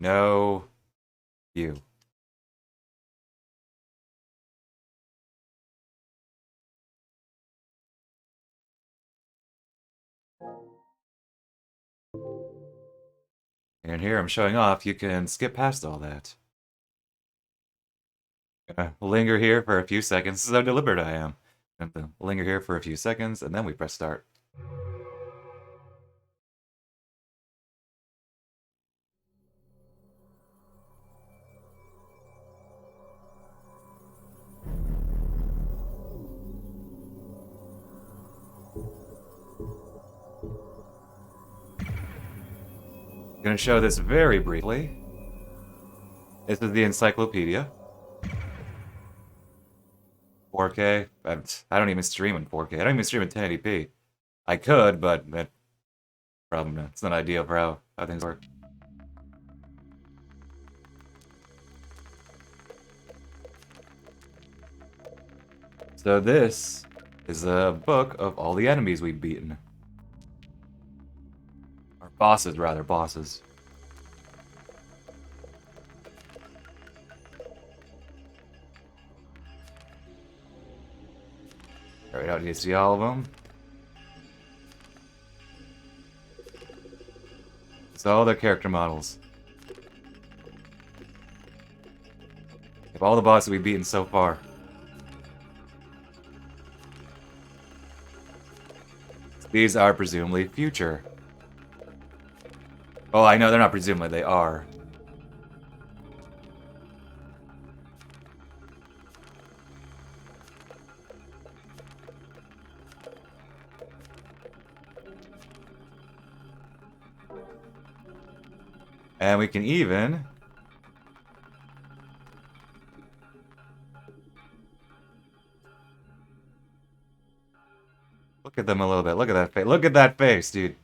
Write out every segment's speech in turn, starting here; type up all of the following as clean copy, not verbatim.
No, you. And here I'm showing off, you can skip past all that. Linger here for a few seconds. This is how deliberate I am. Linger here for a few seconds, and then we press start. I'm going to show this very briefly. This is the encyclopedia. 4K. I don't even stream in 4K. I don't even stream in 1080p. I could, but that problem it's not ideal for how things work. So this is a book of all the enemies we've beaten. Or bosses, rather, bosses. Right out, you see all of them. It's all their character models. Of all the bosses we've beaten so far. These are presumably future. Oh, I know they're not presumably, they are. And we can even look at them a little bit. Look at that face. Look at that face, dude.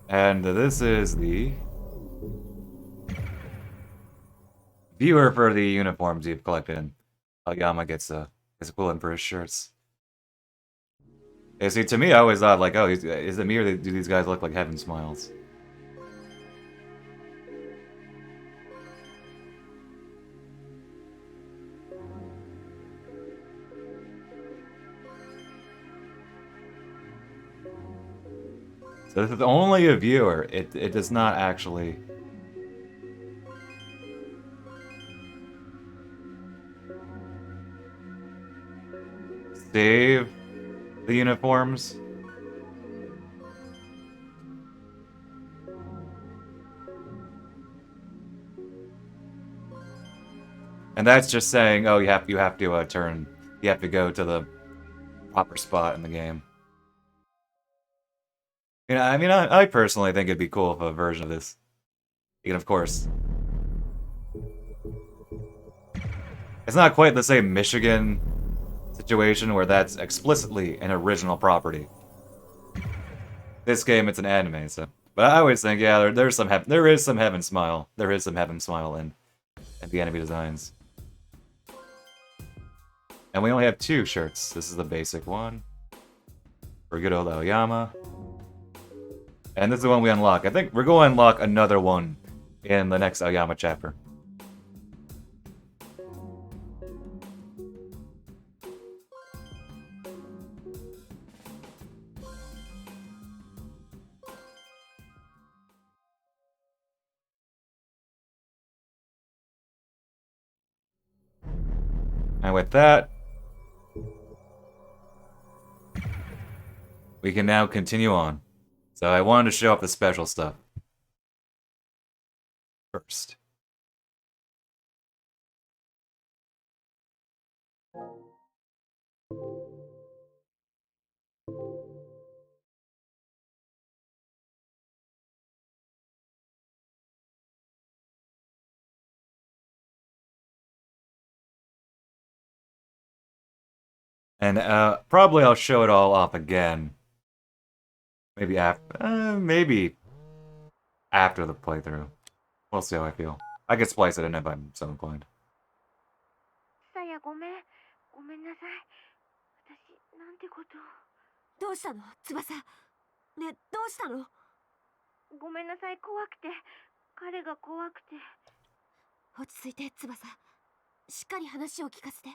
And this is the viewer for the uniforms you've collected. And Aoyama gets his equivalent for his shirts. Yeah, see, to me, I always thought, like, oh, is it me or do these guys look like heaven smiles? So this is only a viewer. It does not actually save the uniforms. And that's just saying, oh, you have to turn, you have to go to the proper spot in the game. You know, I mean, I personally think it'd be cool if a version of this, you can, of course, it's not quite the same Michigan situation where that's explicitly an original property. This game, it's an anime, so. But I always think, yeah, there is some heaven smile. There is some heaven smile in the enemy designs. And we only have 2 shirts. This is the basic one. For good old Aoyama. And this is the one we unlock. I think we're going to unlock another one in the next Aoyama chapter. And with that, we can now continue on. So I wanted to show off the special stuff first. And probably I'll show it all off again. Maybe after the playthrough. We'll see how I feel. I could splice it in if I'm so inclined. さやごめん。ごめんなさい。私、なんてこと。どうしたの翼。ね、どうしたの。ごめんなさい、怖くて。彼が怖くて。落ち着いて翼。しっかり話を聞かせて。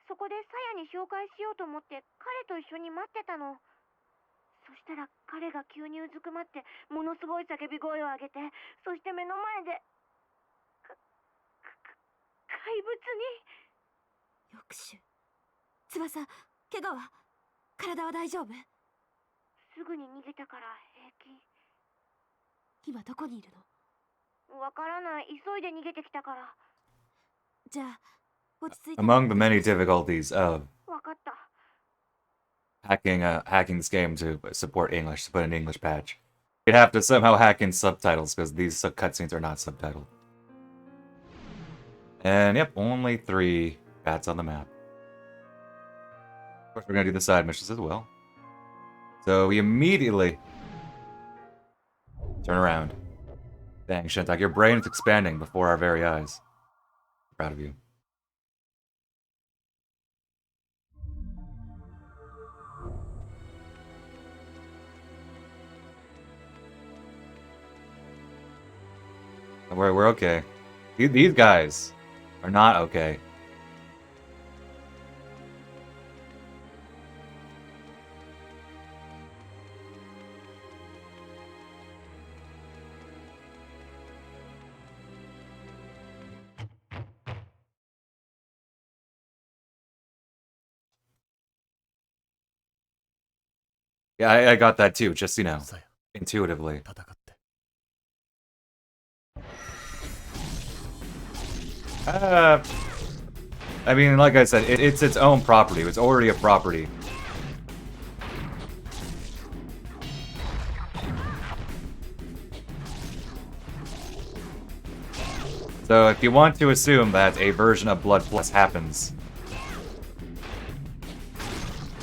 そこでさやに紹介しようと思って彼と一緒に待ってたの。そしたら彼が急にうずくまってものすごい叫び声を上げて、そして目の前で怪物に。翌週。翼、怪我は？体は大丈夫？すぐに逃げたから平気。今どこにいるの？わからない。急いで逃げてきたから。じゃあ落ち着いて。 Among the many difficulties of わかった。 hacking this game to support English, to put an English patch, you'd have to somehow hack in subtitles because these cutscenes are not subtitled. And yep, only 3 bats on the map. Of course, we're gonna do the side missions as well. So we immediately turn around. Dang, Shintak, your brain is expanding before our very eyes. Proud of you. We're okay. These guys are not okay. Yeah, I got that too, just, you know, intuitively. I mean, like I said, it's its own property. It's already a property. So if you want to assume that a version of Blood Plus happens,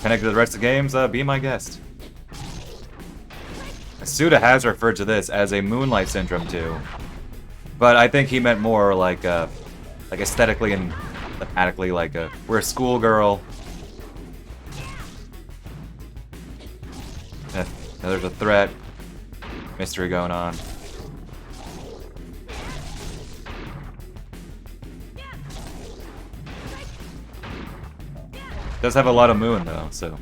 connected to the rest of the games, be my guest. Suda has referred to this as a Moonlight Syndrome too, but I think he meant more like aesthetically and thematically, like we're a schoolgirl. There's a threat, mystery going on. Does have a lot of moon though, so.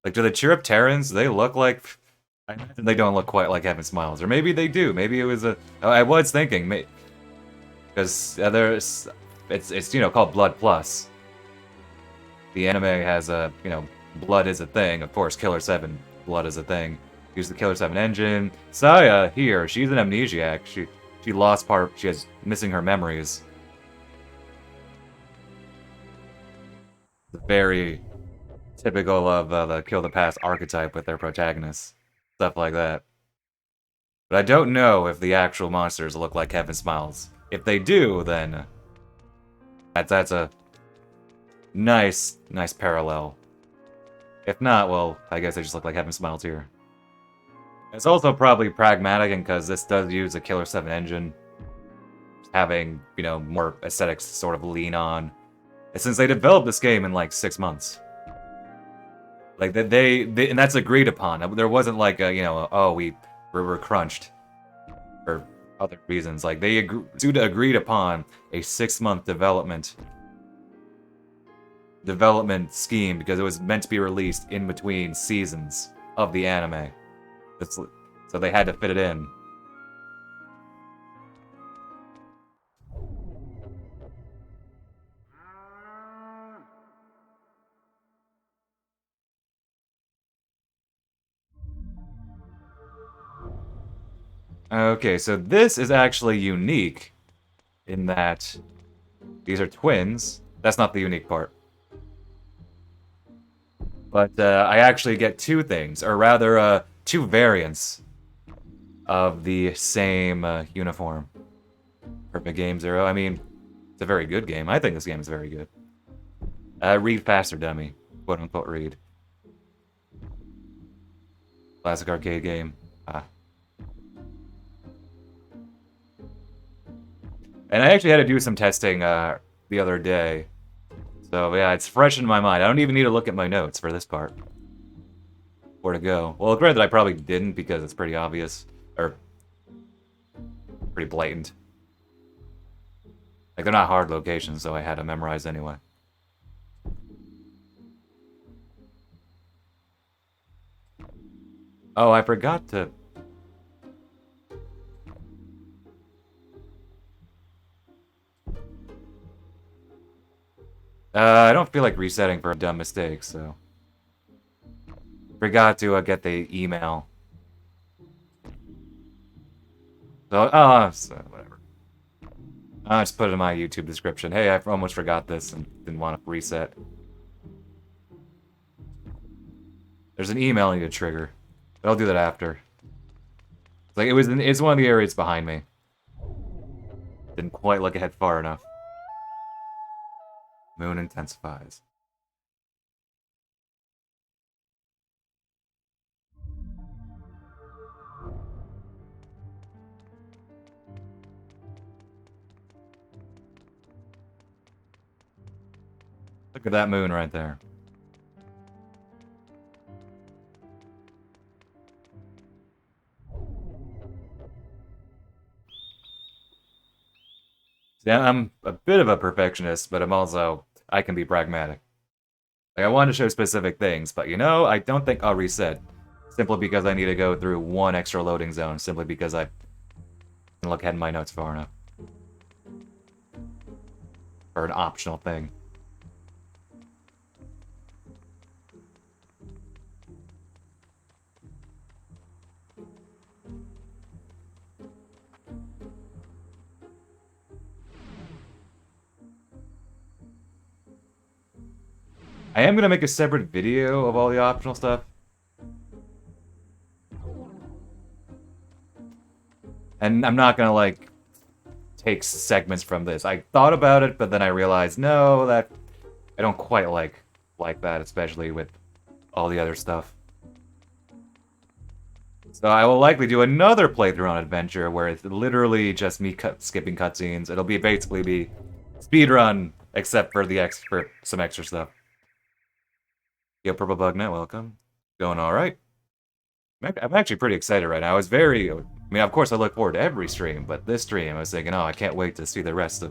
Like, do the Chirrup Terrans, they look like... I imagine they don't look quite like Heaven Smiles. Or maybe they do. Maybe it was a... I was thinking, because there's... It's, you know, called Blood Plus. The anime has a, you know, blood is a thing. Of course, Killer 7, blood is a thing. Use the Killer 7 engine. Saya, here, she's an amnesiac. She lost part... She has missing her memories. Very typical of the kill the past archetype with their protagonists. Stuff like that. But I don't know if the actual monsters look like Heaven Smiles. If they do, then that's a nice parallel. If not, well, I guess they just look like Heaven Smiles here. It's also probably pragmatic, and because this does use a Killer 7 engine, having, you know, more aesthetics to sort of lean on. And since they developed this game in like 6 months. Like, they and that's agreed upon. There wasn't like a, you know, oh, we're crunched. For other reasons. Like, Suda agreed upon a 6-month development scheme because it was meant to be released in between seasons of the anime. So they had to fit it in. Okay, so this is actually unique in that these are twins. That's not the unique part. But I actually get two things, or rather, two variants of the same uniform. Perfect Game Zero. I mean, it's a very good game. I think this game is very good. Read faster, dummy. Quote unquote read. Classic arcade game. Ah. And I actually had to do some testing the other day. So yeah, it's fresh in my mind. I don't even need to look at my notes for this part. Where to go. Well, granted, I probably didn't because it's pretty obvious. Or pretty blatant. Like, they're not hard locations, so I had to memorize anyway. Oh, I forgot to... I don't feel like resetting for a dumb mistake, so... Forgot to get the email. So, whatever. I'll just put it in my YouTube description. Hey, I almost forgot this and didn't want to reset. There's an email I need to trigger. But I'll do that after. It's like it's one of the areas behind me. Didn't quite look ahead far enough. Moon intensifies. Look at that moon right there. See, I'm a bit of a perfectionist, but I can be pragmatic. Like, I want to show specific things, but I don't think I'll reset. Simply because I need to go through one extra loading zone, simply because I didn't look ahead in my notes far enough. Or an optional thing. I am going to make a separate video of all the optional stuff. And I'm not going to, like, take segments from this. I thought about it, but then I realized, no, that I don't quite like that, especially with all the other stuff. So I will likely do another playthrough on Adventure where it's literally just me skipping cutscenes. It'll basically be speedrun, except for for some extra stuff. Yo, Purple Bug Net, welcome. Going all right. I'm actually pretty excited right now. I mean, of course I look forward to every stream, but this stream I was thinking, oh, I can't wait to see show the rest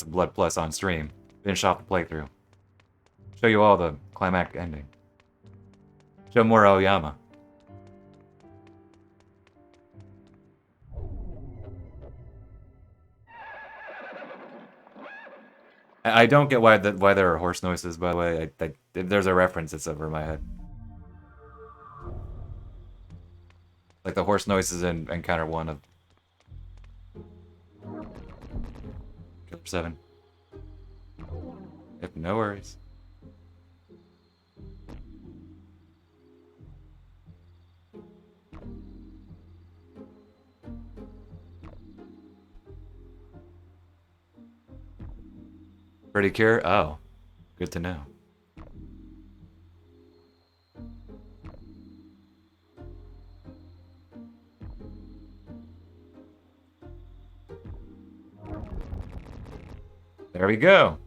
of Blood Plus on stream. Finish off the playthrough. Show you all the climactic ending. Show more Aoyama. I don't get why there are horse noises, by the way. There's a reference that's over my head. Like the horse noises in Encounter 1 of Killer 7. Yep, no worries. Pretty cure? Oh. Good to know. There we go.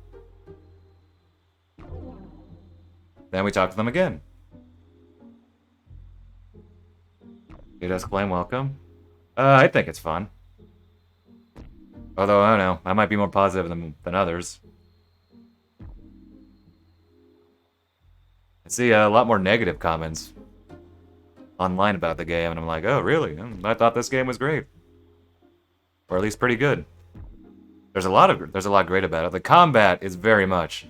Then we talk to them again. He does claim welcome. I think it's fun. Although, I don't know, I might be more positive than others. I see a lot more negative comments online about the game, and I'm like, oh, really? I thought this game was great. Or at least pretty good. There's a lot great about it. The combat is very much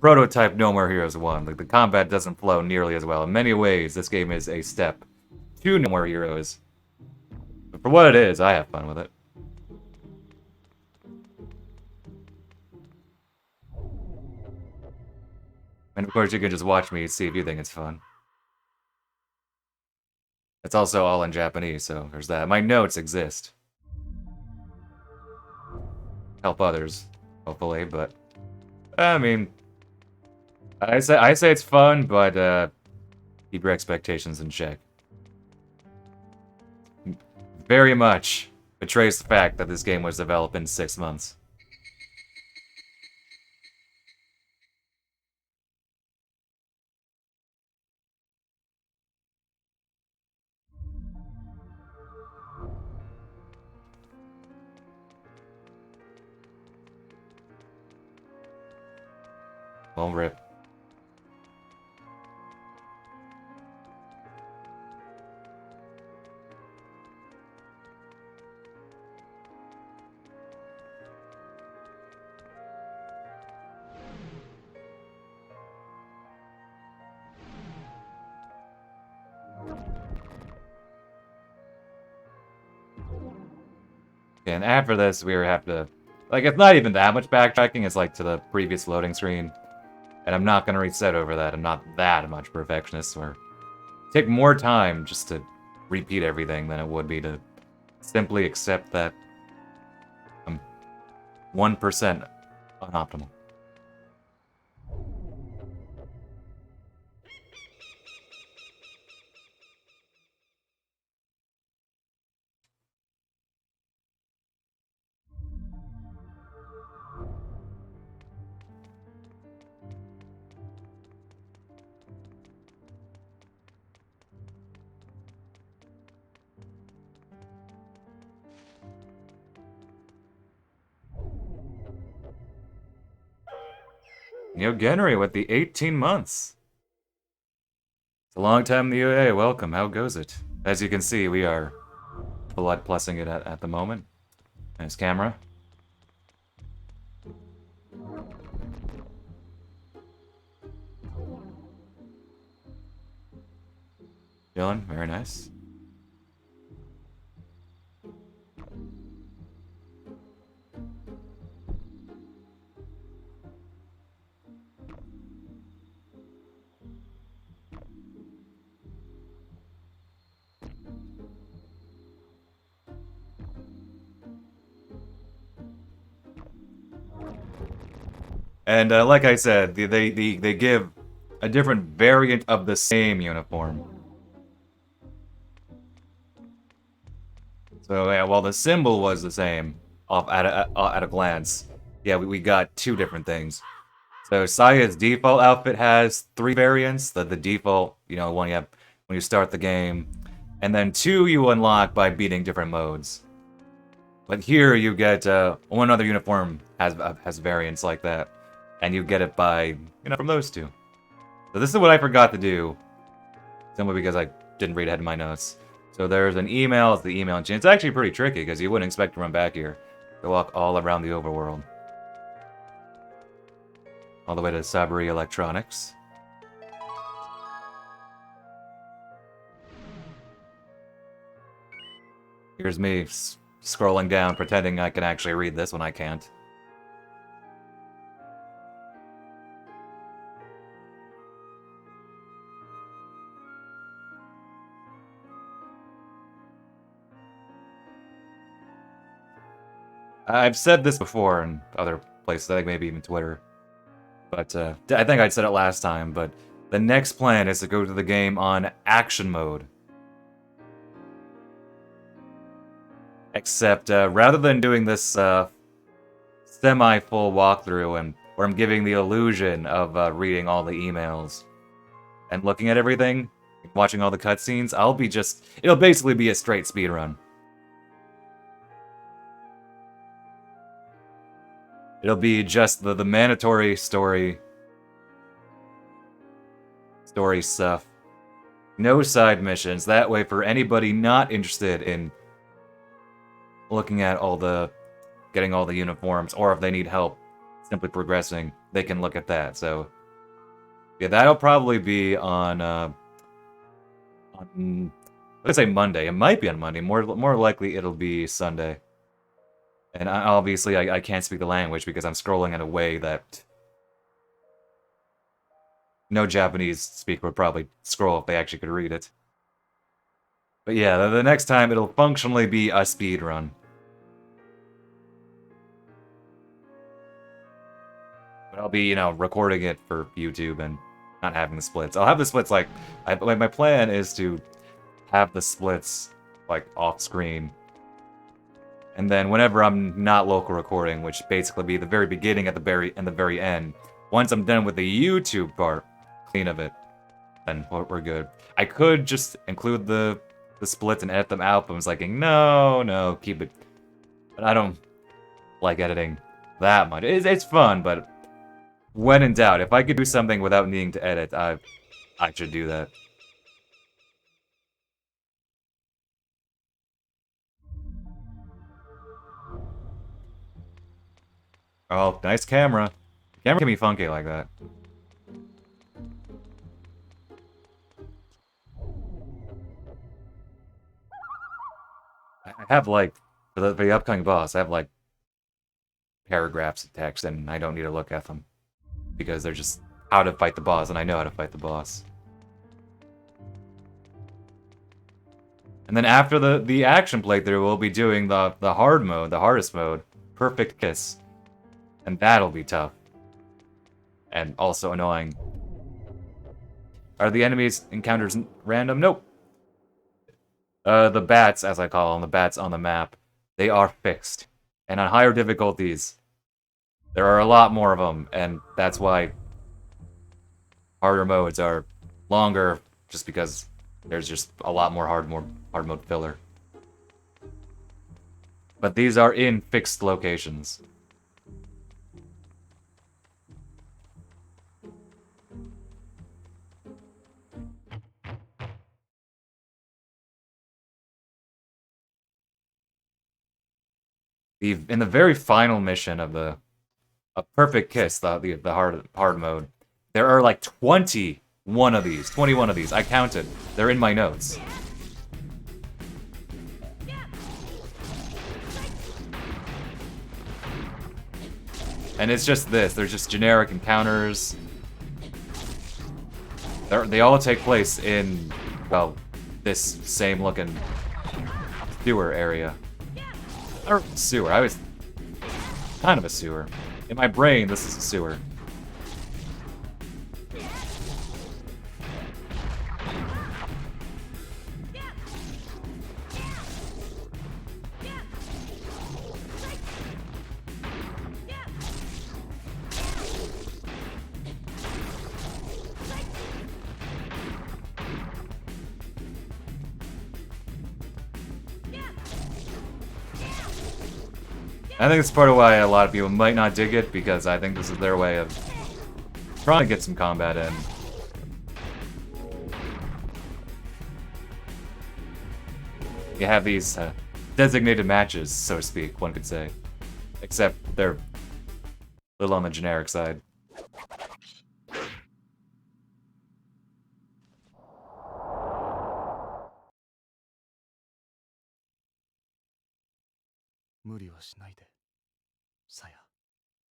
prototype No More Heroes 1. Like, the combat doesn't flow nearly as well. In many ways, this game is a step two no more heroes. But for what it is, I have fun with it. And of course, you can just watch me see if you think it's fun. It's also all in Japanese, so there's that. My notes exist. Help others, hopefully, but I mean, I say it's fun, but keep your expectations in check. Very much betrays the fact that this game was developed in 6 months. Well, rip. And after this, we have to... Like, it's not even that much backtracking, it's like to the previous loading screen. And I'm not gonna reset over that, I'm not that much perfectionist, or... Take more time just to repeat everything than it would be to simply accept that I'm 1% unoptimal. Genry with the 18 months. It's a long time in the UA. Welcome. How goes it? As you can see, we are blood plussing it at the moment. Nice camera. Dylan, very nice. And like I said, they give a different variant of the same uniform. So yeah, while the symbol was the same off at a glance, yeah, we got two different things. So Saya's default outfit has 3 variants. The default, one you have when you start the game, and then 2 you unlock by beating different modes. But here you get one other uniform has variants like that, and you get it by from those 2. So this is what I forgot to do, simply because I didn't read ahead of my notes. So there's an email. It's the email chain. It's actually pretty tricky because you wouldn't expect to run back here. To walk all around the overworld. All the way to Sabri Electronics. Here's me scrolling down, pretending I can actually read this when I can't. I've said this before in other places, I think maybe even Twitter. But I think I said it last time, but the next plan is to go to the game on action mode. Except rather than doing this semi-full walkthrough and where I'm giving the illusion of reading all the emails and looking at everything, watching all the cutscenes, it'll basically be a straight speedrun. It'll be just the mandatory story stuff. No side missions. That way, for anybody not interested in looking at getting all the uniforms, or if they need help simply progressing, they can look at that. So, yeah, that'll probably be on Let's say Monday. It might be on Monday. More likely it'll be Sunday. And obviously I can't speak the language because I'm scrolling in a way that no Japanese speaker would probably scroll if they actually could read it. But yeah, the next time it'll functionally be a speed run. But I'll be, you know, recording it for YouTube and not having the splits. I'll have the splits like my plan is to have the splits like off screen. And then whenever I'm not local recording, which basically be the very beginning and the very end, once I'm done with the YouTube part, clean of it, then we're good. I could just include the splits and edit them out, but I was like, no, keep it. But I don't like editing that much. It's fun, but when in doubt, if I could do something without needing to edit, I should do that. Oh, nice camera. The camera can be funky like that. I have, like, for the upcoming boss, I have, like, paragraphs of text, and I don't need to look at them. Because they're just how to fight the boss, and I know how to fight the boss. And then after the action playthrough, we'll be doing the hard mode, the hardest mode, Perfect Kiss. And that'll be tough. And also annoying. Are the enemies encounters random? Nope. The bats, as I call them, the bats on the map, they are fixed. And on higher difficulties, there are a lot more of them, and that's why harder modes are longer, just because there's just a lot more hard mode filler. But these are in fixed locations. In the very final mission of a Perfect Kiss, the hard mode, there are like 21 of these. 21 of these. I counted. They're in my notes. And it's just this. They're just generic encounters. They all take place in, well, this same looking sewer area. Or sewer. I was kind of a sewer. In my brain, this is a sewer. I think it's part of why a lot of people might not dig it, because I think this is their way of trying to get some combat in. You have these designated matches, so to speak, one could say. Except they're a little on the generic side.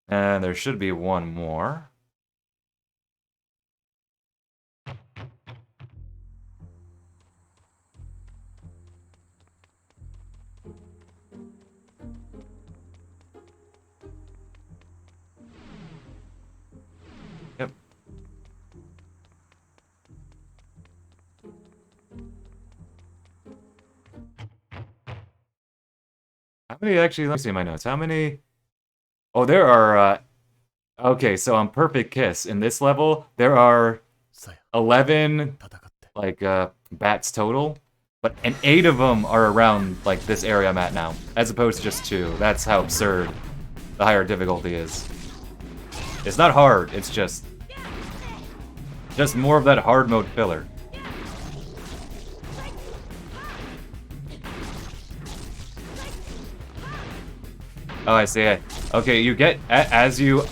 And there should be one more. Yep. How many actually, let me see my notes. How many? Oh, there are, okay, so on Perfect Kiss, in this level, there are 11, like, bats total. And 8 of them are around, like, this area I'm at now, as opposed to just 2. That's how absurd the higher difficulty is. It's not hard, it's just more of that hard mode filler. Oh, I see it. Okay, you get, as you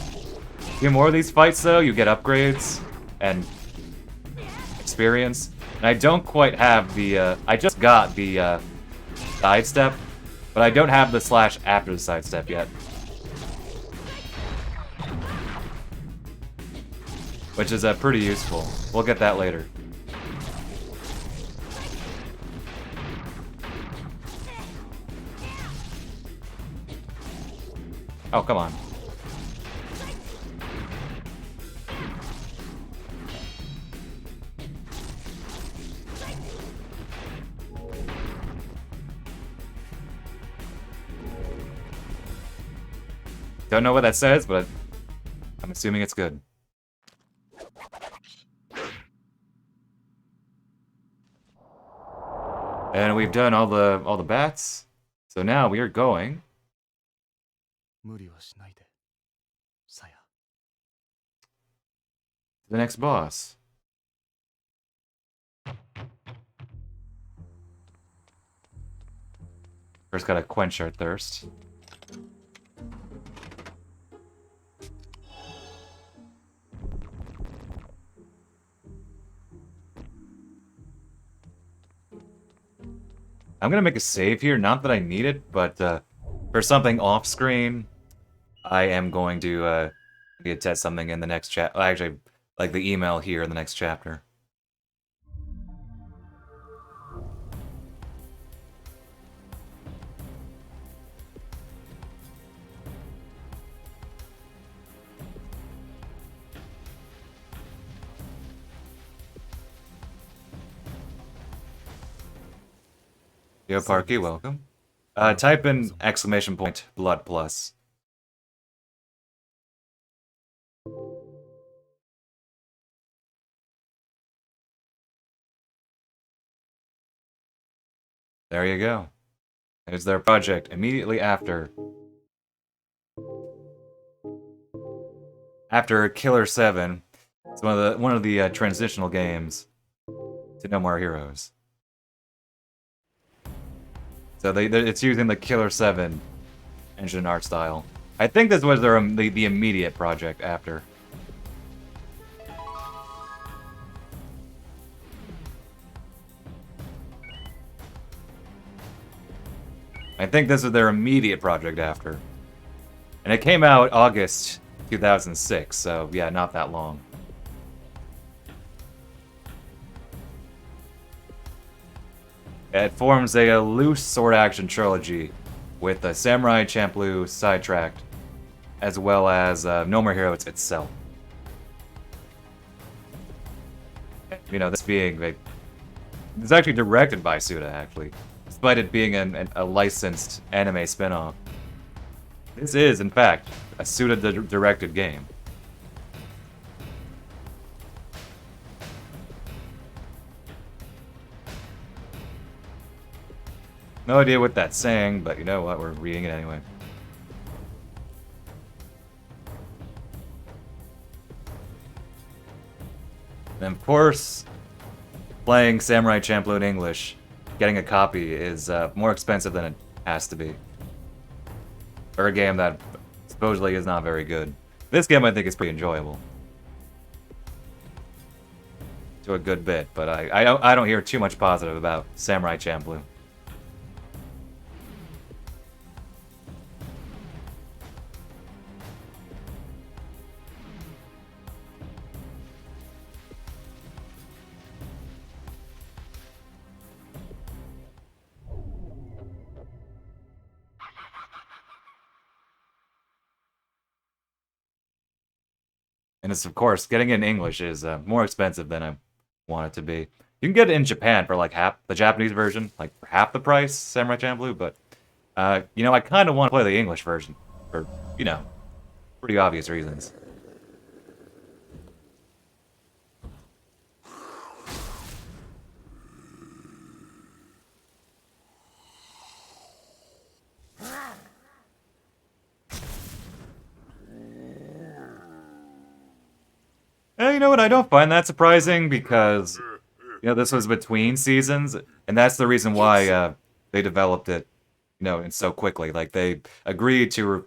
get more of these fights, though, you get upgrades and experience. And And I don't quite have the, I just got the, sidestep, but I don't have the slash after the sidestep yet. Which is, pretty useful. We'll get that later. Oh, come on. Don't know what that says, but I'm assuming it's good. And we've done all the bats. So now we are going to the next boss. First gotta quench our thirst. I'm gonna make a save here, not that I need it, but for something off screen, I am going to test something in the next chat. Actually, like the email here in the next chapter. Yo, Parky, welcome. Type in exclamation point blood plus. There you go. There's their project immediately after. After Killer 7, it's one of the transitional games to No More Heroes. So it's using the Killer 7 engine art style. I think this was their the immediate project after. I think this is their immediate project after. And it came out August 2006, so yeah, not that long. It forms a loose sword-action trilogy with Samurai Champloo Sidetracked, as well as No More Heroes itself. You know, this being it's actually directed by Suda, actually, despite it being a licensed anime spin-off. This is, in fact, a Suda-directed game. No idea what that's saying, but you know what, we're reading it anyway. And of course, playing Samurai Champloo in English, getting a copy is more expensive than it has to be. For a game that supposedly is not very good. This game I think is pretty enjoyable. To a good bit, but I don't hear too much positive about Samurai Champloo. And it's, of course, getting it in English is more expensive than I want it to be. You can get it in Japan for like half the Japanese version, like for half the price, Samurai Champloo, but, you know, I kind of want to play the English version for, you know, pretty obvious reasons. And you know what, I don't find that surprising because, you know, this was between seasons, and that's the reason why they developed it, you know, and so quickly. Like, they agreed to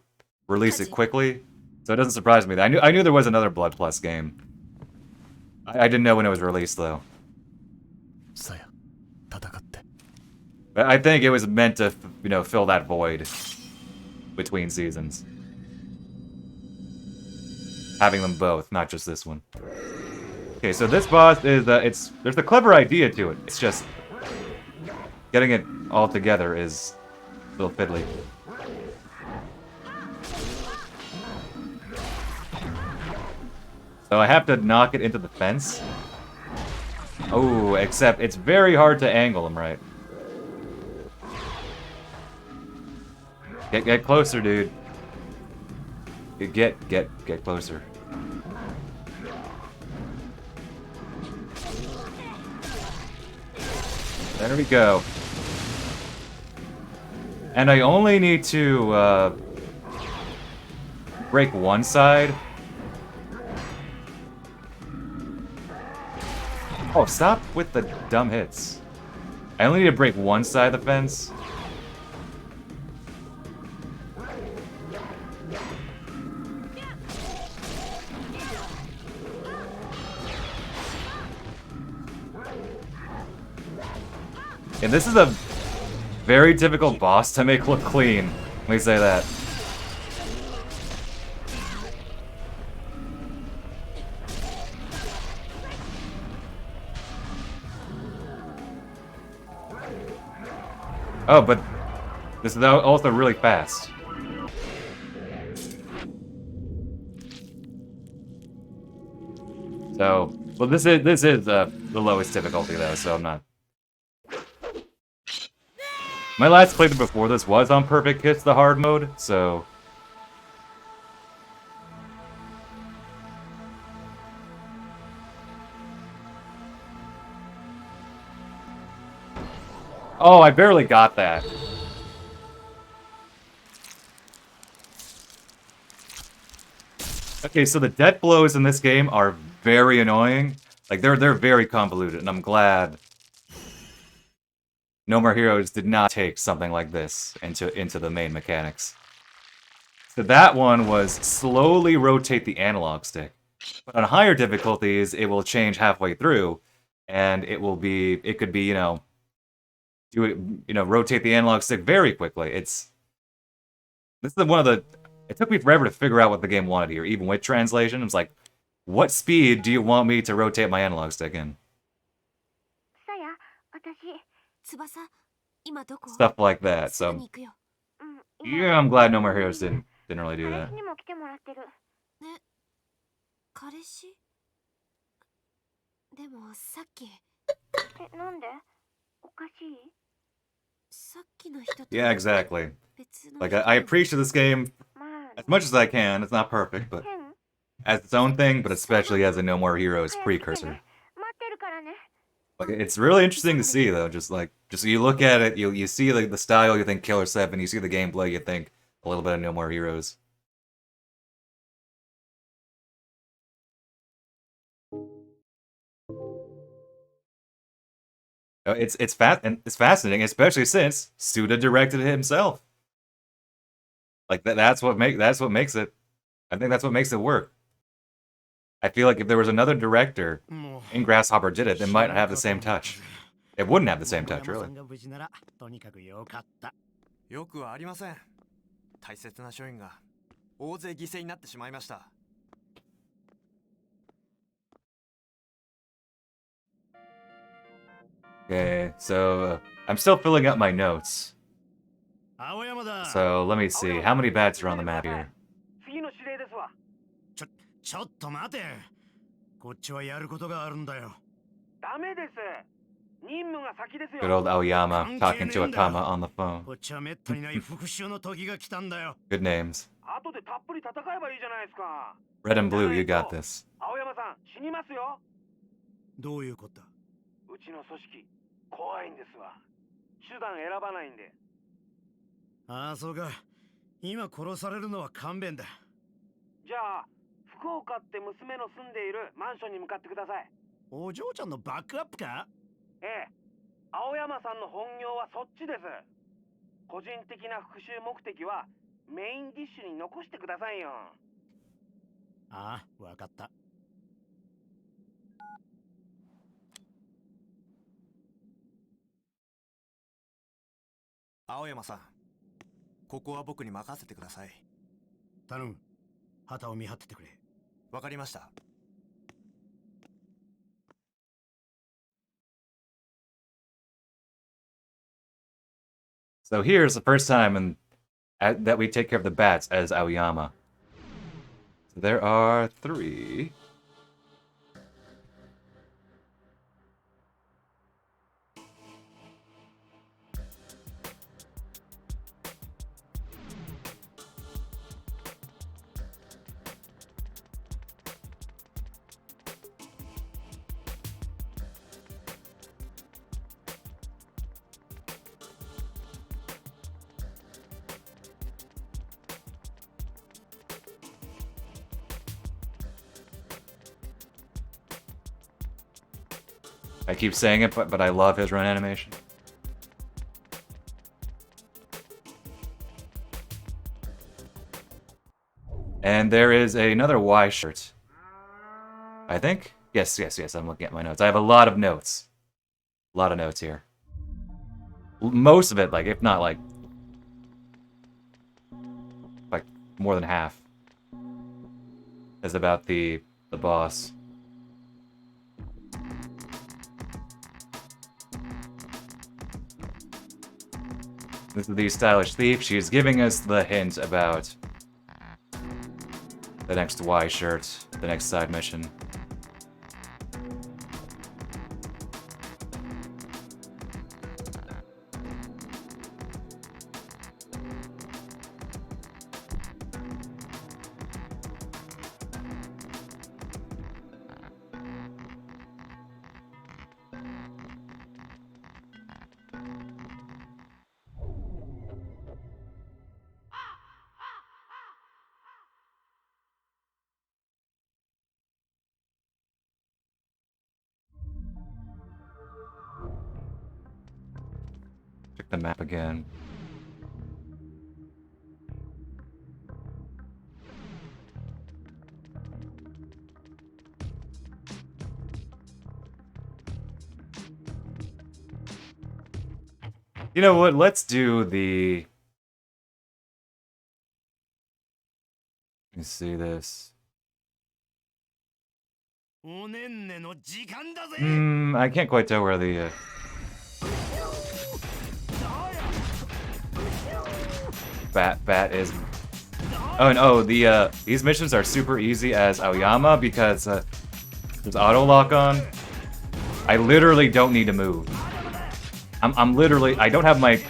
release it quickly, so it doesn't surprise me. I knew there was another Blood Plus game. I didn't know when it was released, though. さや戦って But I think it was meant to, fill that void between seasons. Having them both, not just this one. Okay, so this boss is, there's a clever idea to it. It's just getting it all together is a little fiddly. So I have to knock it into the fence. Oh, except it's very hard to angle him right. Get closer, dude. Get closer. There we go. And I only need to break one side. Oh, stop with the dumb hits. I only need to break one side of the fence. And this is a very difficult boss to make look clean. Let me say that. Oh, but this is also really fast. So, well, this is the lowest difficulty though, so I'm not. My last playthrough before this was on Perfect Hits, the hard mode, so. Oh, I barely got that. Okay, so the death blows in this game are very annoying. Like, they're very convoluted, and I'm glad No More Heroes did not take something like this into the main mechanics. So that one was slowly rotate the analog stick. But on higher difficulties, it will change halfway through, and it could be, rotate the analog stick very quickly. This is one of the, it took me forever to figure out what the game wanted here, even with translation. It's like, what speed do you want me to rotate my analog stick in? Stuff like that, so. Yeah, I'm glad No More Heroes didn't really do that. 彼氏でもさっきなんでおかしいさっきの人と Yeah, exactly. 別の Like, I appreciate this game まあ as much as I can. It's not perfect, but 変 as its own thing, but especially as a No More Heroes 早く来てね precursor. 待ってるからね Like, it's really interesting to see, though. Just you look at it, you see the style, you think Killer 7, you see the gameplay, you think a little bit of No More Heroes. It's fascinating, especially since Suda directed it himself. Like that's what makes it. I think that's what makes it work. I feel like if there was another director and Grasshopper did it, they might not have the same touch. It wouldn't have the same touch, really. よくはありません。大切な署員が大勢犠牲になってしまいました。 Okay, so I'm still filling up my notes. So let me see. How many bats are on the map here? 次の指令ですわ。ちょっと待てこっちはやることがあるんだよダメです。任務が先ですよ。 Good old Aoyama talking to Akama on the phone. こっちはめったにない復讐の時が来たんだよ Good names. 後でたっぷり戦えばいいじゃないですか。 Red and blue, you got this. 青山さん、死にますよ。どういうことうちの組織、怖いんですわ。手段選ばないんで。ああそうか今殺されるのは勘弁だじゃあ、福岡って娘の住んでいるマンションに向かってください。お嬢ちゃんのバックアップかええ。青山さんの本業はそっちです。個人的な復讐目的はメインディッシュに残してくださいよ。ああわかった Okay, ああわかった so I'm still filling up my notes. So let me see. How many bats are on the map here? ああわかった Okay, ああわかった so ああわかった I'm still filling up my notes. So let me see. How many bats are on the map here? ああわかった青山さん、ここは僕に任せてください。頼む。旗を見張っててくれ。わかりました。So here's the first time that we take care of the bats as Aoyama. So there are 3. I keep saying it, but I love his run animation. And there is another Y shirt. I think? Yes, I'm looking at my notes. I have a lot of notes. A lot of notes here. Most of it, like, if not, like more than half, is about the boss. This is the stylish thief. She is giving us the hint about the next Y shirt, the next side mission. Check the map again. You know what? Let's do the... Let me see this. I can't quite tell where the... Bat is... Oh, and these missions are super easy as Aoyama because there's auto lock on. I literally don't need to move. I'm literally... I don't have my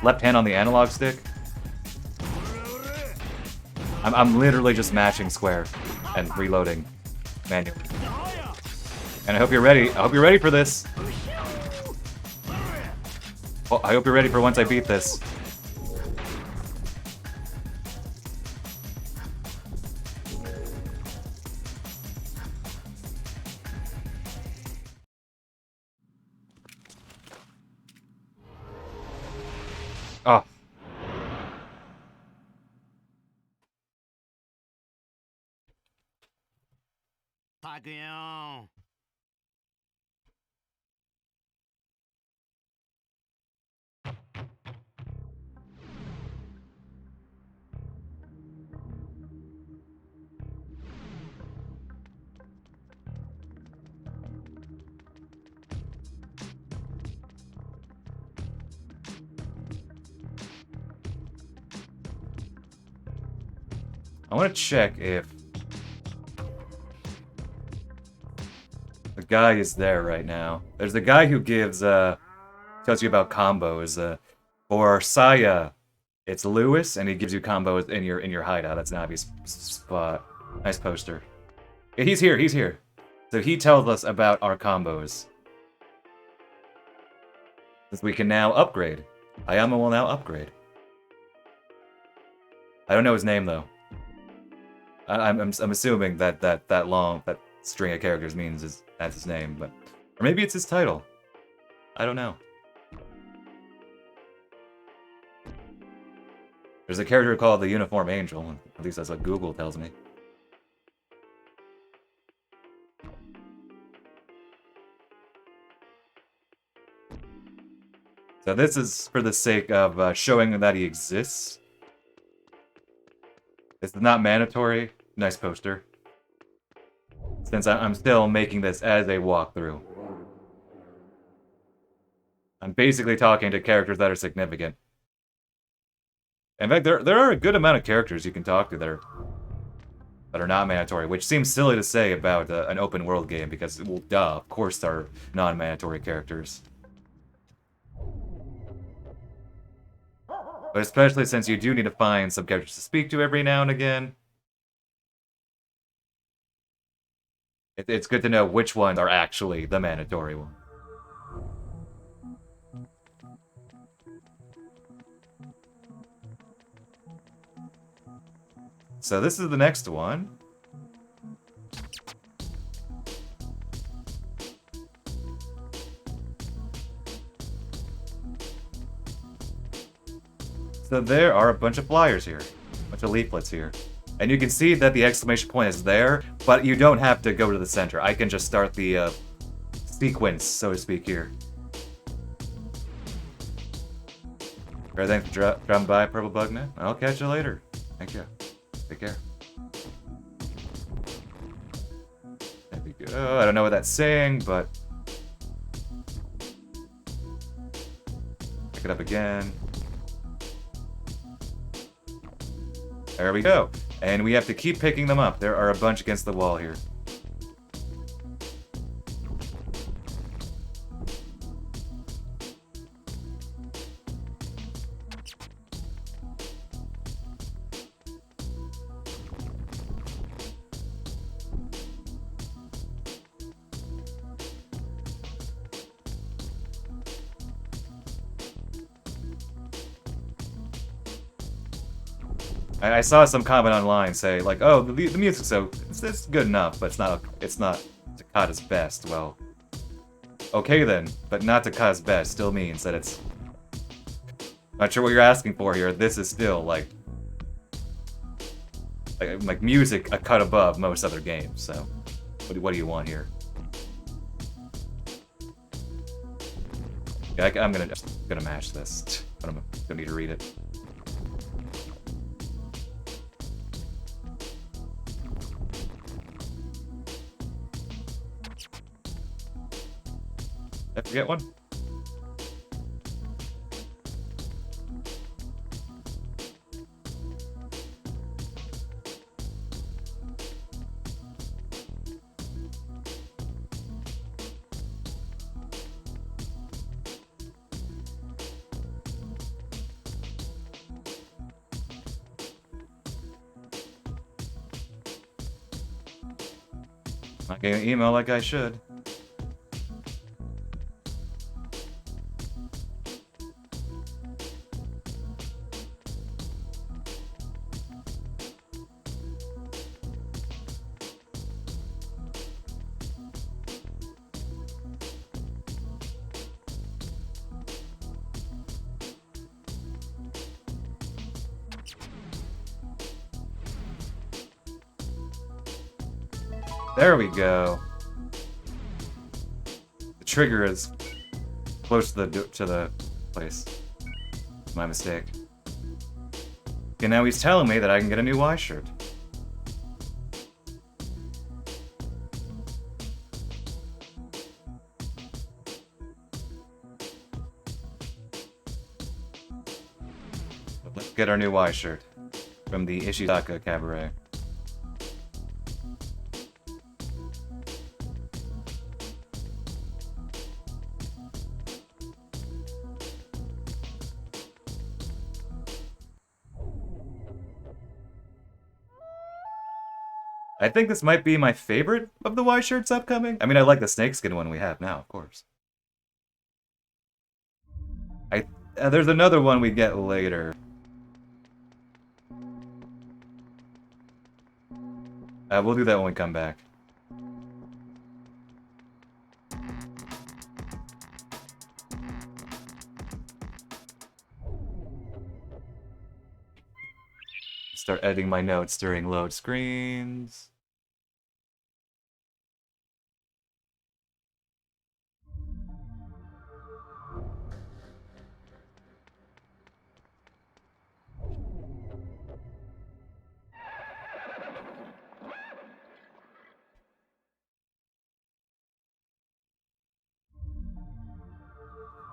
left hand on the analog stick. I'm literally just mashing square and reloading manually. And I hope you're ready. I hope you're ready for this. Oh, I hope you're ready for once I beat this. Oh. I want to check if the guy is there right now. There's the guy who gives tells you about combos. For Saya, it's Lewis, and he gives you combos in your hideout. That's an obvious spot. Nice poster. Yeah, he's here. He's here. So he tells us about our combos. Since we can now upgrade. Ayama will now upgrade. I don't know his name though. I'm assuming that string of characters means that's his name, but or maybe it's his title. I don't know. There's a character called the Uniform Angel. At least that's what Google tells me. So this is for the sake of showing that he exists. It's not mandatory. Nice poster. Since I'm still making this as a walkthrough. I'm basically talking to characters that are significant. In fact, there are a good amount of characters you can talk to that are not mandatory, which seems silly to say about an open world game because, well, duh, of course there are non-mandatory characters. But especially since you do need to find some characters to speak to every now and again. It's good to know which ones are actually the mandatory ones. So this is the next one. So there are a bunch of flyers here. A bunch of leaflets here. And you can see that the exclamation point is there, but you don't have to go to the center. I can just start the sequence, so to speak, here. Alright, thanks for dropping by, Purple Bugman. I'll catch you later. Thank you. Take care. There we go. I don't know what that's saying, but... Pick it up again. There we go. And we have to keep picking them up. There are a bunch against the wall here. I saw some comment online say like, "Oh, the music's so it's good enough, but it's not Takata's best." Well, okay then, but not Takata's best still means that it's not sure what you're asking for here. This is still like music a cut above most other games. So, what do you want here? Yeah, I'm gonna match this. I don't need to read it. Did I forget one? Not getting an email like I should. There we go. The trigger is close to the place. My mistake. Okay, now he's telling me that I can get a new Y shirt. But let's get our new Y shirt from the Ishizaka Cabaret. I think this might be my favorite of the Y shirts upcoming. I mean, I like the snakeskin one we have now, of course. There's another one we get later. We'll do that when we come back. Start editing my notes during load screens.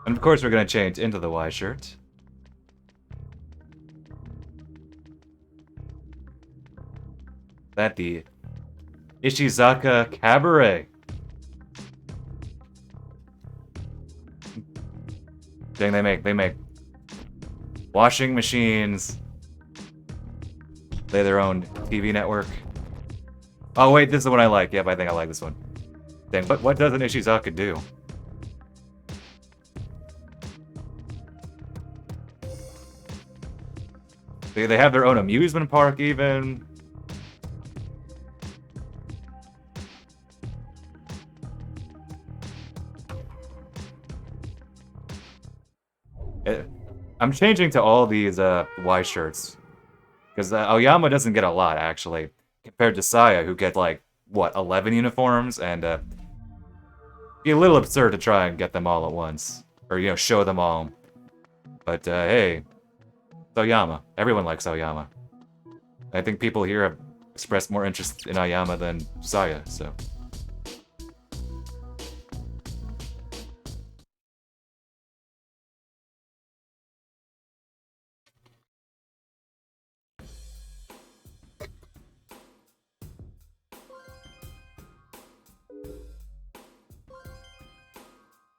And of course we're gonna change into the Y shirt. That the Ishizaka Cabaret. Dang, they make washing machines. They have their own TV network. Oh wait, this is the one I like. Yep, I think I like this one. Dang, what doesn't Ishizaka do? They have their own amusement park even. I'm changing to all these Y shirts. Because Aoyama doesn't get a lot, actually. Compared to Saya, who get, like, what, 11 uniforms? And, be a little absurd to try and get them all at once. Or, you know, show them all. But, hey. It's Aoyama. Everyone likes Aoyama. I think people here have expressed more interest in Aoyama than Saya, so...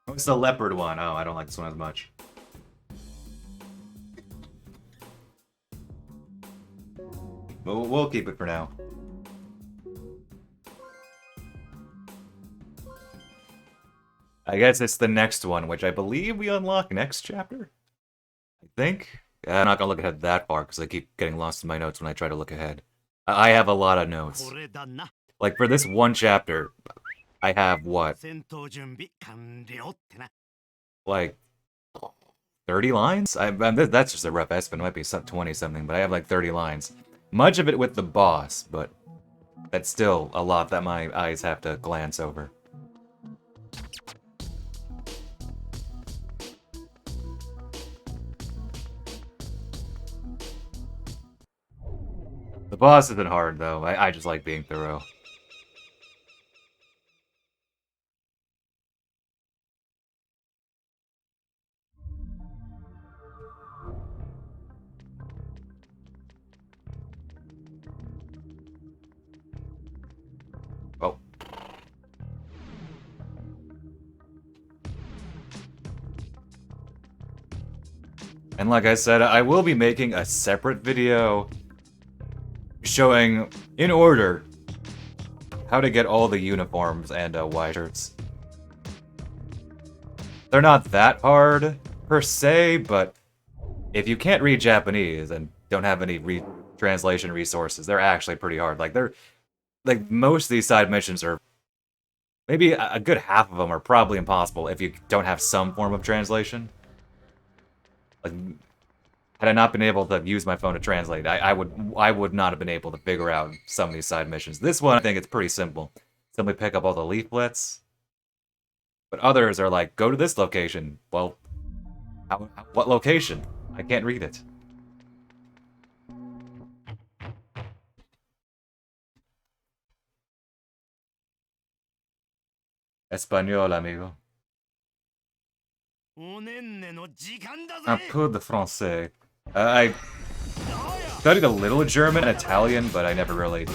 What's the leopard one? Oh, I don't like this one as much. But we'll keep it for now. I guess it's the next one, which I believe we unlock next chapter? I think? Yeah, I'm not gonna look ahead that far, because I keep getting lost in my notes when I try to look ahead. I have a lot of notes. Like, for this one chapter, I have, what? Like, 30 lines? That's just a rough estimate. It might be 20-something, but I have like 30 lines. Much of it with the boss, but that's still a lot that my eyes have to glance over. The boss isn't hard, though. I just like being thorough. Oh. And like I said, I will be making a separate video showing, in order, how to get all the uniforms and Y shirts. They're not that hard, per se, but if you can't read Japanese and don't have any translation resources, they're actually pretty hard. Like, most of these side missions are... Maybe a good half of them are probably impossible if you don't have some form of translation. Like, had I not been able to use my phone to translate, I would not have been able to figure out some of these side missions. This one, I think it's pretty simple. Simply pick up all the leaflets. But others are like, go to this location. Well, what location? I can't read it. Espagnol, amigo. Un peu de français. I studied a little German and Italian, but I never really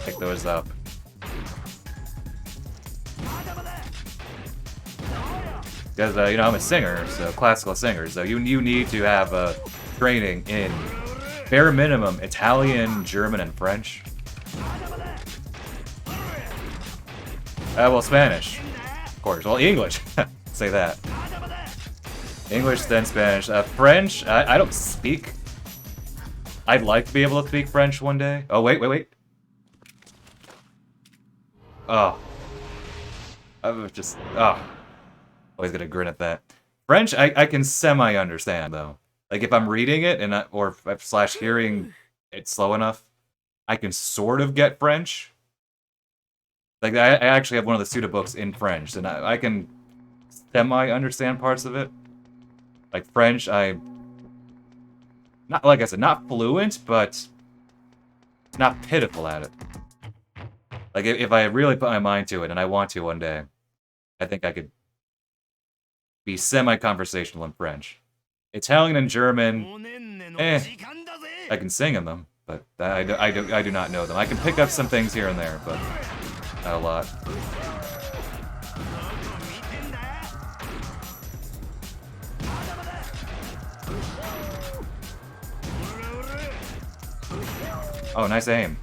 picked those up. Because, you know, I'm a singer, so classical singer, so you need to have training in, bare minimum, Italian, German, and French. Well, Spanish, of course. Well, English. Say that. English, then Spanish. French, I don't speak. I'd like to be able to speak French one day. Oh, wait. Oh. I was just... Oh. Always gonna grin at that. French, I can semi-understand, though. Like, if I'm reading it, or slash hearing it slow enough, I can sort of get French. Like, I actually have one of the Suda books in French, and I can semi-understand parts of it. Like, French, not, like I said, not fluent, but not pitiful at it. Like, if I really put my mind to it, and I want to one day, I think I could be semi-conversational in French. Italian and German, I can sing in them, but I do not know them. I can pick up some things here and there, but not a lot. Oh, nice aim.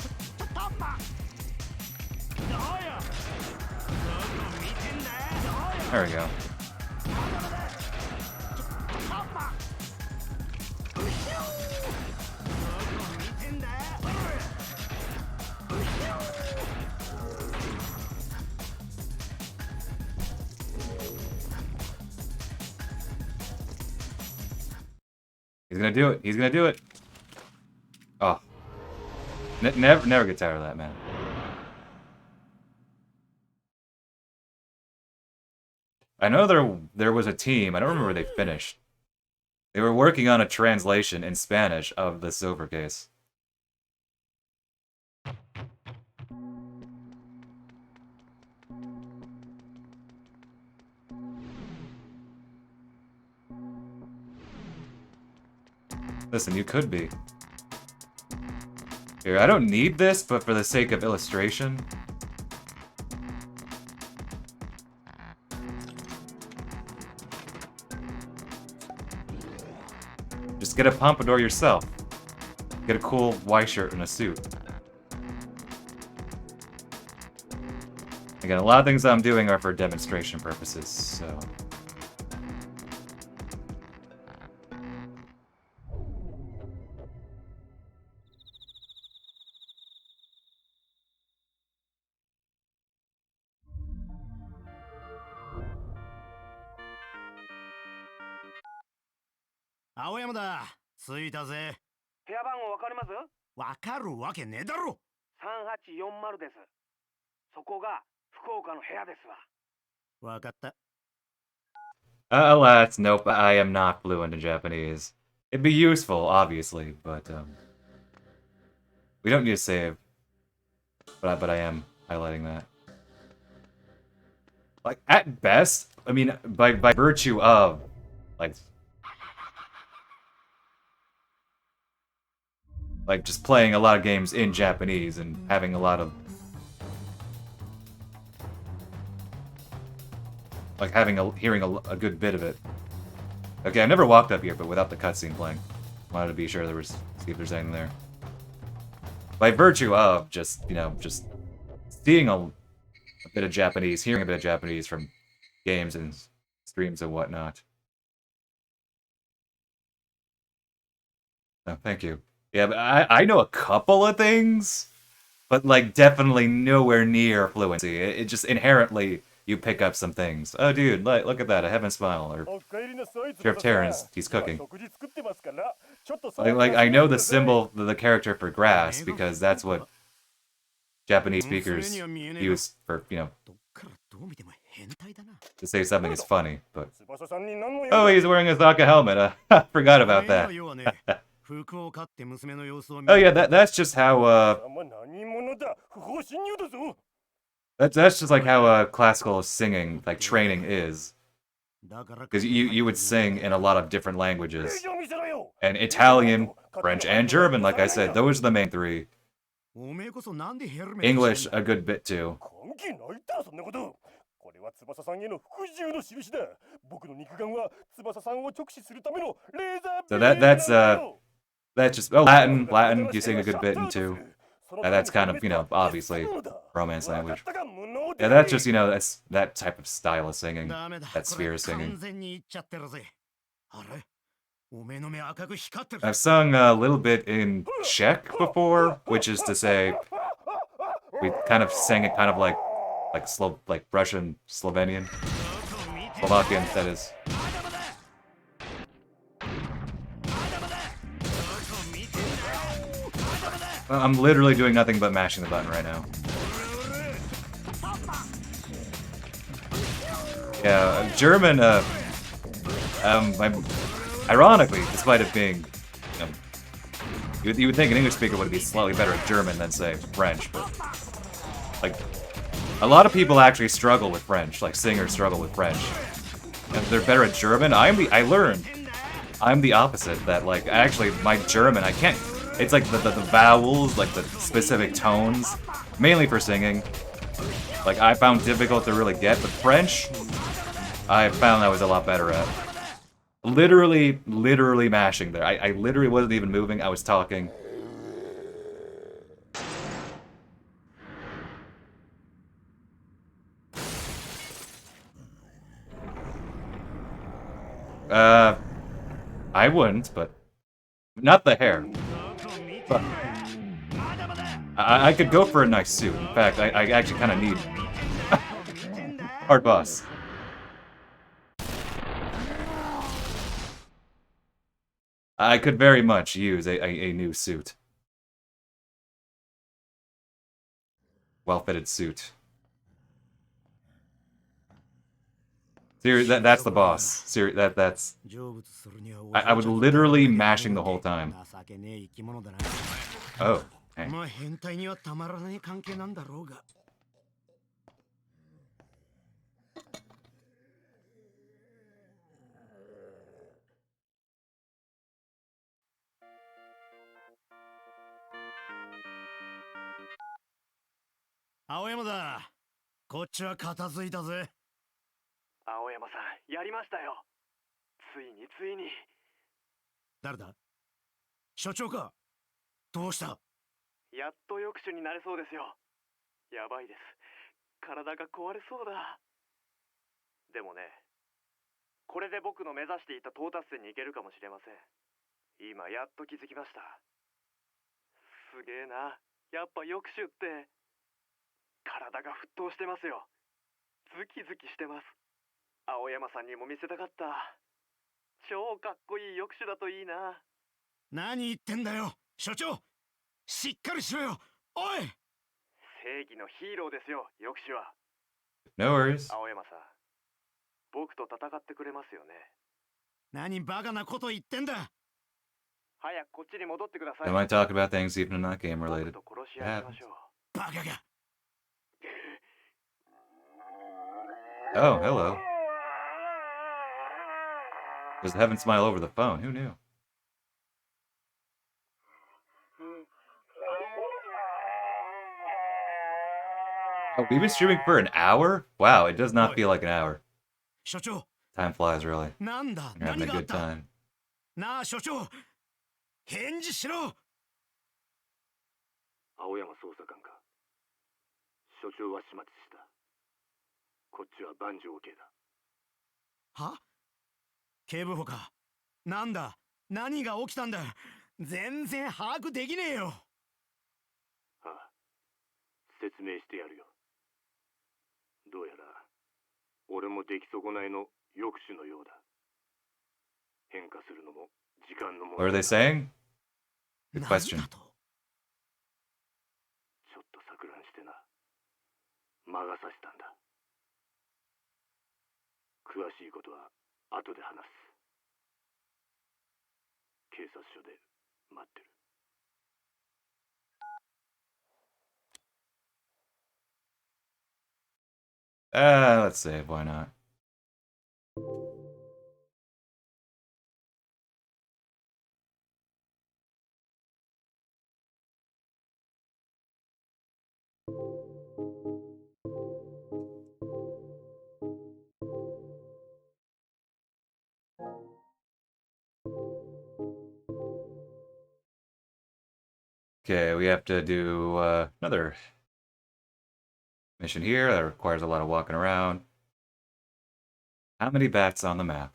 There we go. He's gonna do it. He's gonna do it. Oh. Never get tired of that, man. I know there was a team, I don't remember where they finished. They were working on a translation in Spanish of the Silver Case. Listen, you could be. Here, I don't need this, but for the sake of illustration. Just get a pompadour yourself. Get a cool white shirt and a suit. Again, a lot of things I'm doing are for demonstration purposes, so...青山だ。着いたぜ。部屋番号わかります？わかるわけねえだろ。3840です。そこが福岡の部屋ですわ。わかった。Alas, nope, I am not fluent in Japanese. It'd be useful, obviously, but, we don't need to save. But I am highlighting that. Like, at best, I mean, by virtue of, like just playing a lot of games in Japanese and having a lot of... like hearing a good bit of it. Okay, I've never walked up here, but without the cutscene playing. Wanted to be sure see if there's anything there. By virtue of just, you know, just seeing a bit of Japanese, hearing a bit of Japanese from games and streams and whatnot. Oh, thank you. Yeah, but I know a couple of things, but like definitely nowhere near fluency. It just inherently you pick up some things. Oh, dude, look at that, a heaven smile. Or Sheriff Terrence, he's cooking. Like I know the symbol, the character for grass, because that's what Japanese speakers use for, you know, to say something is funny. But oh, he's wearing a Zaka helmet. I forgot about that. Oh yeah, that's just how that's just like how classical singing, like training is. Because you would sing in a lot of different languages. And Italian, French, and German, like I said, those are the main three. English, a good bit too. So that's just... oh, Latin, you sing a good bit in too. That's kind of, you know, obviously Romance language. Yeah, that's just, you know, that's that type of style of singing, that sphere of singing. I've sung a little bit in Czech before, which is to say, we kind of sang it kind of like Russian, Slovenian, Slovakian, that is. I'm literally doing nothing but mashing the button right now. Yeah, German, ironically, despite it being, you would think an English speaker would be slightly better at German than, say, French, but, like, a lot of people actually struggle with French, like, singers struggle with French. they're better at German. I learned. I'm the opposite. That like actually my German I can't. It's like the vowels, like the specific tones, mainly for singing. Like I found difficult to really get, but French, I found I was a lot better at. Literally mashing there. I literally wasn't even moving. I was talking. I wouldn't, but not the hair. But I could go for a nice suit. In fact, I actually kind of need hard boss. I could very much use a new suit. Well-fitted suit. Seriously, that's the boss. Seriously, that's... I was literally mashing the whole time. Oh, hey.青山だ。こっちは片付いたぜ。青山さん、やりましたよ。ついについに。誰だ？所長か。どうした？やっと抑止になれそうですよ。やばいです。体が壊れそうだ。でもね、これで僕の目指していた到達点に行けるかもしれません。今やっと気づきました。すげえな。やっぱ抑止って体が沸騰してますよ。ズキズキしてます。青山さんにも見せたかった。超かっこいい抑止だといいな。何言ってんだよ、所長。しっかりしろよ。おい。正義のヒーローですよ、抑止は。No worries. 青山さん、僕と戦ってくれますよね。何バカなこと言ってんだ。早くこっちに戻ってください。 I might talk about things even not game related. 僕と殺し合いましょう。バカが。Oh, hello. There's a heaven smile over the phone. Who knew? Oh, we've been streaming for an hour? Wow, it does not feel like an hour. 所長。 Time flies, really. なんだ。 You're having 何 a があっ good た。 time. なあ所長。返事しろ。青山捜査官か。所長は始末した。こっちは万丈系だ。は？警部補か。なんだ。何が起きたんだ。全然把握できねえよ。ああ、説明してやるよ。どうやら俺も出来損ないの抑止のようだ。変化するのも時間のもの。 What are they saying? Good なん question. だと。ちょっと錯乱してな。魔が差したんだ。詳しいことは後で話す。警察署で待ってる。Let's save, why not? Okay, we have to do another mission here that requires a lot of walking around. How many bats on the map?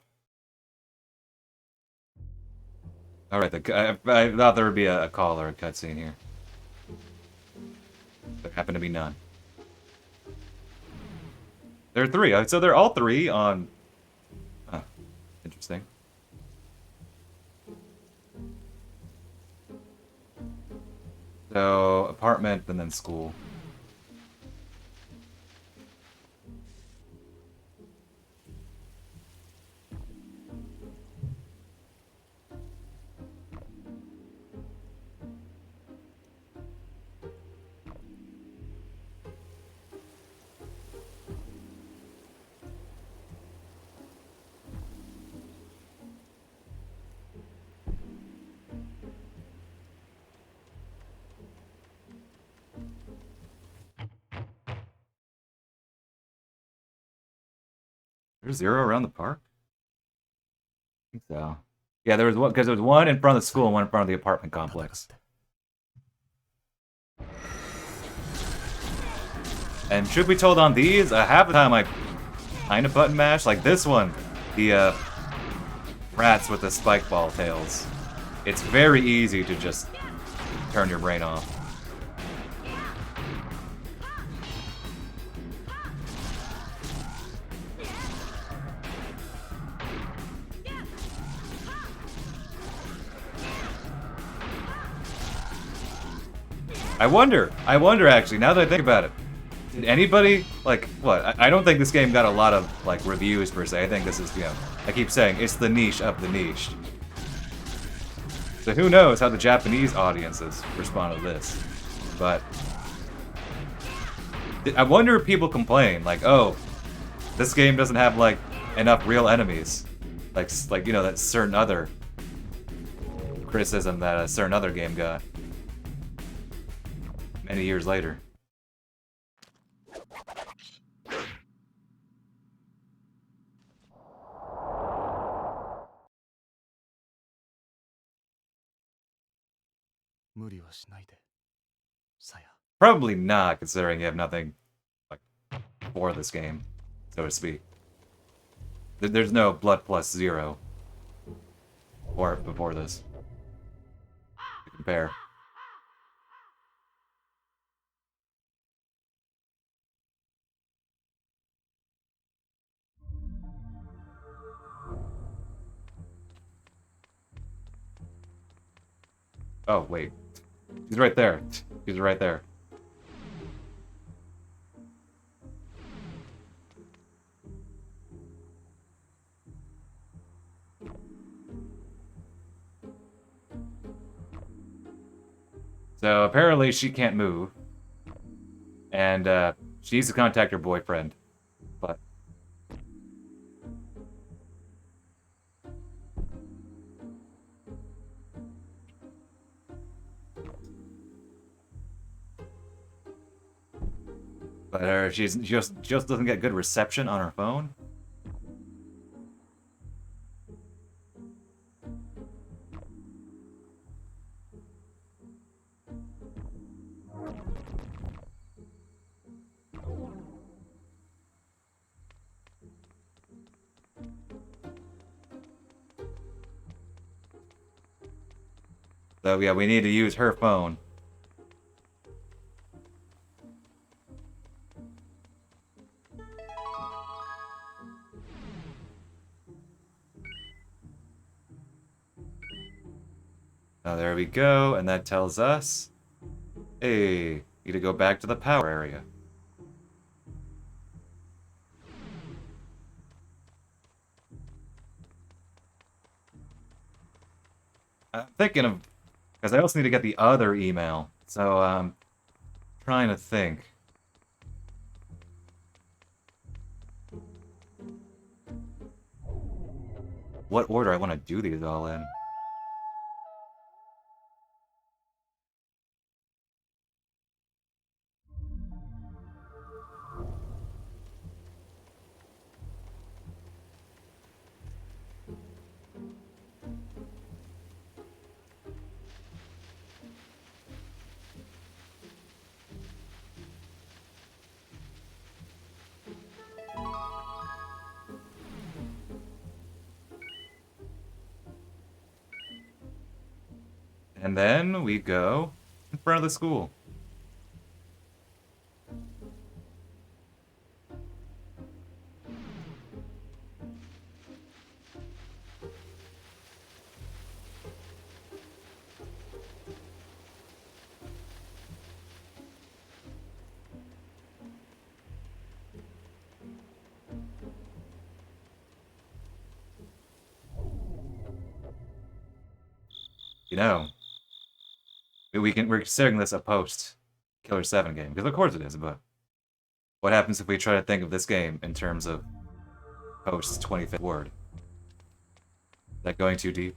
Alright, I thought there would be a call or a cutscene here. There happened to be none. There are three, so they're all three on... Huh, interesting. So, apartment and then school. There's 0 around the park? I think so. Yeah, there was one, because there was one in front of the school and one in front of the apartment complex. And truth be told, on these, half the time I kind of button mash. Like this one, the rats with the spike ball tails. It's very easy to just turn your brain off. I wonder actually, now that I think about it, did anybody, like, what? I don't think this game got a lot of, like, reviews per se. I think this is, you know, I keep saying, it's the niche of the niche. So who knows how the Japanese audiences respond to this. But I wonder if people complain, like, oh, this game doesn't have, like, enough real enemies. Like you know, that certain other criticism that a certain other game got many years later. Probably not, considering you have nothing, like, for this game, so to speak. There's no blood plus 0 before this to compare. Oh, wait. He's right there. He's right there. So apparently she can't move. And she needs to contact her boyfriend. But she just doesn't get good reception on her phone. So yeah, we need to use her phone. Now there we go, and that tells us, hey, need to go back to the power area. I'm thinking of, because I also need to get the other email, so I'm trying to think. What order I want to do these all in. And then we go in front of the school. You know, we're considering this a post Killer 7 game, because of course it is, but what happens if we try to think of this game in terms of post 25th Word? Is that going too deep?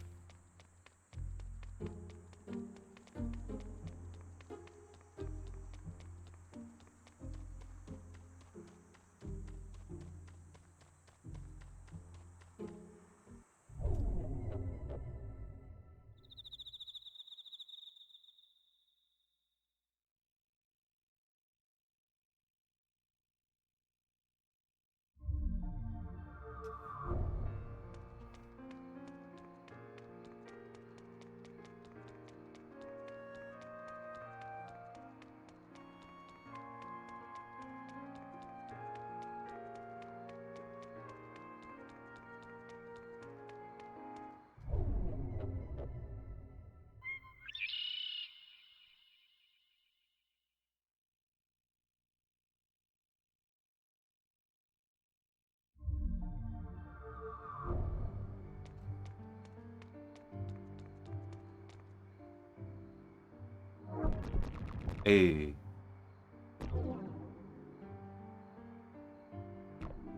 Hey.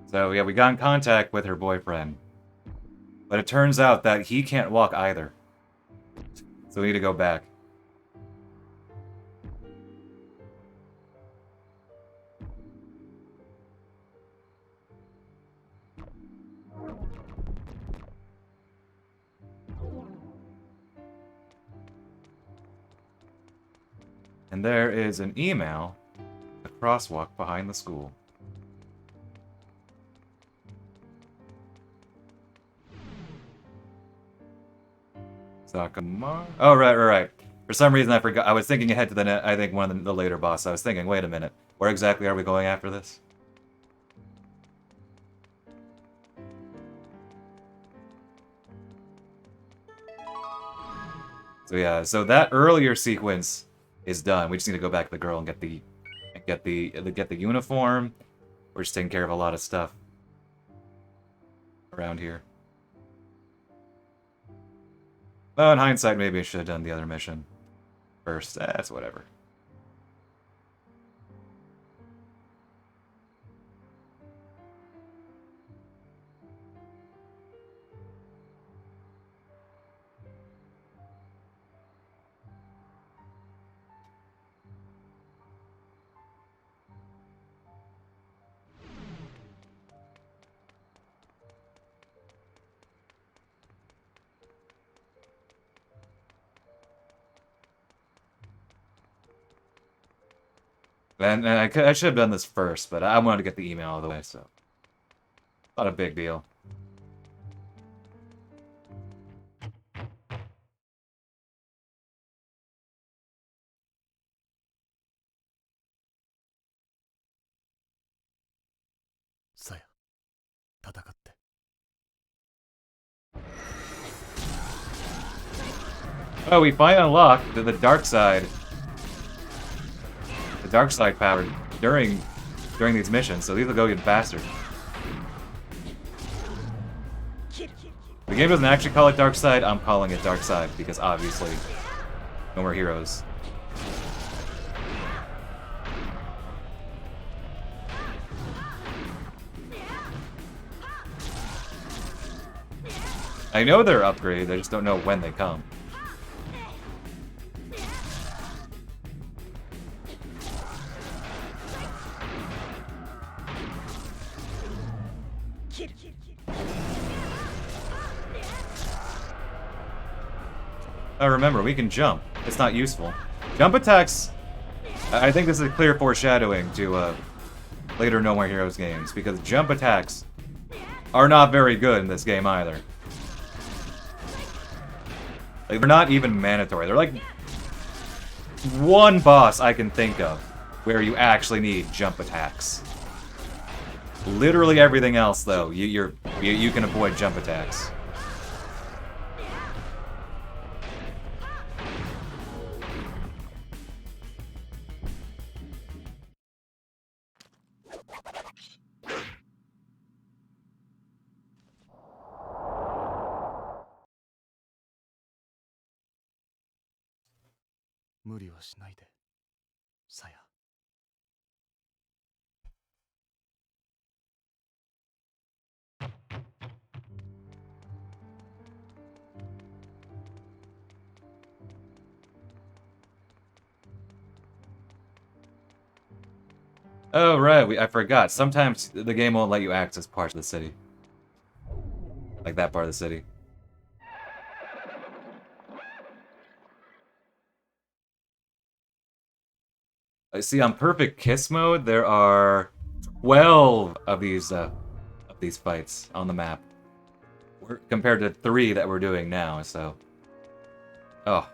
So yeah, we got in contact with her boyfriend. But it turns out that he can't walk either. So we need to go back. And there is an email, a crosswalk behind the school. Sakamar. Oh, right. For some reason, I forgot. I was thinking ahead to I think one of the later boss. I was thinking, wait a minute, where exactly are we going after this? So yeah, so that earlier sequence is done. We just need to go back to the girl and get the uniform. We're just taking care of a lot of stuff around here. Well, in hindsight, maybe I should have done the other mission first. That's whatever. And I should have done this first, but I wanted to get the email out of the way, so. Not a big deal. Saya, 戦って。 Oh, we finally unlocked the dark side. The dark side power during these missions, so these will go even faster. The game doesn't actually call it dark side. I'm calling it dark side because obviously, no more heroes. I know they're upgraded. I just don't know when they come. Oh, remember, we can jump. It's not useful. Jump attacks... I think this is a clear foreshadowing to later No More Heroes games, because jump attacks are not very good in this game either. Like, they're not even mandatory. They're like one boss I can think of where you actually need jump attacks. Literally everything else, though, you can avoid jump attacks. Saya. Oh, right, I forgot. Sometimes the game won't let you access parts of the city. Like that part of the city. I see on Perfect Kiss mode, there are 12 of these fights on the map. Compared to 3 that we're doing now, so... Oh.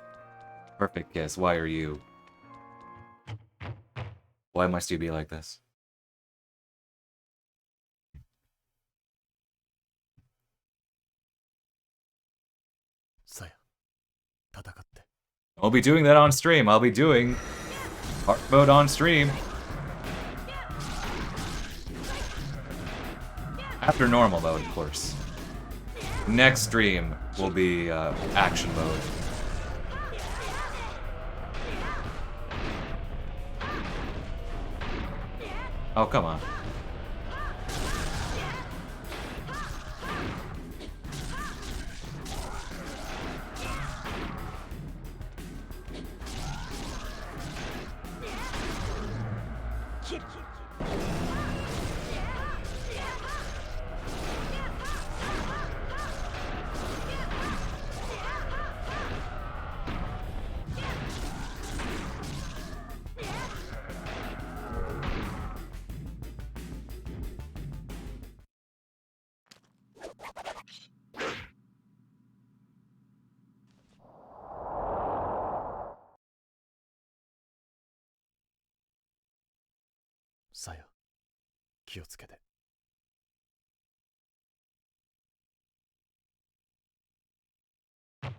Perfect Kiss, why are you? Why must you be like this? Saya, 戦って。 I'll be doing that on stream. I'll be doing heart mode on stream. After normal mode, of course. Next stream will be action mode. Oh, come on.さや、気をつけて。さや、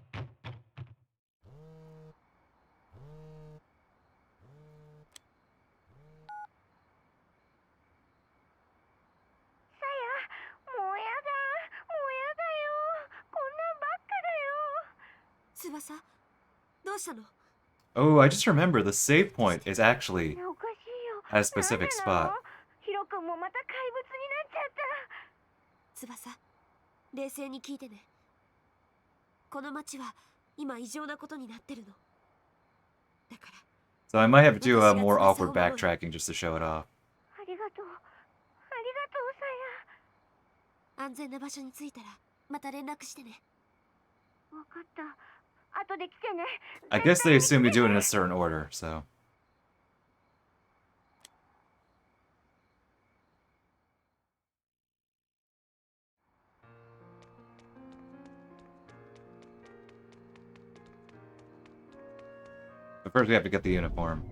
もうやだ、もうやだよ。こんなんばっか翼どうしたの？ Oh, I just remember the save point is だ actually よ。おかしいよ。 at a specific なんな spot. の？ヒロ君もまた怪物になっちゃった。翼冷静に聞いてね。この町は今異常なことになってるの。だから So I might have to do a more awkward backtracking just to show it off. ありがとう。ありがとう、さや。安全な場所に着いたらまた連絡してね。わかった。後で来てね。 I guess they assume you do it in a certain order, so. But first we have to get the uniform.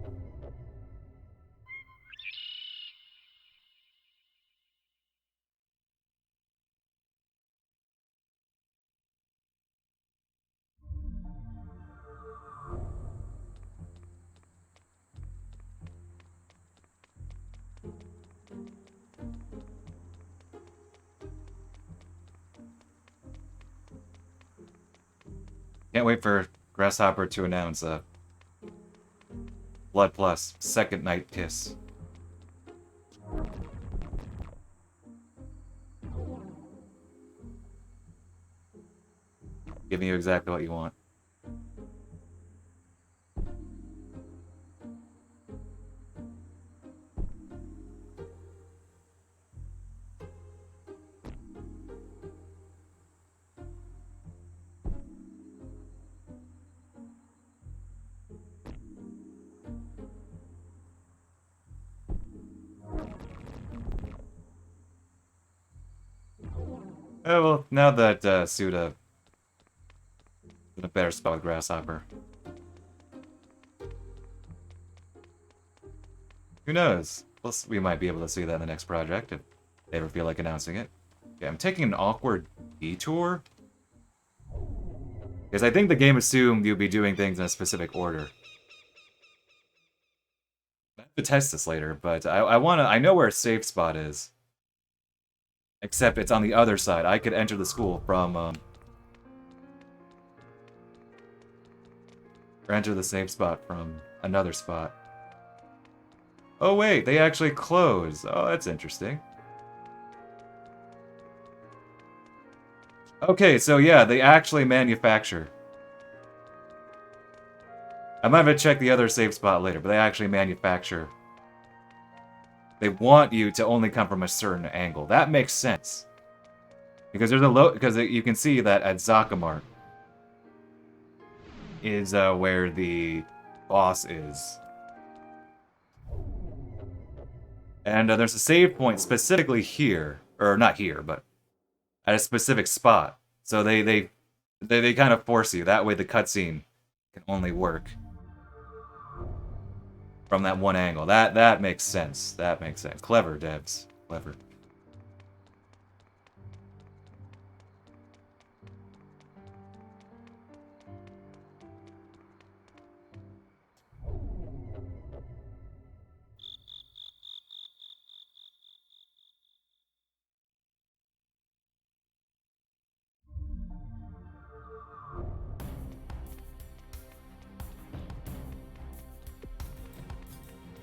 Can't wait for Grasshopper to announce Blood Plus Second Night Kiss. Giving you exactly what you want. Oh, well, now that Suda in a better spot with Grasshopper. Who knows? We might be able to see that in the next project if they ever feel like announcing it. Yeah, I'm taking an awkward detour. Because I think the game assumed you'd be doing things in a specific order. I have to test this later, but I know where a safe spot is. Except it's on the other side. I could enter the school from, or enter the safe spot from another spot. Oh wait, they actually close. Oh, that's interesting. Okay, so yeah, they actually manufacture. I might have to check the other safe spot later, but they actually manufacture. They want you to only come from a certain angle. That makes sense. Because there's because you can see that at Zakamart is where the boss is. And there's a save point specifically here, or not here, but at a specific spot. So they kind of force you. That way the cutscene can only work from that one angle. That makes sense. That makes sense. Clever, devs. Clever.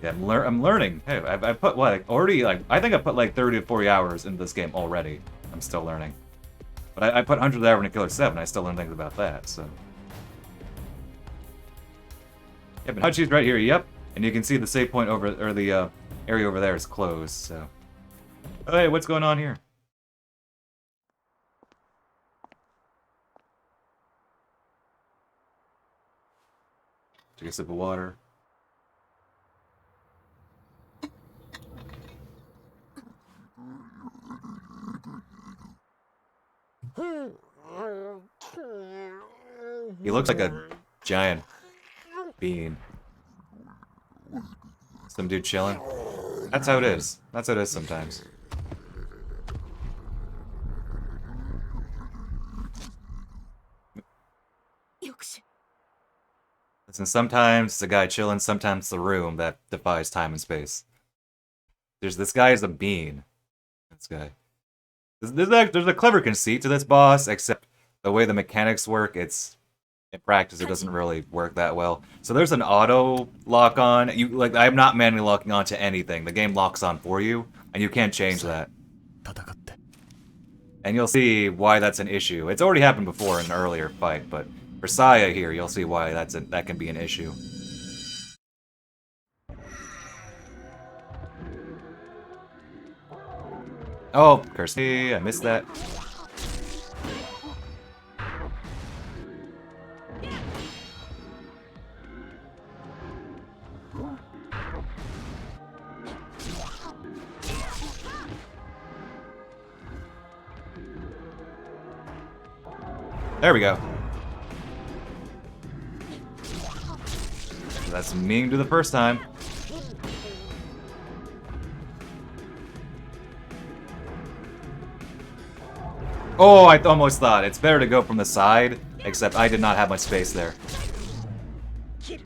Yeah, I'm learning. Hey, I've put what, like, already, like, I think I put like 30 to 40 hours into this game already. I'm still learning. But I put hundreds of hours into Killer 7. I still learn things about that, so. Yeah, but Hachi's right here, yep. And you can see the save point over, or the area over there is closed, so. Oh, hey, what's going on here? Take a sip of water. He looks like a giant bean. Some dude chilling. That's how it is. That's how it is sometimes. Listen, sometimes it's a guy chilling, sometimes it's the room that defies time and space. This guy is a bean. This guy. There's a clever conceit to this boss, except the way the mechanics work, in practice it doesn't really work that well. So there's an auto lock on. I'm not manually locking on to anything. The game locks on for you, and you can't change that. And you'll see why that's an issue. It's already happened before in an earlier fight, but for Saya here, you'll see why that can be an issue. Oh, curse me, I missed that. There we go. That's mean to the first time. Oh, I almost thought. It's better to go from the side, except I did not have much space there. Yeah,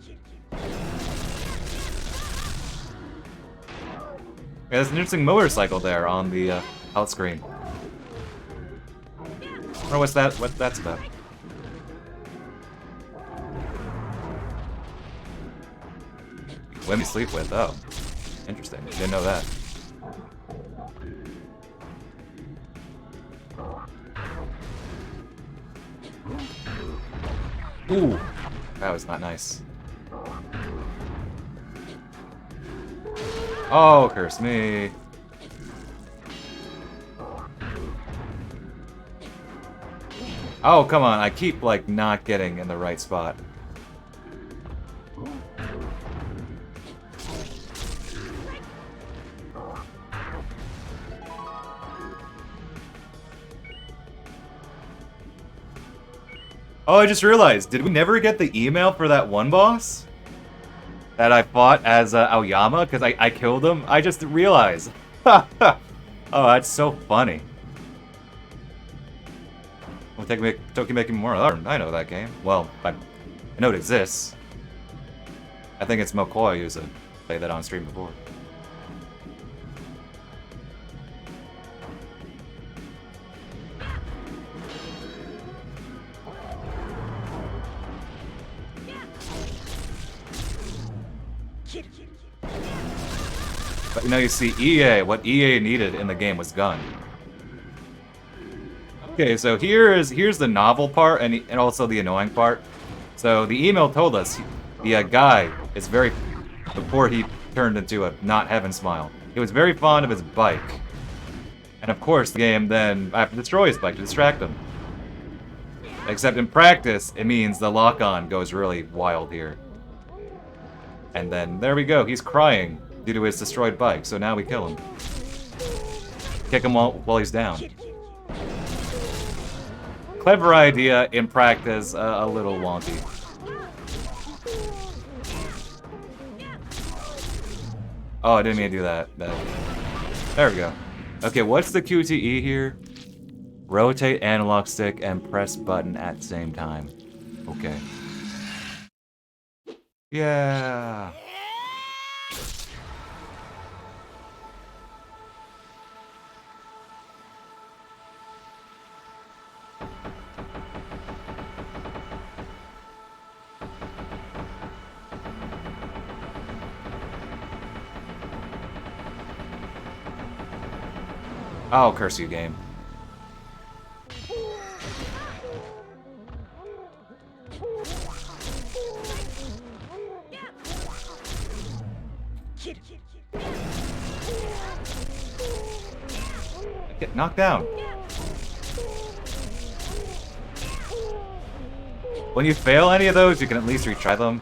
there's an interesting motorcycle there on the out screen. I wonder what that's about. Women you sleep with, oh. Interesting, didn't know that. Ooh, that was not nice. Oh, curse me. Oh, come on, I keep, like, not getting in the right spot. Oh, I just realized, did we never get the email for that one boss? That I fought as Aoyama? Because I killed him? I just realized. Oh, that's so funny. Well, Tokimeki Memorial. I know that game. Well, I know it exists. I think it's Mokoi who's played that on stream before. But you know, you see EA, what EA needed in the game was gun. Okay, so here's the novel part and also the annoying part. So the email told us the guy is very, before he turned into a not heaven smile, he was very fond of his bike. And of course the game then, I have to destroy his bike to distract him. Except in practice, it means the lock-on goes really wild here. And then, there we go, he's crying due to his destroyed bike, so now we kill him. Kick him while he's down. Clever idea, in practice, a little wonky. Oh, I didn't mean to do that. There we go. Okay, what's the QTE here? Rotate analog stick and press button at the same time. Okay. Yeah. Oh, curse you, game. Get knocked down. When you fail any of those, you can at least retry them.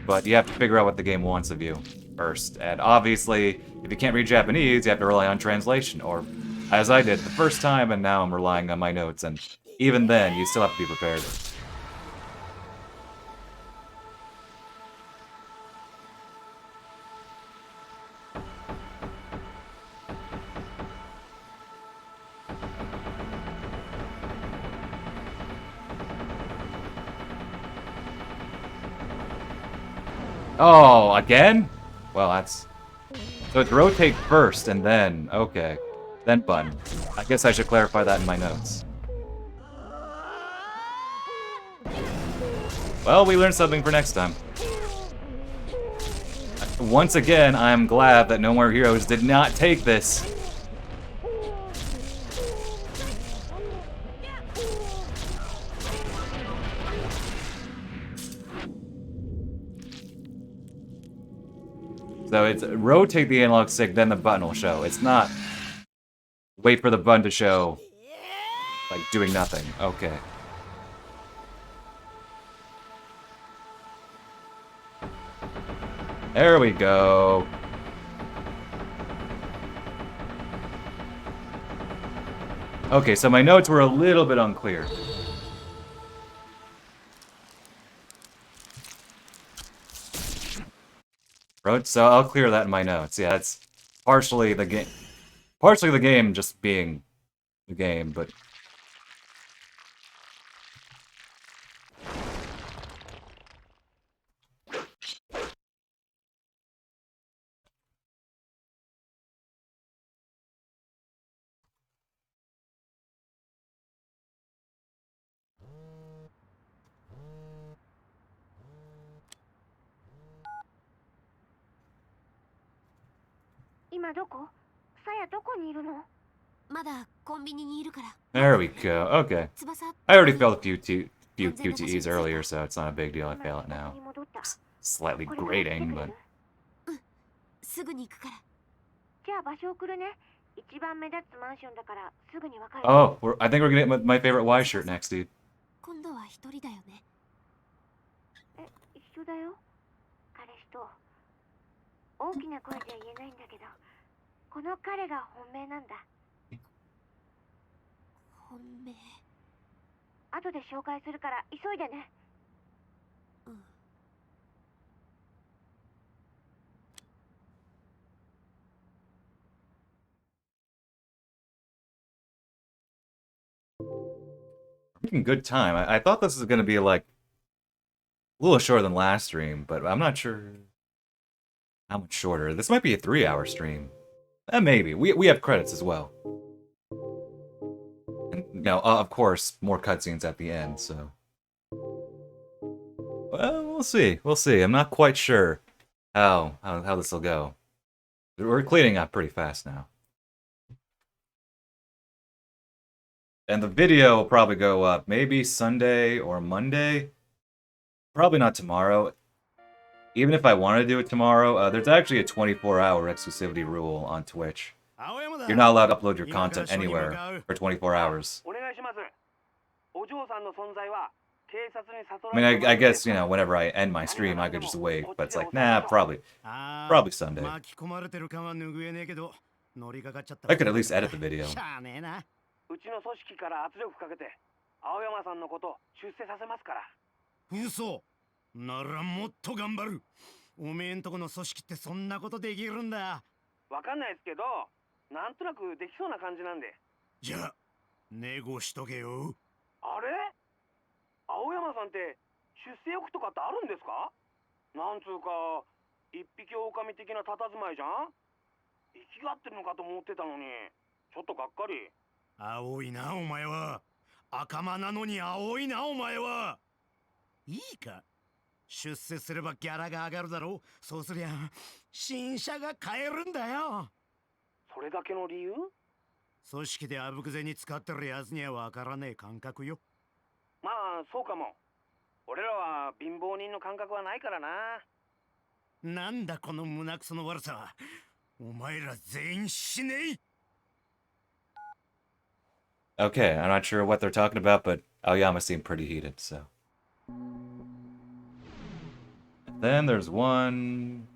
But you have to figure out what the game wants of you first. And obviously, if you can't read Japanese, you have to rely on translation. Or, as I did the first time, and now I'm relying on my notes. And even then, you still have to be prepared. Oh, again? Well, that's... So it's rotate first, and then... Okay. Then button. I guess I should clarify that in my notes. Well, we learned something for next time. Once again, I'm glad that No More Heroes did not take this. So it's rotate the analog stick, then the button will show. It's not wait for the button to show, like doing nothing. Okay. There we go. Okay, so my notes were a little bit unclear. So I'll clear that in my notes. Yeah, that's partially the game. Partially the game just being the game, but... There we go. Okay. I already failed a few QTEs earlier, so it's not a big deal I fail it now. It's slightly grating, but... Oh, I think we're gonna get my favorite Y shirt next, dude. 後で紹介するから急いでね。Making good time. I thought this was gonna be like a little shorter than last stream, but I'm not sure how much shorter. This might be a 3-hour stream. Maybe. We have credits as well. And, you know, of course, more cutscenes at the end, so... Well, we'll see. We'll see. I'm not quite sure how this will go. We're cleaning up pretty fast now. And the video will probably go up maybe Sunday or Monday. Probably not tomorrow. Even if I wanted to do it tomorrow, there's actually a 24-hour exclusivity rule on Twitch. You're not allowed to upload your content anywhere for 24 hours. I mean, I guess, you know, whenever I end my stream, I could just wait. But it's like, nah, probably Sunday. I could at least edit the video. うちの組織から圧力かけて青山さんのこと出世させますから。嘘ならもっと頑張る。おめえんとこの組織ってそんなことできるんだ。わかんないですけど、なんとなくできそうな感じなんで。じゃあネゴしとけよ。あれ？青山さんって出世欲とかってあるんですか？なんつうか一匹狼的な佇まいじゃん。生きがってるのかと思ってたのに、ちょっとがっかり。青いなお前は。赤間なのに青いなお前は。いいか、出世すればギャラが上がるだろう。そうすりゃ新車が買えるんだよ。そそれだけの理由？組織であぶくぜに使ってるやつにはわからねえ感覚よ。まあそうかも。俺らは貧乏人の感覚はないからな。なんだこの胸くその悪さは。お前ら全員死ねえ。 Okay, I'm not sure what they're talking about, but Aoyama seemed pretty heated, so. And then there's one...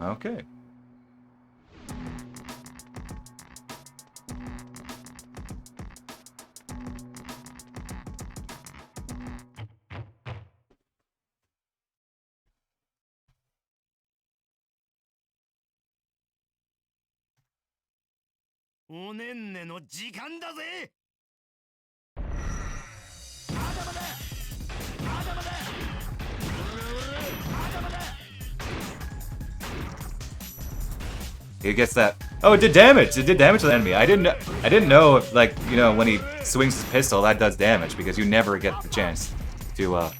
Okay.おねんねの時間だぜ。 He gets that. Oh, it did damage. It did damage to the enemy. I didn't know if, like, you know, when he swings his pistol, that does damage because you never get the chance to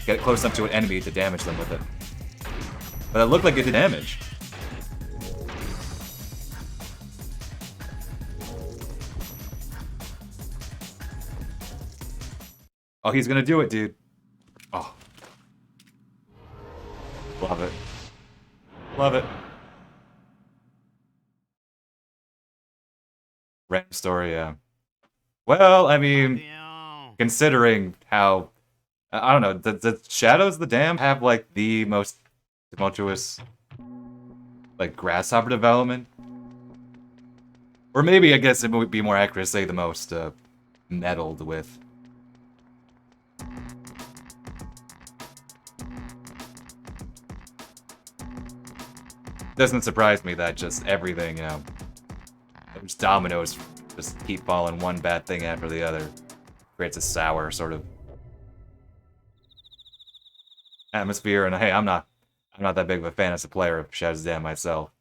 get close enough to an enemy to damage them with it. But it looked like it did damage. Oh, he's gonna do it, dude. Oh. Love it. Love it. Random story, yeah. Well, I mean, considering how... I don't know, the Shadows of the Dam have, like, the most tumultuous, like, grasshopper development. Or maybe, I guess it would be more accurate to say the most, meddled with. Doesn't surprise me that just everything, you know, just dominoes just keep falling one bad thing after the other. Creates a sour sort of atmosphere, and hey, I'm not that big of a fan as a player of Shadows of the Dam myself.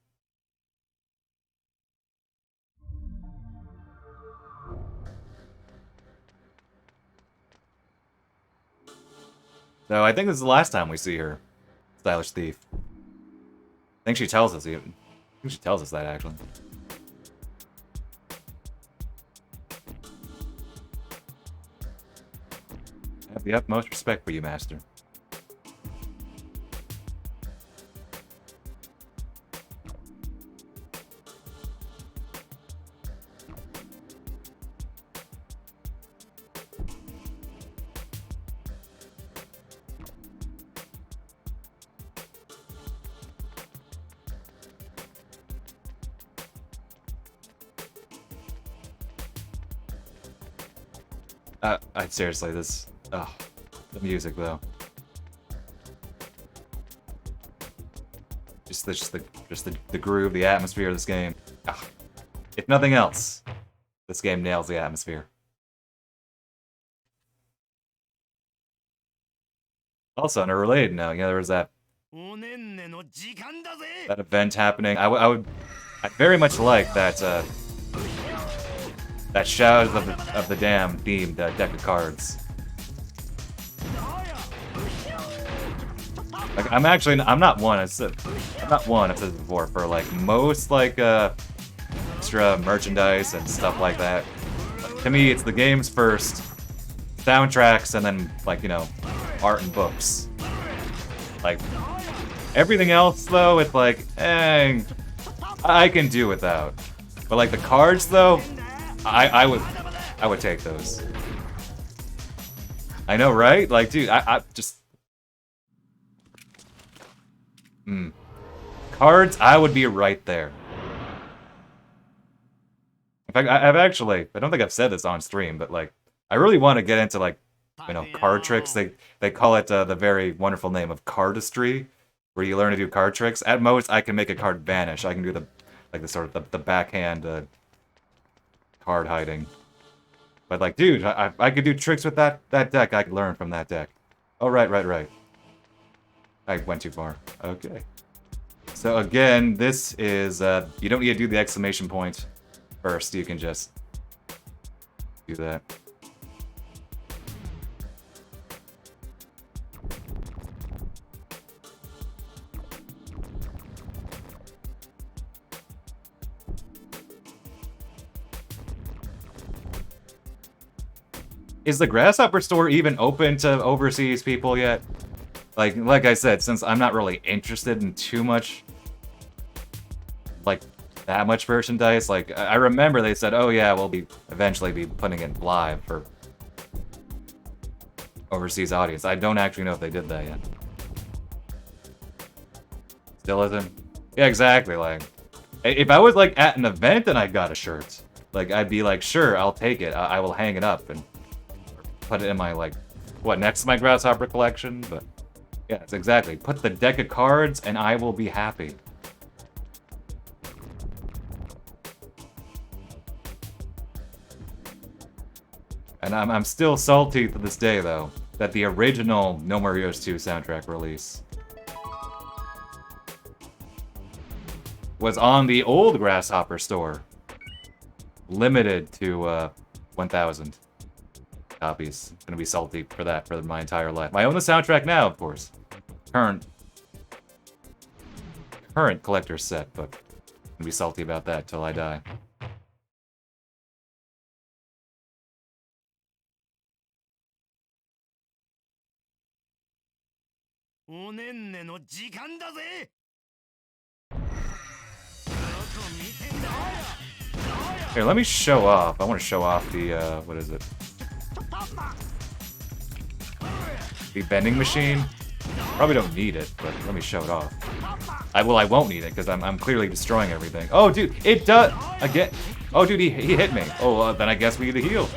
So I think this is the last time we see her, Stylish Thief. I think she tells us even. I think she tells us that actually. I have the utmost respect for you, Master. Seriously, this... Oh, the music, though. Just the groove, the atmosphere of this game. Oh, if nothing else, this game nails the atmosphere. Also, on a related note, you know, there was that event happening. I'd very much like that, that Shadows of the Dam themed deck of cards. Like, I'm not one. I've said this before, for like most like extra merchandise and stuff like that. But to me, it's the games first, soundtracks, and then like, you know, art and books. Like everything else though, it's like, I can do without. But like the cards though, I would take those. I know, right? Like, dude, I just... Cards, I would be right there. In fact, I don't think I've said this on stream, but like, I really want to get into like, you know, card tricks. They call it the very wonderful name of cardistry, where you learn to do card tricks. At most, I can make a card vanish. I can do the backhand card hiding. But like, dude, I could do tricks with that deck. I could learn from that deck. Oh, right. I went too far. Okay. So again, this is, you don't need to do the exclamation point first. You can just do that. Is the Grasshopper store even open to overseas people yet? Like I said, since I'm not really interested in too much, like, that much merchandise, like, I remember they said, oh yeah, we'll eventually be putting it live for overseas audience. I don't actually know if they did that yet. Still isn't? Yeah, exactly, like, if I was, like, at an event and I got a shirt, like, I'd be like, sure, I'll take it. I will hang it up and put it in my, like, what, next to my Grasshopper collection? But, yeah, it's exactly. Put the deck of cards and I will be happy. And I'm still salty to this day, though, that the original No More Heroes 2 soundtrack release was on the old Grasshopper store. Limited to 1,000 copies. Gonna be salty for that for my entire life. I own the soundtrack now, of course. Current collector's set, but gonna be salty about that till I die. おねんねの時間だぜ。Here, let me show off. I want to show off the, what is it? The vending machine? Probably don't need it, but let me show it off. I won't need it, because I'm clearly destroying everything. Oh, dude, it does! Again. Oh, dude, he hit me. Oh, then I guess we need to heal.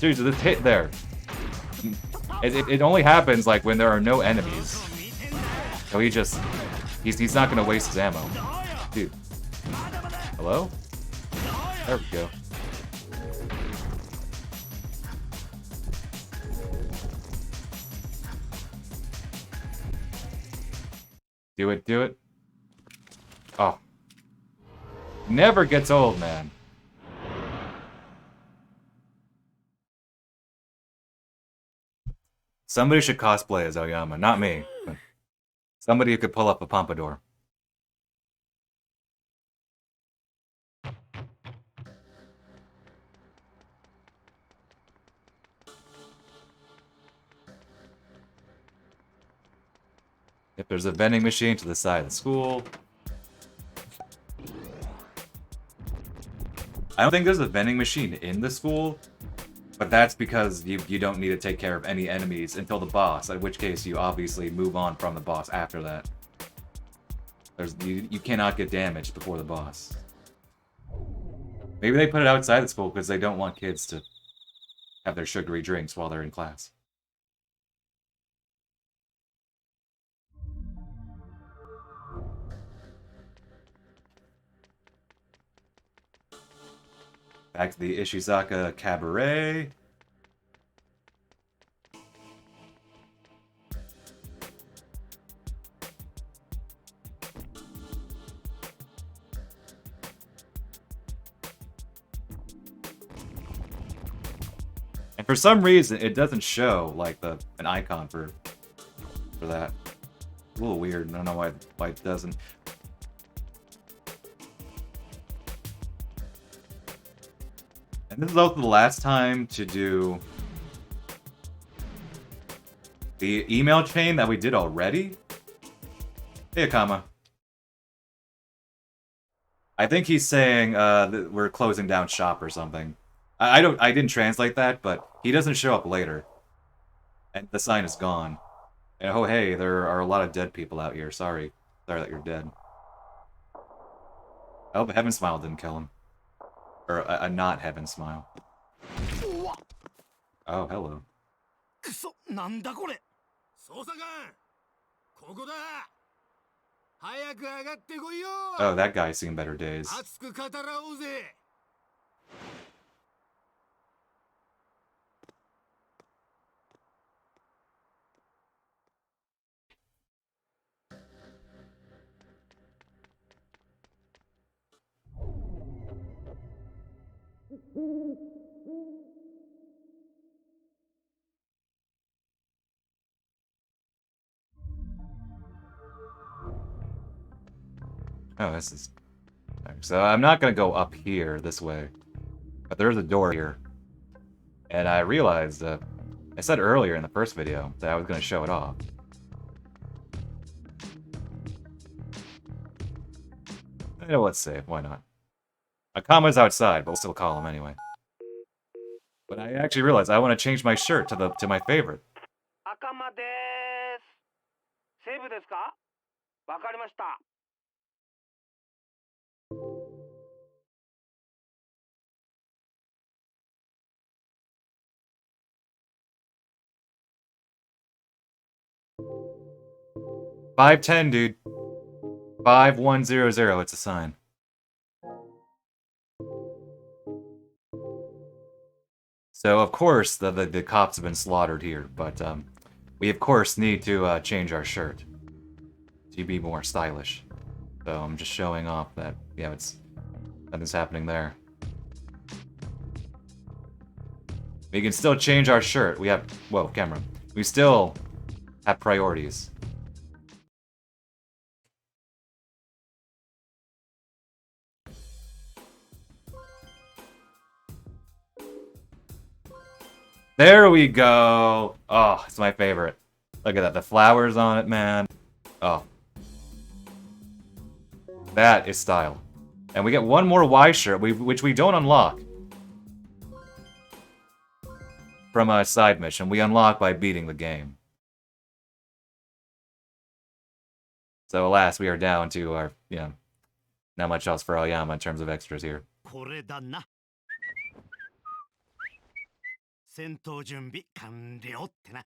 Dude, this hit there. It only happens, like, when there are no enemies. So he's not gonna waste his ammo. Dude. Hello? There we go. Do it, do it. Oh. Never gets old, man. Somebody should cosplay as Aoyama, not me. But somebody who could pull up a pompadour. If there's a vending machine to the side of the school. I don't think there's a vending machine in the school, but that's because you don't need to take care of any enemies until the boss, in which case you obviously move on from the boss after that. You cannot get damaged before the boss. Maybe they put it outside the school because they don't want kids to have their sugary drinks while they're in class. Back to the Ishizaka Cabaret. And for some reason, it doesn't show like an icon for that. A little weird. I don't know why it doesn't. And this is also the last time to do the email chain that we did already. Hey, Akama. I think he's saying that we're closing down shop or something. I didn't translate that, but he doesn't show up later. And the sign is gone. And oh hey, there are a lot of dead people out here. Sorry that you're dead. I hope Heaven Smile didn't kill him. Or a not Heaven Smile. Oh, hello. くそ、なんだこれ。捜査官、ここだ。早く上がってこいよ。Oh, that guy's seen better days. 熱く語らおうぜ。Oh, this is... So I'm not gonna go up here, this way. But there's a door here. And I realized, I said earlier in the first video that I was going to show it off. You know, let's save. Why not? Akama's outside, but we'll still call him anyway. But I actually realized I want to change my shirt to my favorite. 赤間です。セーブですか？わかりました。510, dude. 5100. It's a sign. So of course the cops have been slaughtered here, but we of course need to change our shirt to be more stylish. So I'm just showing off that nothing's happening there. We can still change our shirt. We have camera. We still have priorities. There we go. Oh, it's my favorite. Look at that. The flowers on it, man. Oh. That is style. And we get one more Y shirt, which we don't unlock. From a side mission. We unlock by beating the game. So alas, we are down to our, not much else for Aoyama in terms of extras here. これだな。戦闘準備完了ってな。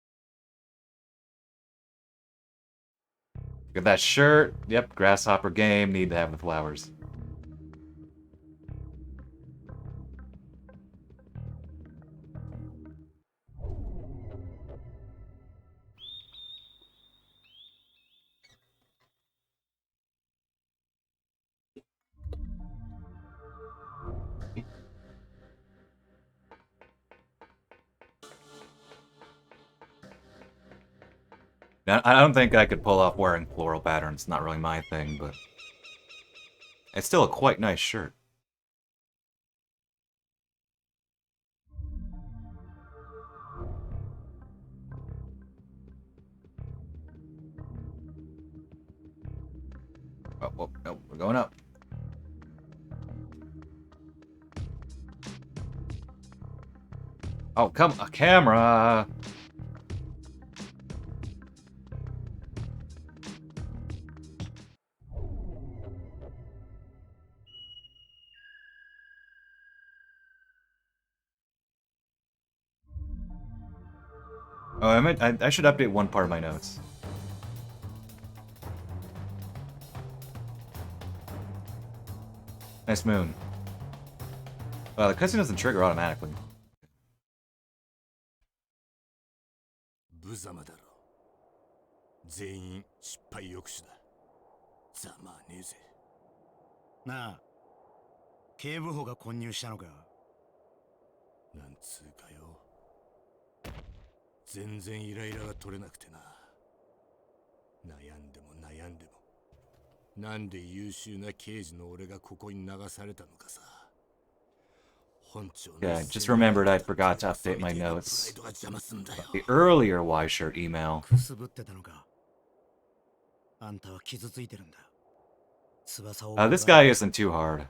Get that shirt. Yep, grasshopper game. Need to have the flowers. Now, I don't think I could pull off wearing floral patterns. Not really my thing, but it's still a quite nice shirt. Oh, no, we're going up. Oh, come a camera. Oh, I should update one part of my notes. Nice moon. The cutscene doesn't trigger automatically. 無様だろ。全員失敗抑止だ。ざまあねえぜ。なあ、警部補が混入したのか。なんつうかよ。全然イライラが取れなくてな。悩んでも悩んでも。なんで優秀な刑事の俺がここに流されたのかさ。 Yeah, just remembered I forgot to update my notes. The earlier Y-shirt email. This guy isn't too hard. I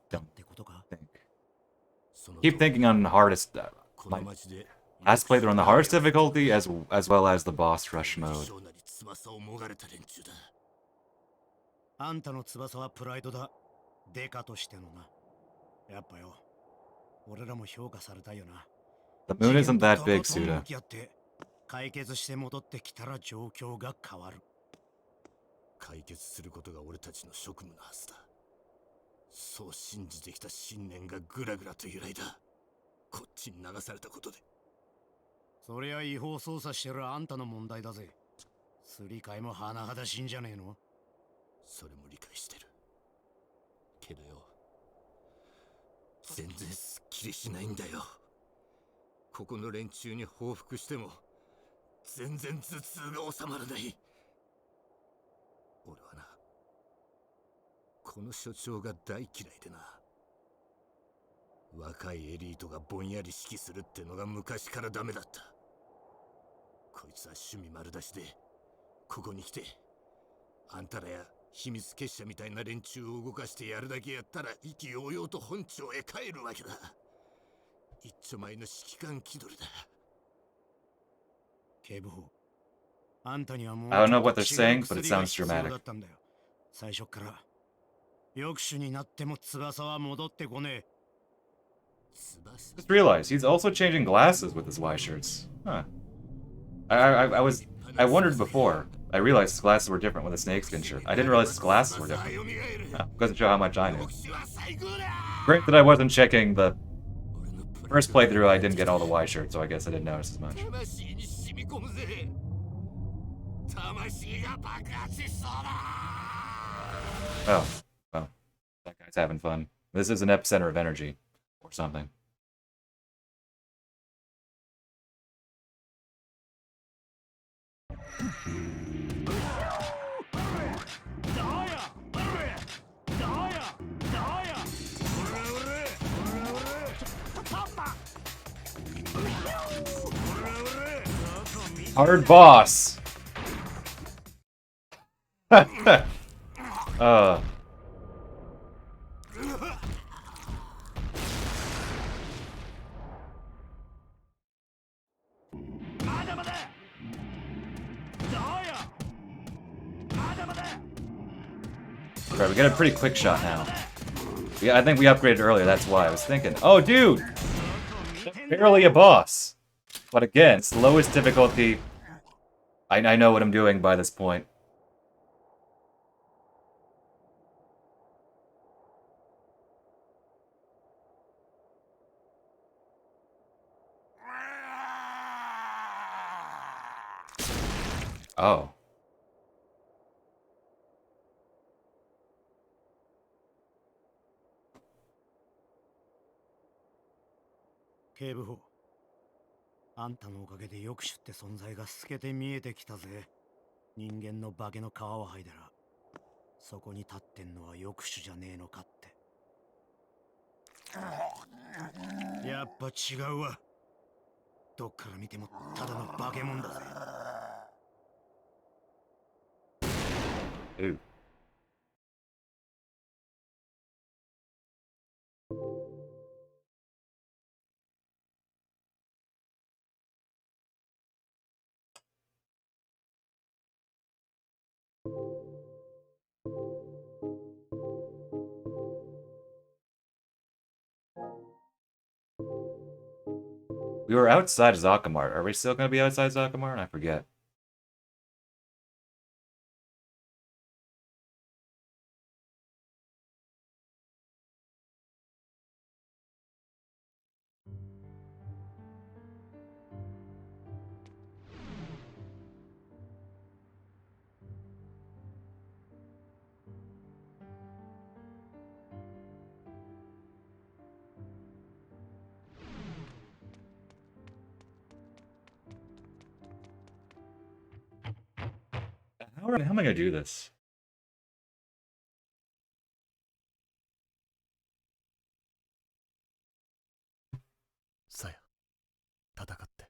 don't think. Keep thinking on the hardest. I have to play through on the hardest difficulty as well as the boss rush mode. あんたの翼はプライドだ。デカとしてのな。 やっぱよ、俺らも評価されたよな。 The moon isn't that big, Suda. 解決して戻ってきたら状況が変わる。解決することが俺たちの職務のはずだ。そう信じてきた信念がぐらぐらと揺らいだ。こっちに流されたことで。そりゃ違法捜査してるあんたの問題だぜ。すり替えも甚だしいんじゃねえの？それも理解してる。けどよ。 全然すっきりしないんだよ。ここの連中に報復しても全然頭痛が収まらない。俺はな、この所長が大嫌いでな。若いエリートがぼんやり指揮するってのが昔からダメだった。こいつは趣味丸出しで、ここに来てあんたらや秘密結社みたいな連中を動かしてやるだけやったら意気揚々と本庁へ帰るわけだ。一丁前の指揮官気取りだ。警部補、あんたにはもう I don't know what they're saying, but it sounds 必要 dramatic. だったんだよ。最初から抑止になっても翼は戻ってこねえ。 Just realized he's also changing glasses with his Y shirts. Huh. I wondered before. I realized his glasses were different with a snakeskin shirt. I didn't realize his glasses were different. Huh, doesn't show how much I knew. Great that I wasn't checking the first playthrough. I didn't get all the Y shirts, so I guess I didn't notice as much. Oh, well, that guy's having fun. This is an epicenter of energy, or something. Hard boss. Right, we get a pretty quick shot now. Yeah, I think we upgraded earlier, that's why. I was thinking, oh dude! Barely a boss! But again, it's the lowest difficulty. I know what I'm doing by this point. Oh. Keibuho, あんたのおかげで抑止って存在が透けて見えてきたぜ。人間の化けの皮を剥いだら、そこに立ってんのは抑止じゃねえのかって。やっぱ違うわ。どっから見てもただの化け物だぜ。Ooh. We were outside Zakamart. Are we still going to be outside Zakamart? I forget. How am I going to do this? さや、戦って。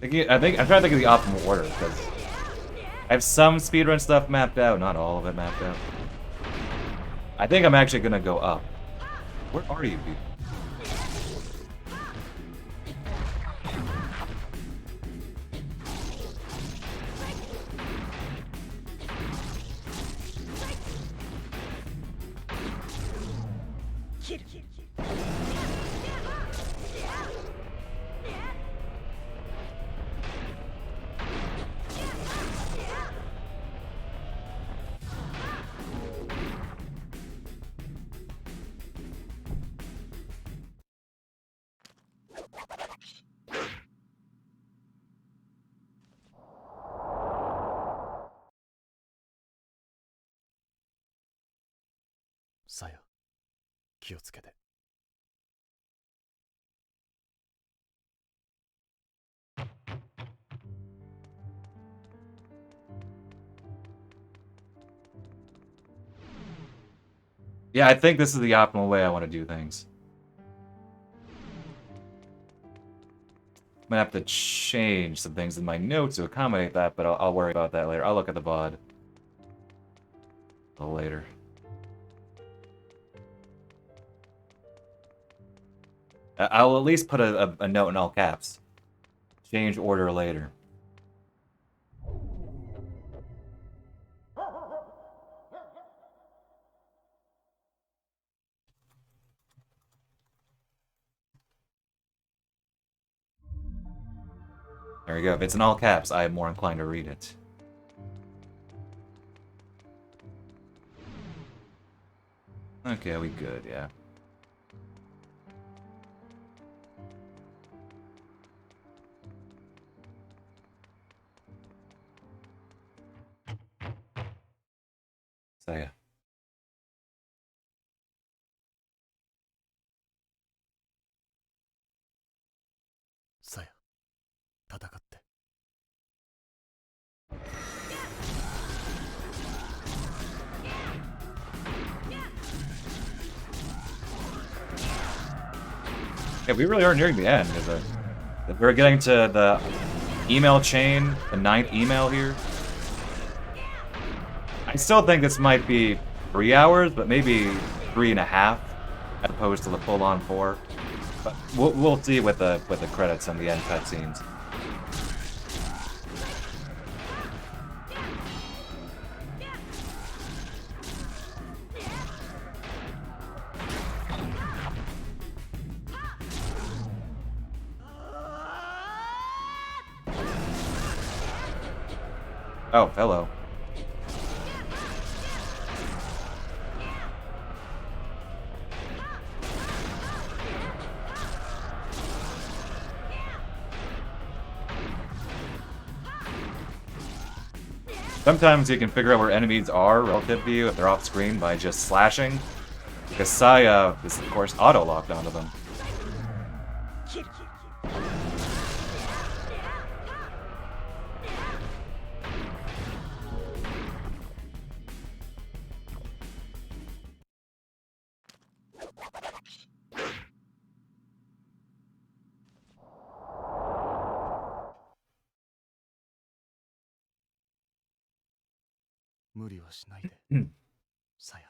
I think I'm trying to think of the optimal order because I have some speedrun stuff mapped out, not all of it mapped out. I think I'm actually gonna go up. Where are you, dude? さや、気をつけて。Yeah, I think this is the optimal way I want to do things. I'm gonna have to change some things in my notes to accommodate that, but I'll worry about that later. I'll look at the VOD a little later. I'll at least put a note in all caps. Change order later. There we go. If it's in all caps, I am more inclined to read it. Okay, we good, yeah. So yeah. さや、戦って。Yeah, we really are nearing the end. We're getting to the email chain, the 9th email here. I still think this might be 3 hours, but maybe 3.5, as opposed to the full-on 4. But we'll see with the credits and the end cutscenes. Oh, hello. Sometimes you can figure out where enemies are relative to you if they're off screen by just slashing, because Saya is of course auto-locked onto them. "無理はしないで、さや。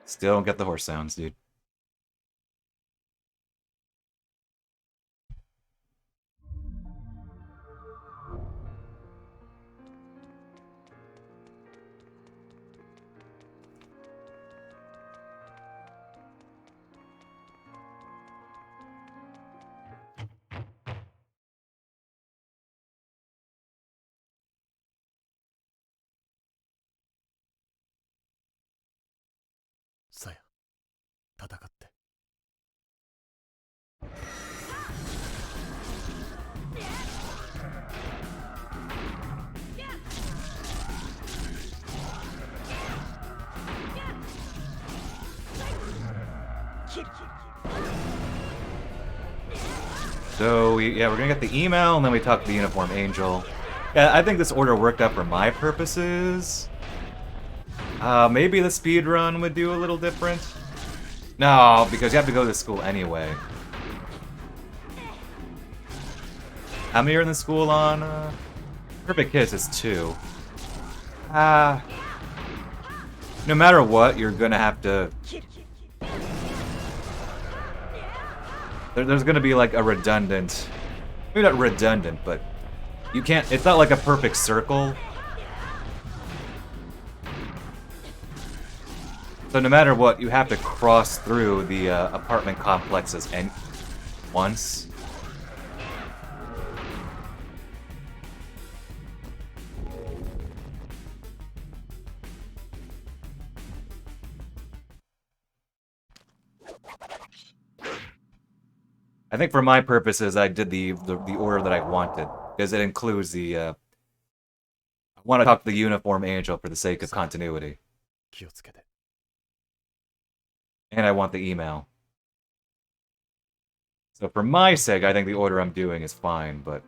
Still don't get the horse sounds, dude.さや、戦って。So, yeah, we're gonna get the email, and then we talk to the Uniform Angel. Yeah, I think this order worked out for my purposes. Maybe the speed run would do a little different. No, because you have to go to school anyway. How many are in the school on, Perfect Kiss is 2. No matter what, you're gonna have to... There's gonna be like a redundant... Maybe not redundant, but... You can't... It's not like a perfect circle. So no matter what, you have to cross through the apartment complexes and once. I think for my purposes, I did the order that I wanted, because it includes the, I want to talk to the uniform angel for the sake of continuity. 気をつけて。 And I want the email. So for my sake, I think the order I'm doing is fine, but...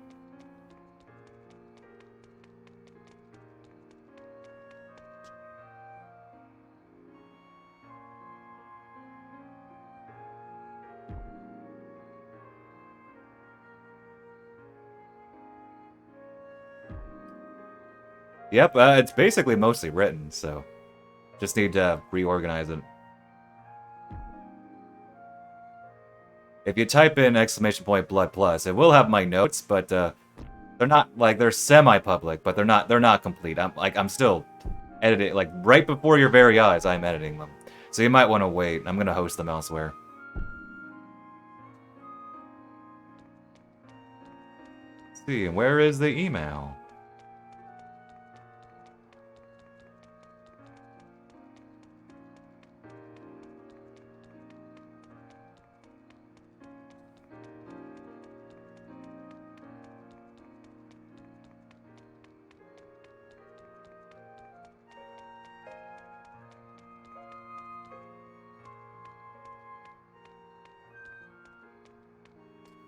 Yep, it's basically mostly written, so... Just need to reorganize it. If you type in !blood plus, it will have my notes, but they're not like they're semi-public, but they're not complete. I'm still editing, like right before your very eyes, I'm editing them. So you might want to wait. I'm gonna host them elsewhere. Let's see, where is the email?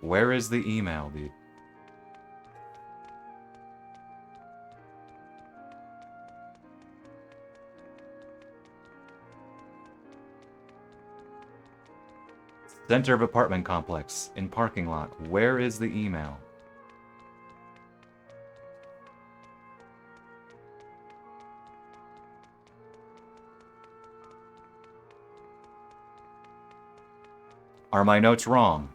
Where is the email, dude? Center of apartment complex. In parking lot. Where is the email? Are my notes wrong?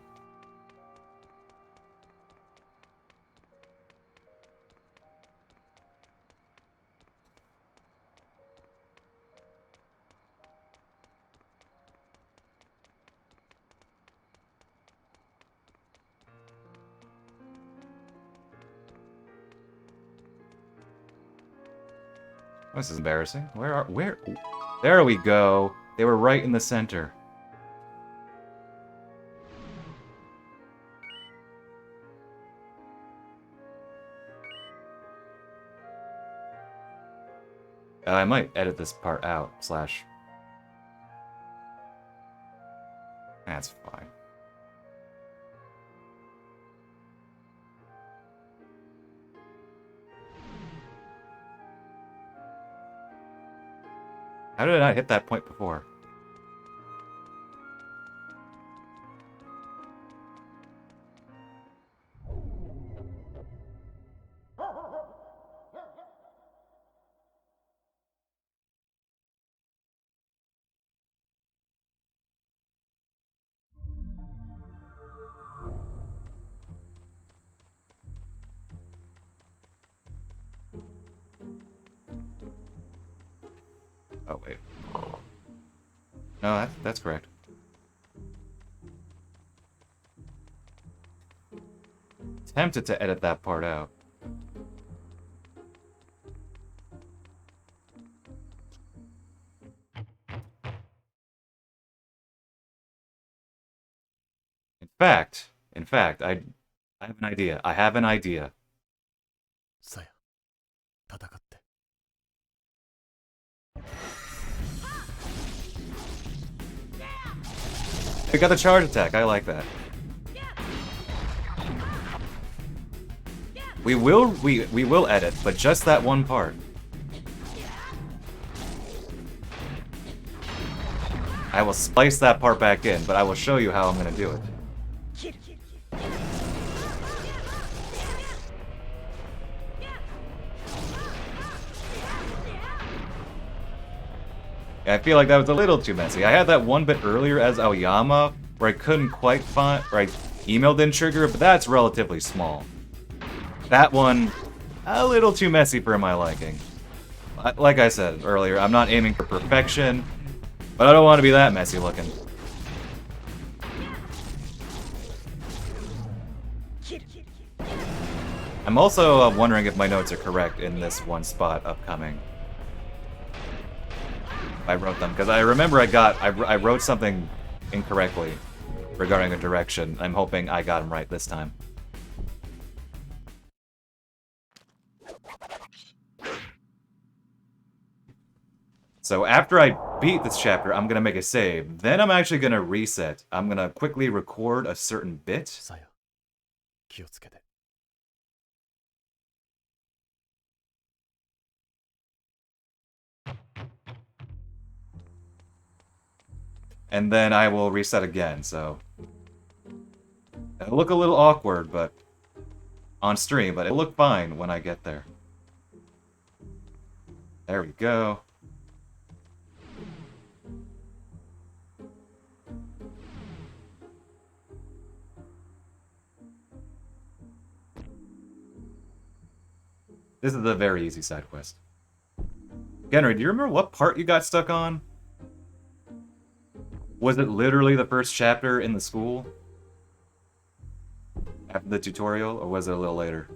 This is embarrassing. Where? There we go. They were right in the center. I might edit this part out, / That's fine. How did I not hit that point before? Oh, wait. No, that's correct. Tempted to edit that part out. In fact, I have an idea. I have an idea. さや、戦って。 We got the charge attack. I like that. We will edit, but just that one part. I will splice that part back in, but I will show you how I'm going to do it. I feel like that was a little too messy. I had that one bit earlier as Aoyama, where I couldn't quite find, where email didn't trigger, but that's relatively small. That one, a little too messy for my liking. Like I said earlier, I'm not aiming for perfection, but I don't want to be that messy looking. I'm also wondering if my notes are correct in this one spot upcoming. I wrote them because I remember I wrote something incorrectly regarding a direction. I'm hoping I got him right this time. So after I beat this chapter, I'm gonna make a save. Then I'm actually gonna reset. I'm gonna quickly record a certain bit. さや気をつけて And then I will reset again, so... It'll look a little awkward, but... on stream, but it'll look fine when I get there. There we go. This is a very easy side quest. Henry, do you remember what part you got stuck on? Was it literally the first chapter in the school? After the tutorial, or was it a little later?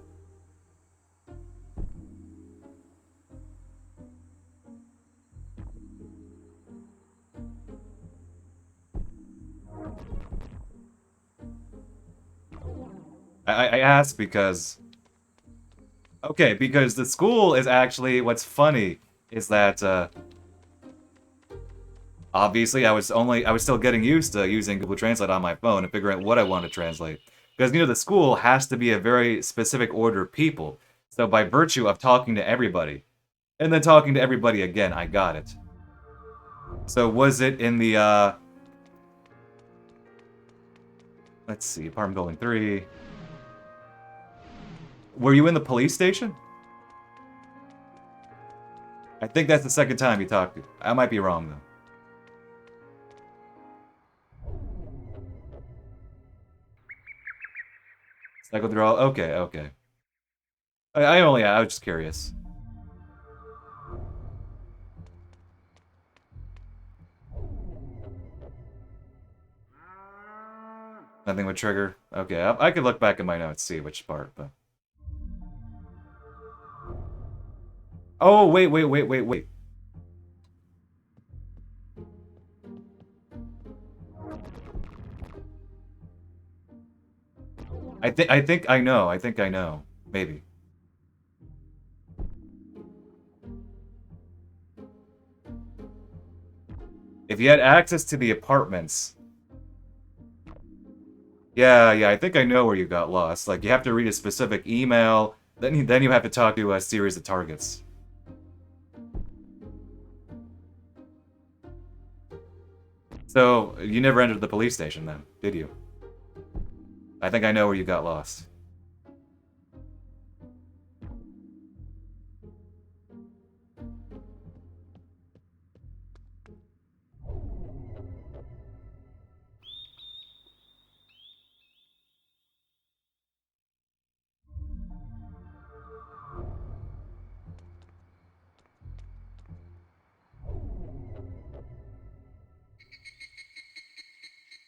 I asked because... Okay, because the school is actually... What's funny is that, obviously, I was still getting used to using Google Translate on my phone and figuring out what I wanted to translate. Because, you know, the school has to be a very specific order of people. So by virtue of talking to everybody, and then talking to everybody again, I got it. So was it in the, let's see, apartment building 3. Were you in the police station? I think that's the second time you talked to. I might be wrong, though. Cycle through all... Okay, okay. I was just curious. Nothing would trigger? Okay, I could look back at my notes, see which part, but... Oh, wait. I think I know. Maybe. If you had access to the apartments... Yeah, I think I know where you got lost. Like, you have to read a specific email, then you have to talk to a series of targets. So, you never entered the police station then, did you? I think I know where you got lost.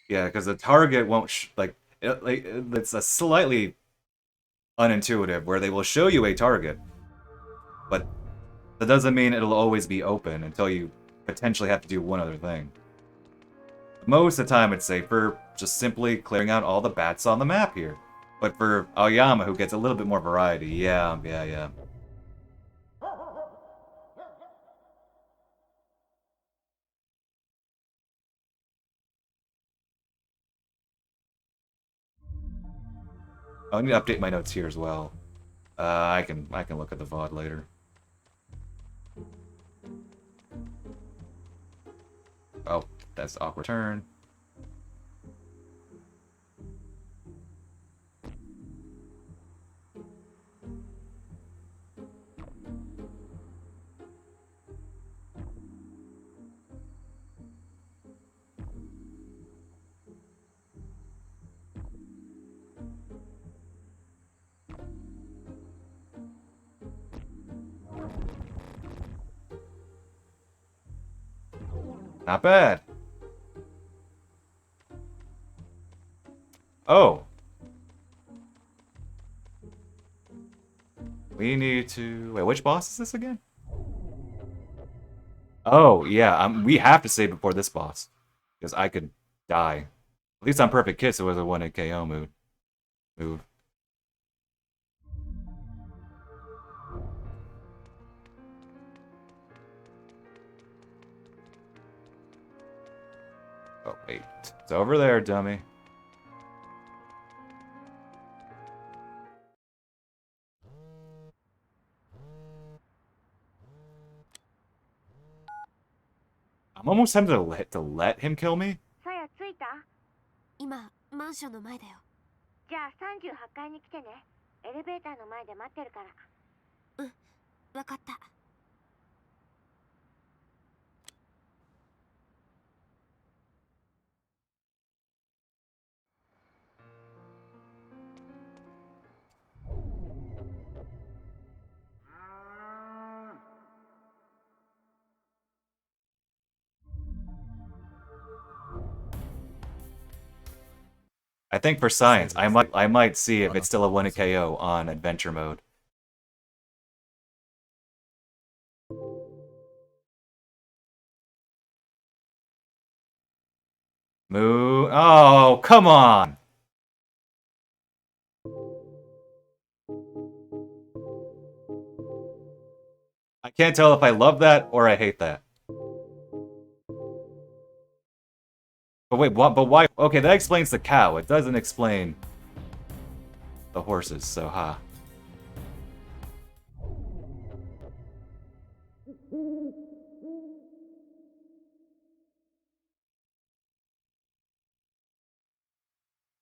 Yeah, because the target won't it's a slightly unintuitive where they will show you a target, but that doesn't mean it'll always be open until you potentially have to do one other thing. Most of the time it's safer just simply clearing out all the bats on the map here. But for Aoyama, who gets a little bit more variety, yeah. I need to update my notes here as well. I can look at the VOD later. Oh, that's awkward turn. Not bad. Oh. We need to... Wait, which boss is this again? Oh, yeah, we have to save before this boss. Because I could die. At least on Perfect Kiss, it was a 1-hit KO move. Oh, wait. It's over there, dummy. I'm almost tempted to let him kill me. さや着いた？今マンションの前だよ。じゃあ38階に来てね。エレベーターの前で待ってるから。わかった。I think for science, I might see if it's still a 1-hit KO on adventure mode. Moo. Oh, come on! I can't tell if I love that or I hate that. But wait, what? But why? Okay, that explains the cow. It doesn't explain the horses, so ha.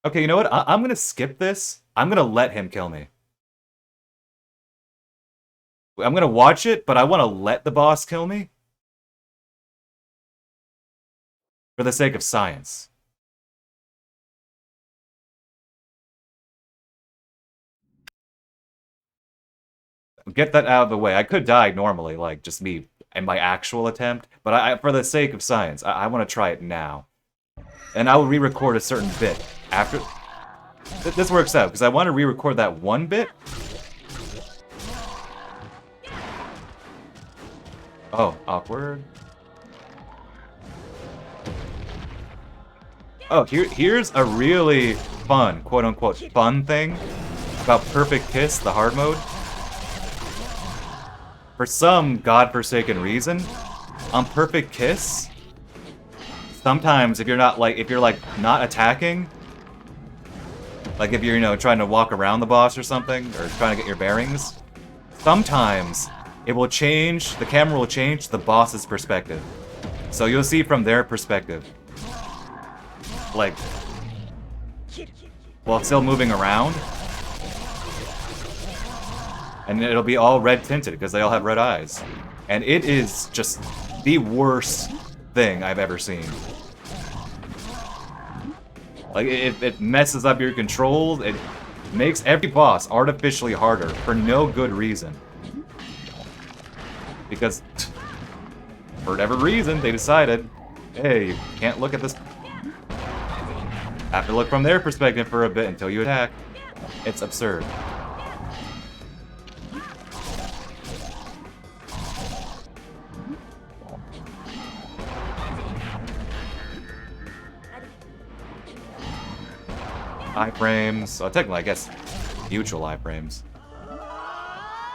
Okay, you know what? I'm gonna skip this. I'm gonna let him kill me. I'm gonna watch it, but I want to let the boss kill me. For the sake of science. Get that out of the way. I could die normally, like just me and my actual attempt, but for the sake of science, I want to try it now. And I will re-record a certain bit after. This works out, because I want to re-record that one bit. Oh, awkward. Oh, here's a really fun, quote-unquote, fun thing about Perfect Kiss, the hard mode. For some godforsaken reason, on Perfect Kiss, sometimes if you're not not attacking, like if you're, trying to walk around the boss or something, or trying to get your bearings, sometimes the camera will change the boss's perspective. So you'll see from their perspective. Like, while still moving around. And it'll be all red tinted because they all have red eyes. And it is just the worst thing I've ever seen. Like, it messes up your controls. It makes every boss artificially harder for no good reason. Because, for whatever reason, they decided, hey, you can't look at this. Have to look from their perspective for a bit until you attack. It's absurd. Iframes. Oh, technically, I guess mutual iframes.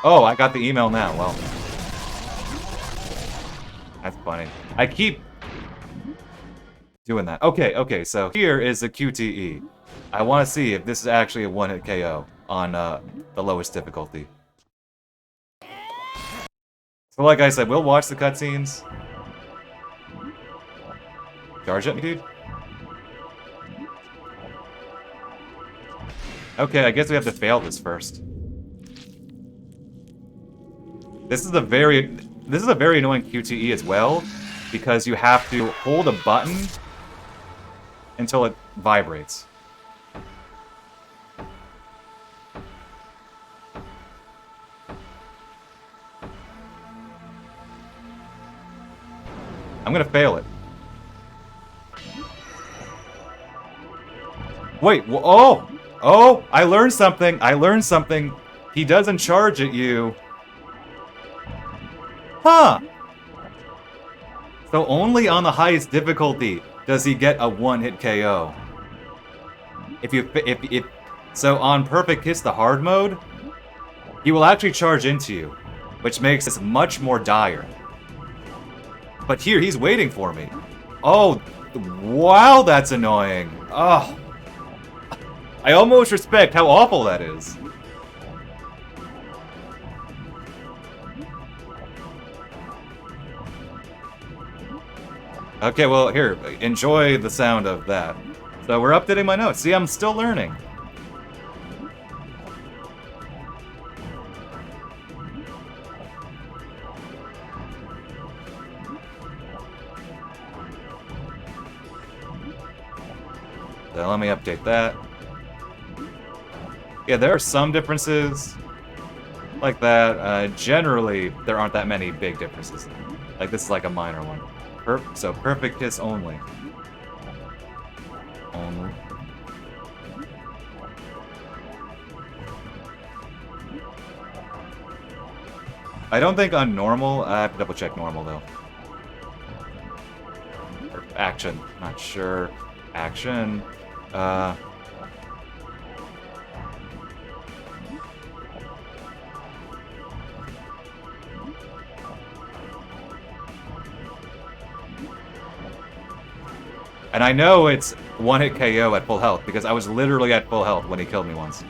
Oh, I got the email now. Well, that's funny. I keep doing that. Okay, so here is a QTE. I want to see if this is actually a 1-hit KO on the lowest difficulty. So like I said, we'll watch the cutscenes. Charge at me, dude. Okay, I guess we have to fail this first. This is a very annoying QTE as well, because you have to hold a button until it vibrates. I'm gonna fail it. Wait, oh! Oh, I learned something. He doesn't charge at you. Huh. So only on the highest difficulty does he get a 1-hit KO. if so on Perfect Kiss, the hard mode, he will actually charge into you, which makes this much more dire. But here, he's waiting for me. Oh, wow, that's annoying. Oh, I almost respect how awful that is. Okay, well, here, enjoy the sound of that. So we're updating my notes. See, I'm still learning. So let me update that. Yeah, there are some differences like that. Generally, there aren't that many big differences. Like, this is like a minor one. So Perfect Kiss only. Only. I don't think on normal. I have to double check normal though. Or action. Not sure. Action. And I know it's one-hit KO at full health, because I was literally at full health when he killed me once.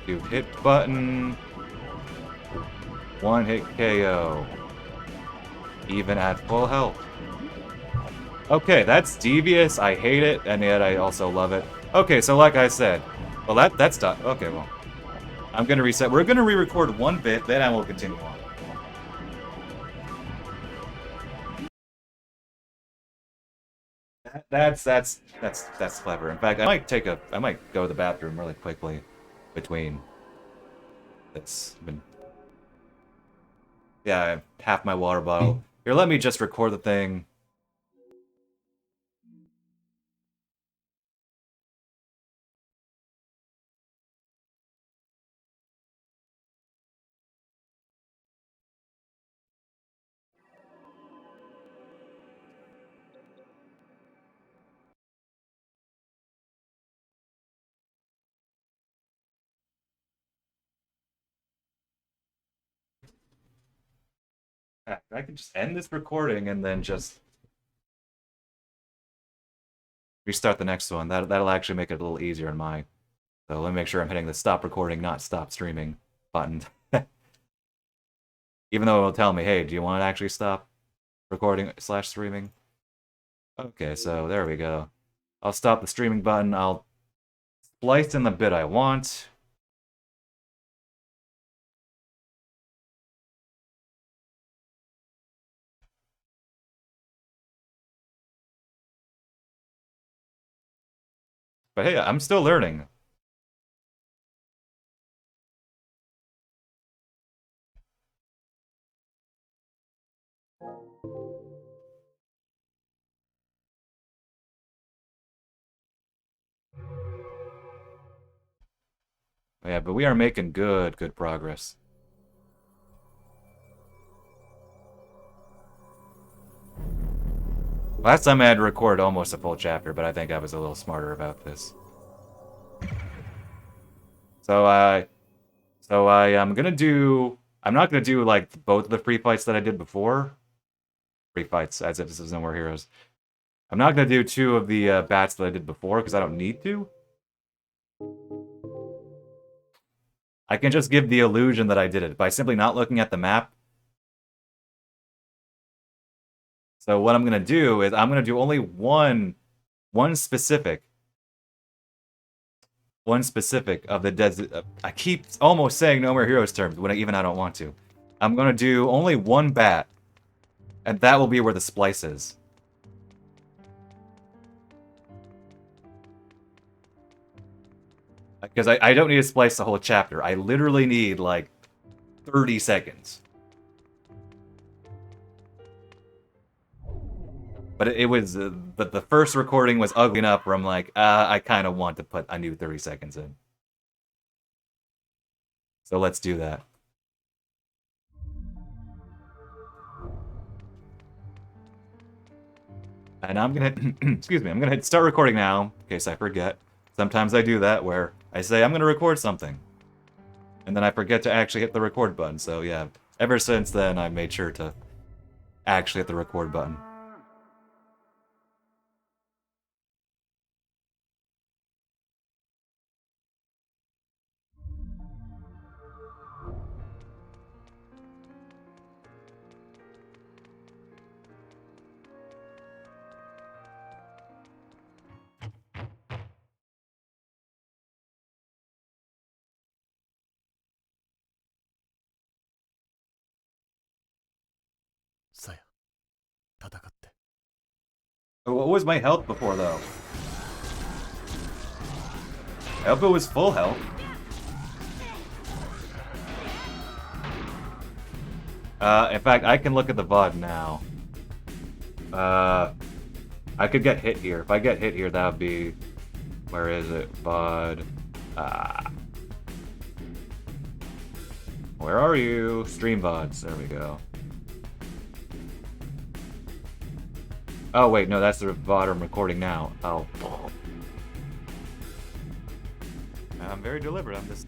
Do hit button. One-hit KO. Even at full health. Okay, that's devious, I hate it, and yet I also love it. Okay, so like I said, well, that's done. Okay, well. I'm gonna reset. We're gonna re-record one bit, then I will continue on. That's clever. In fact, I might go to the bathroom really quickly between this. Yeah, I have half my water bottle. Here, let me just record the thing. I can just end this recording and then just restart the next one. That'll actually make it a little easier in my. So let me make sure I'm hitting the stop recording, not stop streaming button. Even though it'll tell me, hey, do you want to actually stop recording / streaming? Okay, so there we go. I'll stop the streaming button. I'll splice in the bit I want. But hey, I'm still learning. Yeah, but we are making good progress. Last time I had to record almost a full chapter, but I think I was a little smarter about this. So I'm gonna do. I'm not gonna do like both of the free fights that I did before. Free fights, as if this is No More Heroes. I'm not gonna do 2 of the bats that I did before because I don't need to. I can just give the illusion that I did it by simply not looking at the map. So what I'm gonna do is I'm gonna do only one specific of the desert. I keep almost saying No More Heroes terms when I don't want to. I'm gonna do only one bat, and that will be where the splice is. Because I don't need to splice the whole chapter. I literally need like 30 seconds. But it was, but the first recording was ugly enough where I'm like, I kind of want to put a new 30 seconds in. So let's do that. And I'm gonna, excuse me, I'm gonna hit start recording now, in case I forget. Sometimes I do that where I say I'm gonna record something. And then I forget to actually hit the record button, so yeah. Ever since then, I made sure to actually hit the record button.さや、戦って。 What was my health before, though? I hope it was full health. In fact, I can look at the VOD now. I could get hit here. If I get hit here, that would be... Where is it? VOD. Where are you? Stream VODs. There we go. Oh, wait, no, that's the VOD I'm recording now. Oh. I'm very deliberate. I'm just...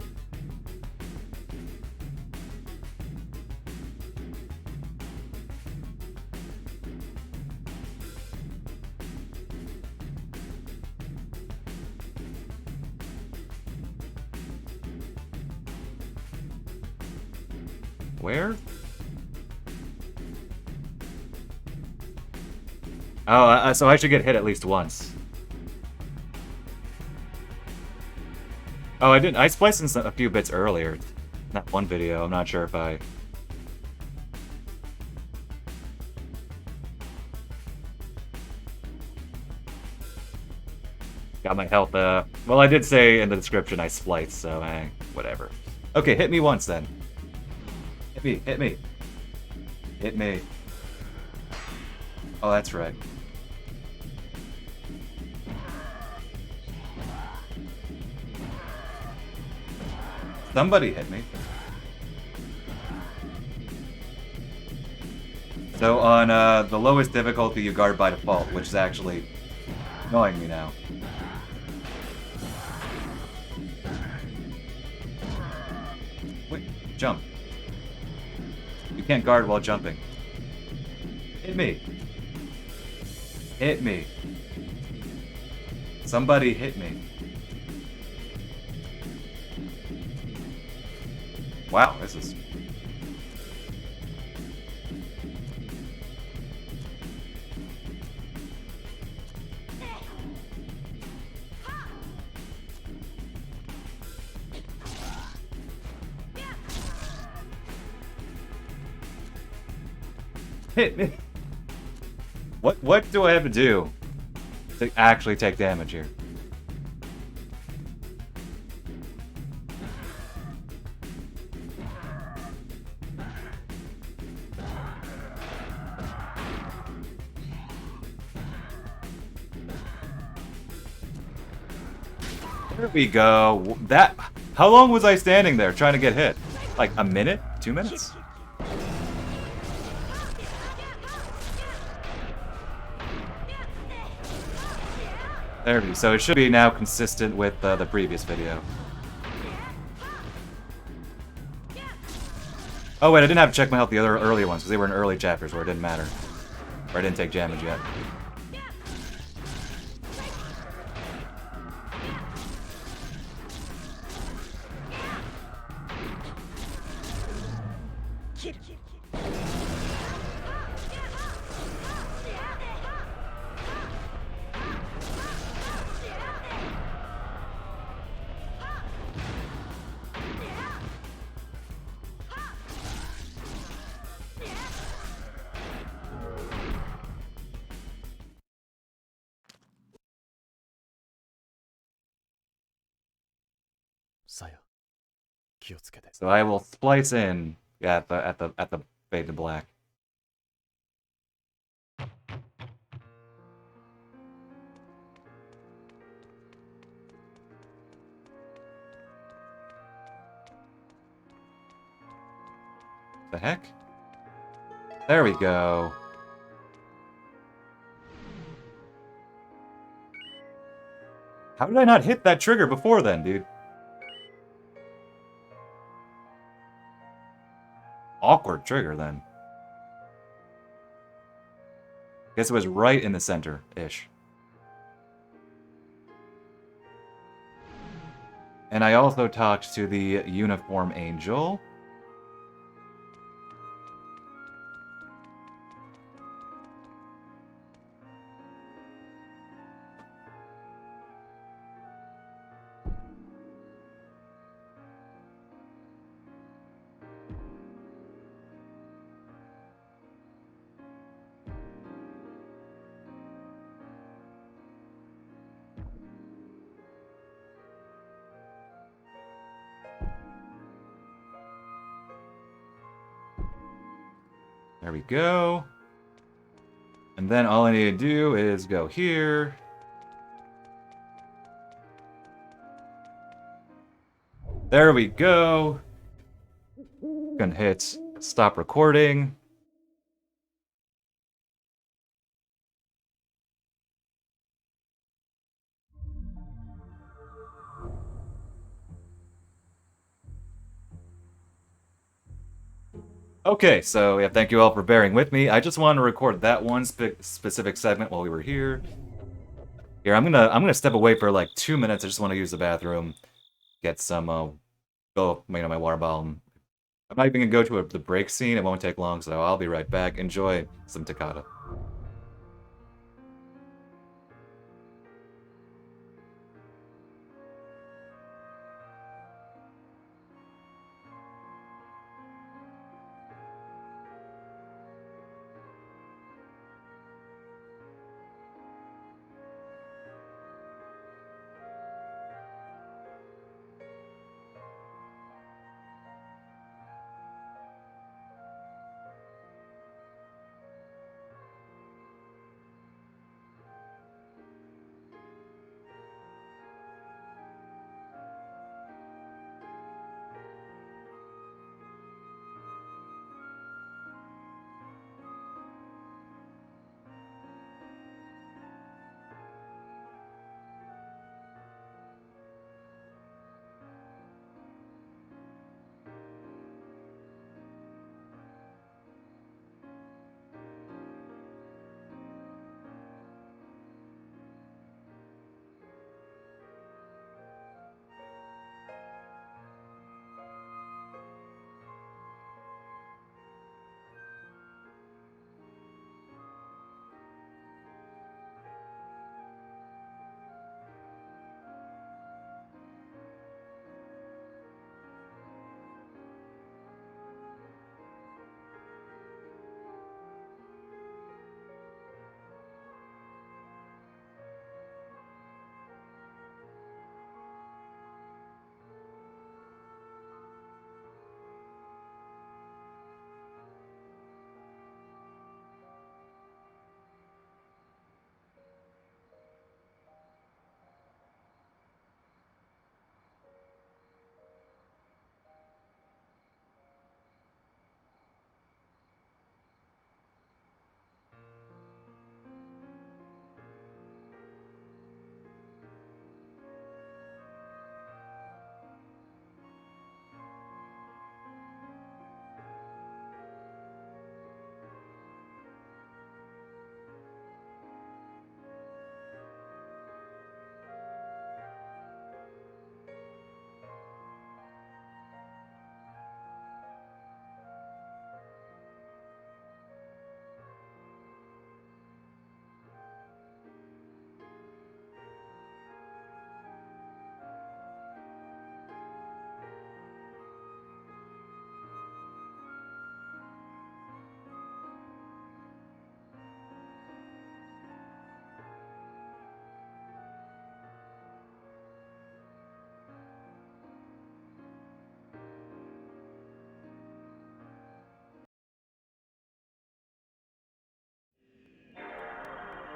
Where? Oh, so I should get hit at least once. Oh, I didn't. I spliced in a few bits earlier. Not one video. I'm not sure if I... Got my health, well, I did say in the description I spliced, so, whatever. Okay, hit me once, then. Hit me, hit me. Hit me. Oh, that's right. Somebody hit me. So on the lowest difficulty, you guard by default, which is actually annoying me now. Wait, jump. You can't guard while jumping. Hit me. Hit me. Somebody hit me. Wow, this is... Hit me. What do I have to do to actually take damage here? There we go. That... How long was I standing there trying to get hit? Like a minute? 2 minutes? There we go. So it should be now consistent with the previous video. Oh wait, I didn't have to check my health the other earlier ones because they were in early chapters where it didn't matter. Or I didn't take damage yet. So I will splice in at the fade to black. The heck? There we go. How did I not hit that trigger before then, dude? Awkward trigger, then. Guess it was right in the center-ish. And I also talked to the uniform angel. There we go. And then all I need to do is go here. There we go. Gonna hit stop recording. Okay, so yeah, thank you all for bearing with me. I just wanted to record that one specific segment while we were here. Here, I'm gonna step away for like 2 minutes. I just want to use the bathroom, get some my water bottle. I'm not even gonna go to the break scene. It won't take long, so I'll be right back. Enjoy some Takata.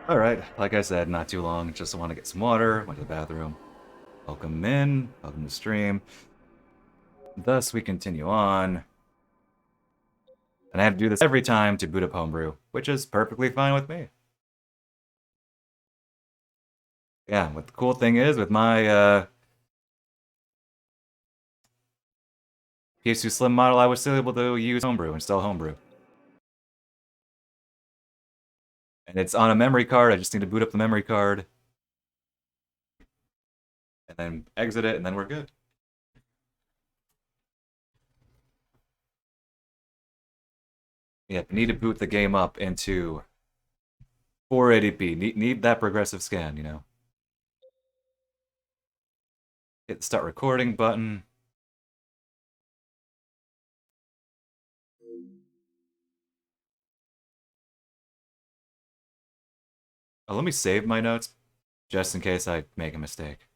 Alright, like I said, not too long. Just want to get some water, went to the bathroom. Welcome in, welcome to stream. Thus, we continue on. And I have to do this every time to boot up Homebrew, which is perfectly fine with me. Yeah, what the cool thing is with my PS2 Slim model, I was still able to use Homebrew, install Homebrew. And it's on a memory card, I just need to boot up the memory card. And then exit it, and then we're good. Yeah, need to boot the game up into 480p. Need that progressive scan, you know. Hit the start recording button. Oh, let me save my notes, just in case I make a mistake.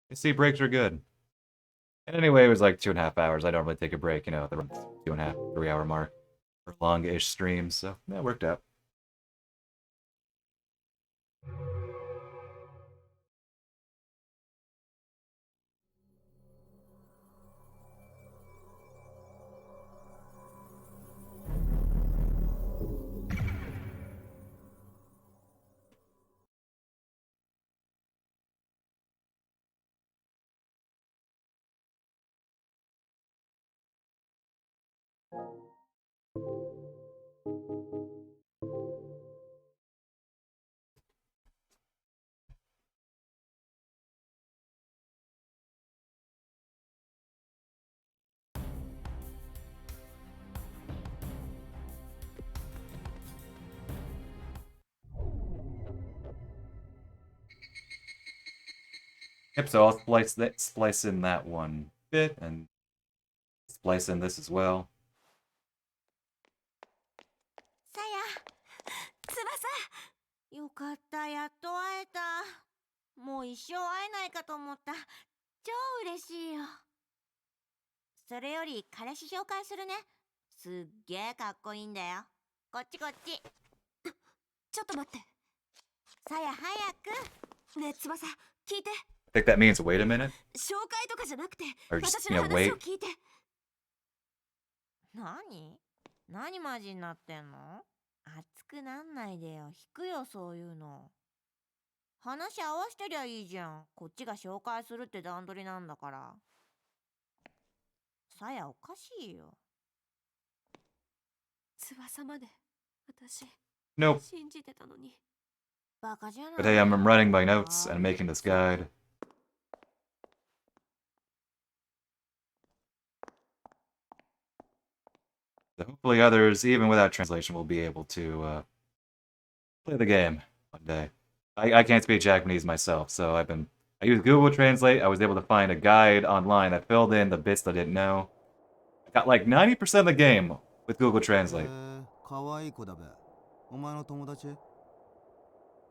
You see, breaks are good. And anyway, it was like 2.5 hours. I don't really take a break, you know, at the 2.5, 3 hour mark for long-ish streams, so that worked out. Yep, so I'll splice in that one bit, and splice in this as well. さや、翼。よかった、やっと会えた。もう一生会えないかと思った。超嬉しいよ。それより彼氏紹介するね。すっげえかっこいいんだよ。こっちこっち。ちょっと待って。さや、早く。ねえ翼、聞いて。 I think that means wait a minute? 紹介とかじゃなくて、 Or just, 私 you の know, 話 wait? を聞いて。何マジになってんの？熱くなんないでよ。引くよ、そういうの。話合わせてりゃいいじゃん。こっちが紹介するって段取りなんだから。さや、おかしいよ。翼まで私 Nope. 信じてたのに。バカじゃない。 But hey, I'm running my notes and making this guide. So hopefully others, even without translation, will be able to play the game one day. I can't speak Japanese myself, so I used Google Translate. I was able to find a guide online that filled in the bits that I didn't know. I got like 90% of the game with Google Translate. かわいい子だべ。お前の友達？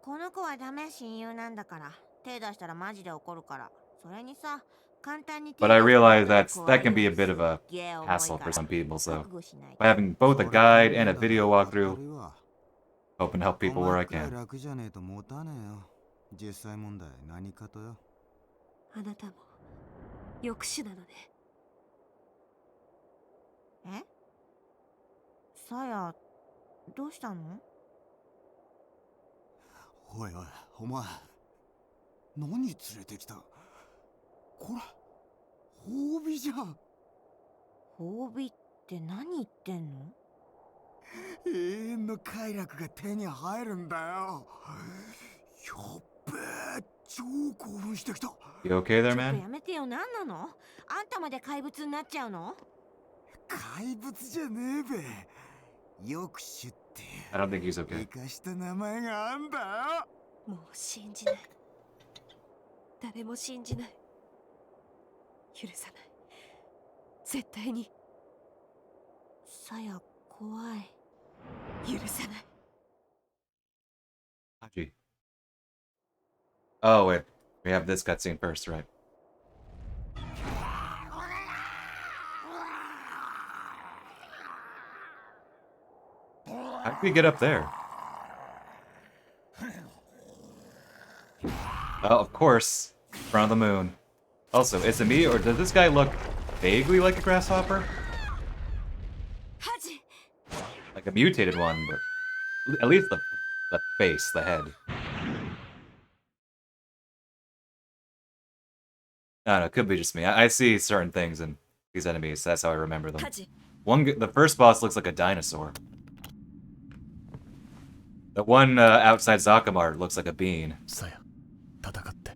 この子はダメ、親友なんだから。手出したらマジで怒るから。それにさ、簡単に手 But 出 I したら realize 後で that can be a 怖い bit of や a つ。すっげえ重い hassle か for ら some people, so 覚悟しないと。 by having both a guide and a video walkthrough, hoping to help people where I お前くらい can. 楽じゃねえと持たねえよ。実際問題何かとよ。あなたも抑止なのね。え？さや、どうしたの？おいおい、お前何連れてきた？これ褒美じゃん。褒美って何言ってんの？永遠の快楽が手に入るんだよ。やっべえ、超興奮してきた。 You okay there, ちょっと man? やめてよ、何なの？あんたまで怪物になっちゃうの？怪物じゃねえべ。抑止って I don't think he's okay. 生かした名前があんだよ。もう信じない。誰も信じない。許さない。絶対に。さや、怖い。許さない。 Haji. Oh, wait. We have this cutscene first, right? How did we get up there? Oh, of course. In front of the moon. Also, is it me, or does this guy look vaguely like a grasshopper? ハジ Like a mutated one, but at least the face, the head. I don't know, it could be just me. I see certain things in these enemies, that's how I remember them. ハジ The first boss looks like a dinosaur. The one outside Zakamar looks like a bean. さや戦って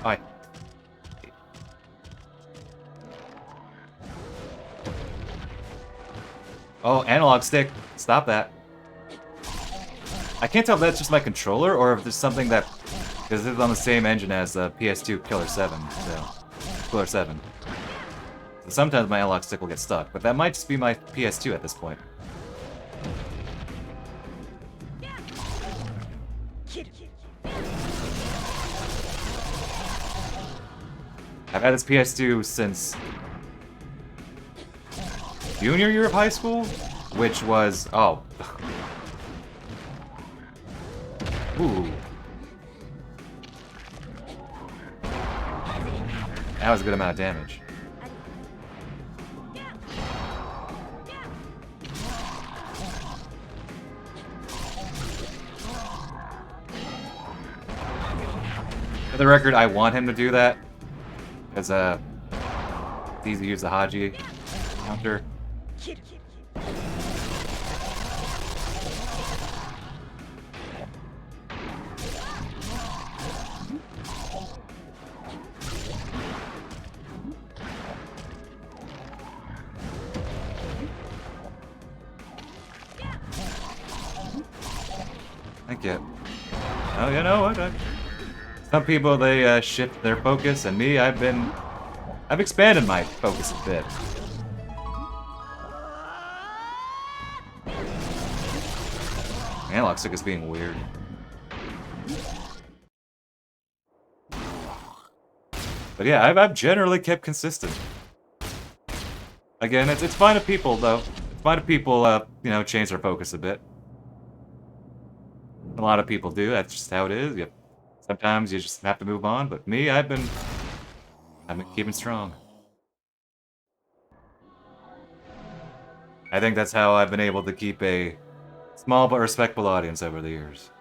Hi. Oh, analog stick. Stop that. I can't tell if that's just my controller or if there's something that... Because this is on the same engine as the PS2 Killer 7. So, Killer 7. So sometimes my analog stick will get stuck, but that might just be my PS2 at this point. I've had this PS2 since junior year of high school, which was, oh. Ooh. That was a good amount of damage. For the record, I want him to do that. Because, it's easy to use the Haji counter. Thank you. Oh, you know what? Some people, they shift their focus, and me, I've expanded my focus a bit. Analog stick is being weird. But yeah, I've generally kept consistent. Again, it's fine if people, though. It's fine if people, you know, change their focus a bit. A lot of people do, that's just how it is. Yep. Sometimes you just have to move on, but me, I've been keeping strong. I think that's how I've been able to keep a small but respectful audience over the years.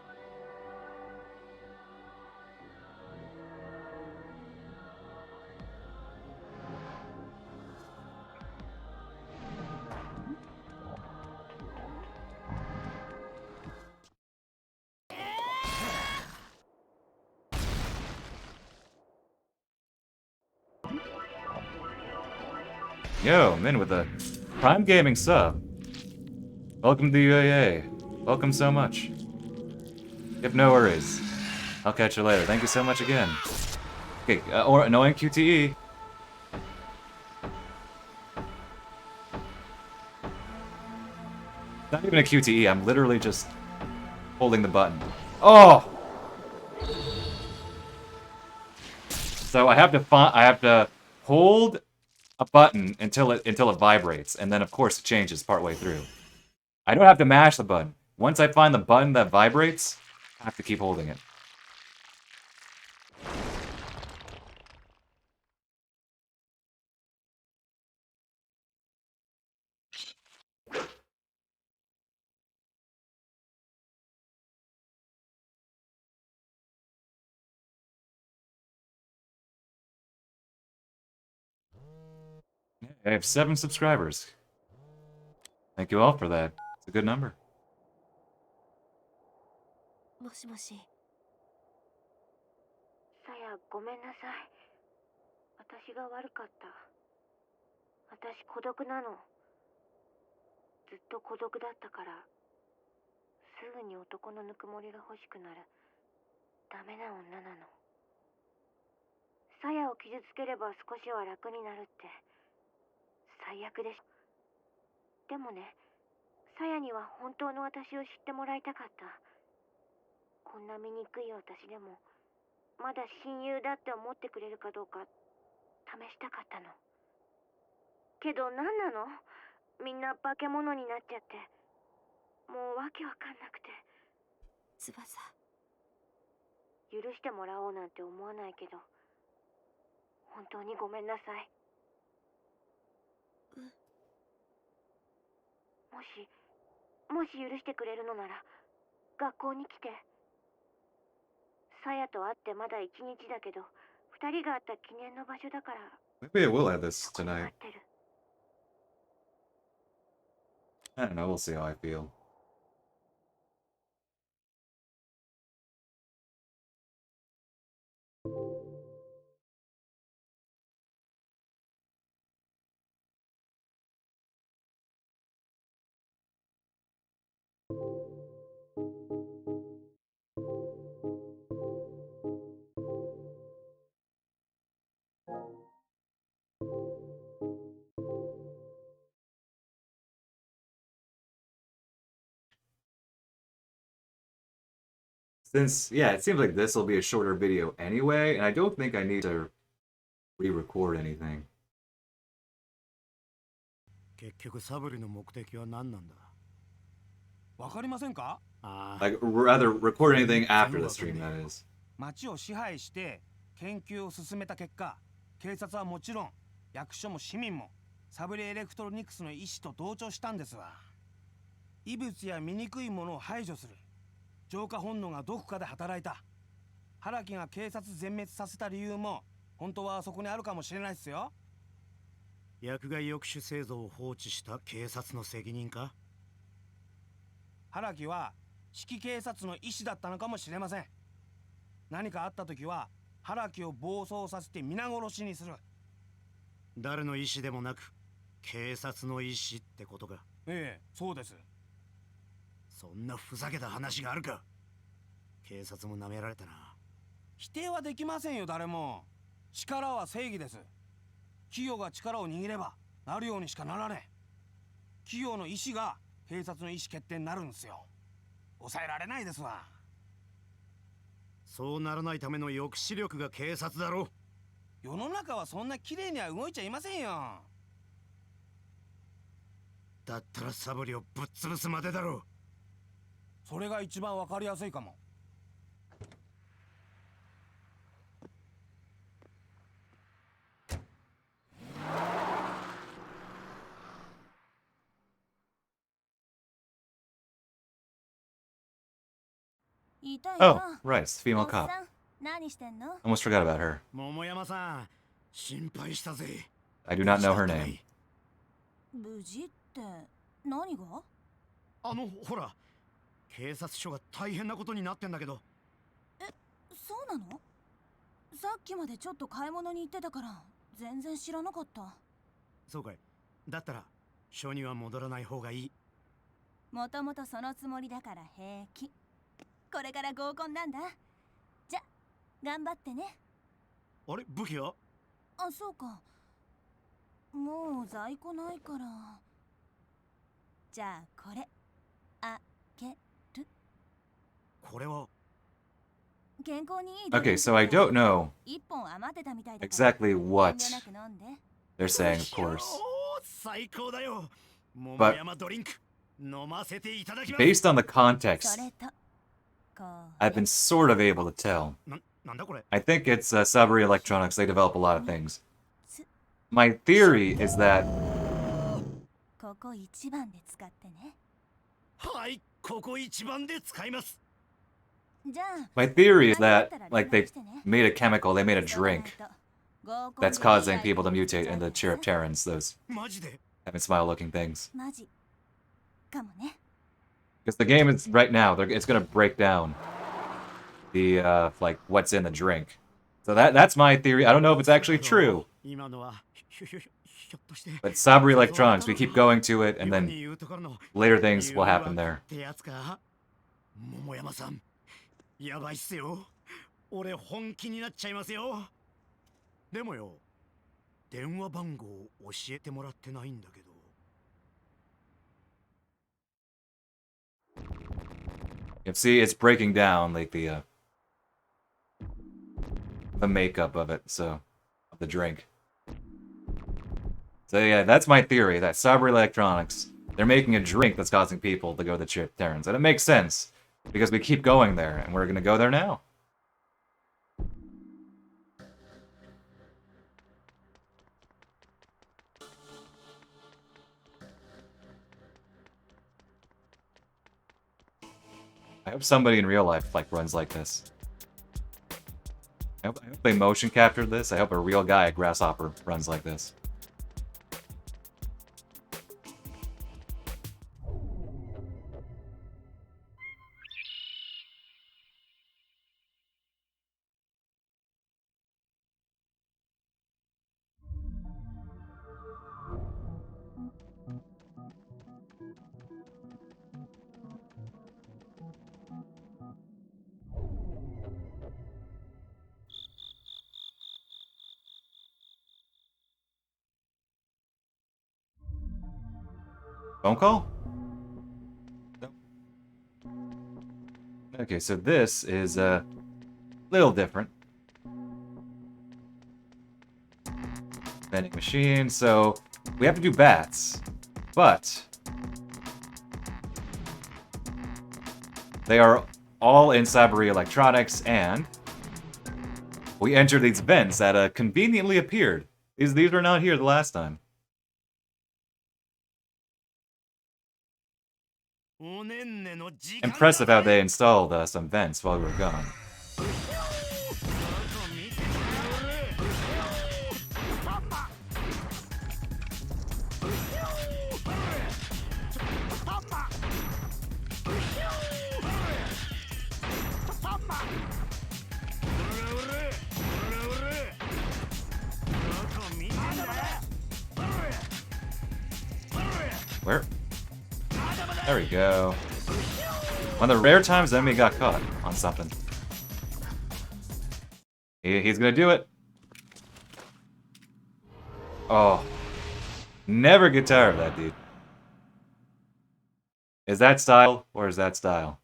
Yo, Min with a Prime Gaming sub. Welcome to UAA. Welcome so much. Yep, no worries. I'll catch you later. Thank you so much again. Okay, or annoying QTE. Not even a QTE, I'm literally just holding the button. Oh! So I have to hold a button until it vibrates, and then of course it changes partway through. I don't have to mash the button. Once I find the button that vibrates, I have to keep holding it. I have 7 subscribers. Thank you all for that. It's a good number. もしもしさや、ごめんなさい。私が悪かった。私孤独なの。ずっと孤独だったから、すぐに男のぬくもりが欲しくなる。ダメな女なの。さやを傷つければ少しは楽になるって、最悪でし。でもね、さやには本当の私を知ってもらいたかった。こんな醜い私でもまだ親友だって思ってくれるかどうか試したかったの。けど何なの、みんな化け物になっちゃって、もうわけわかんなくて。翼、許してもらおうなんて思わないけど、本当にごめんなさい。もし許してくれるのなら学校に来て。さやと会ってまだ1日だけど、2人が会った記念の場所だから。 Maybe I will add this そこで待 tonight. ってる。 I don't know, we'll see how I feel. Since, yeah, it seems like this will be a shorter video anyway, and I don't think I need to re-record anything. 結局サブリの目的は何なんだ。わかりませんか？ああ、 Like, rather, record anything after the stream, that is. 町を支配して研究を進めた結果、警察はもちろん役所も市民もサブリエレクトロニクスの意思と同調したんですわ。異物や醜いものを排除する浄化本能がどこかで働いた。原木が警察全滅させた理由も本当はそこにあるかもしれないですよ。薬害抑止製造を放置した警察の責任か。原木は指揮警察の意思だったのかもしれません。何かあった時は原木を暴走させて皆殺しにする。誰の意思でもなく警察の意思ってことか。ええ、そうです。そんなふざけた話があるか。警察も舐められたな。否定はできませんよ、誰も。力は正義です。企業が力を握ればなるようにしかならねえ。企業の意思が警察の意思決定になるんですよ。抑えられないですわ。そうならないための抑止力が警察だろ。世の中はそんな綺麗には動いちゃいませんよ。だったらサブリをぶっ潰すまでだろ。それが一番わかりやすいかも。痛い Oh, な。 right, it's the female おっ cop. さん、何してんの？ Almost forgot about her. 桃山さん、心配したぜ。 I do not know her name. 無事って何が？ほら、警察署が大変なことになってんだけど。そうなの？さっきまでちょっと買い物に行ってたから全然知らなかった。そうかい。だったら署には戻らない方がいい。もともとそのつもりだから平気。これから合コンなんだ。じゃ、頑張ってね。あれ、武器は？あ、そうか。もう在庫ないから。じゃあこれあげる。これは。健康にいい。 Okay, so I don't know 一本余ってたみたいだから。 exactly what 遠慮なく飲んで。 they're saying, of course. 最高だよ。桃 But 山ドリンク飲ませていただきます。 based on the そ context, れとこ I've been sort of able to tell. なんだこれ。 I think it's Sabri Electronics. They develop a lot of things. My theory is that ここ一番で使ってね。はい、ここ一番で使います。じゃあ my theory is that like they made a chemical, they made a drink that's causing people to mutate into Chiropterans, those マジで。 having smile-looking things. マジかもね。 Because the game is right now, it's gonna break down the like what's in the drink. So that's my theory. I don't know if it's actually true. 今のはひょっとして。 But Sabri Electronics, we keep going to it, and then later things will happen there. ってやつか。桃山さん、やばいっすよ。俺本気になっちゃいますよ。でもよ、電話番号教えてもらってないんだけど。You can see it's breaking down, like, the makeup of it, so, of the drink. So yeah, that's my theory, that Cyber Electronics, they're making a drink that's causing people to go to the Terrans. And it makes sense, because we keep going there, and we're gonna go there now. I hope somebody in real life, like, runs like this. I hope they motion captured this. I hope a real guy at Grasshopper runs like this. Phone call? No. Okay, so this is a little different. Vending machine, so we have to do bats, but they are all in Cyber Electronics, and we enter these vents that conveniently appeared. These were not here the last time. Impressive how they installed some vents while we were gone. Where? There we go. One of the rare times the enemy got caught on something. He's gonna do it. Oh. Never get tired of that, dude. Is that style, or is that style?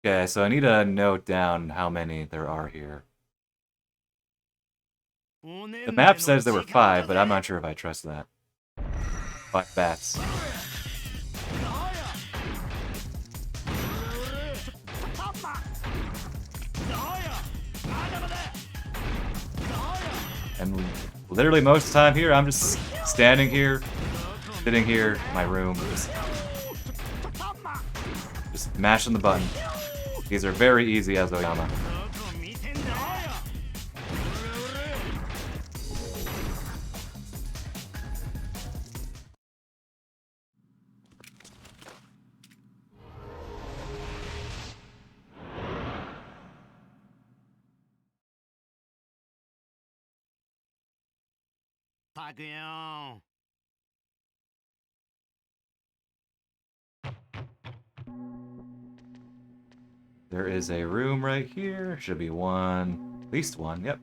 Okay, so I need to note down how many there are here. The map says there were 5, but I'm not sure if I trust that. 5 bats. And literally most of the time here, I'm just standing here, sitting here in my room, just mashing the button. These are very easy as Oyama. There is a room right here. Should be one. At least one, yep.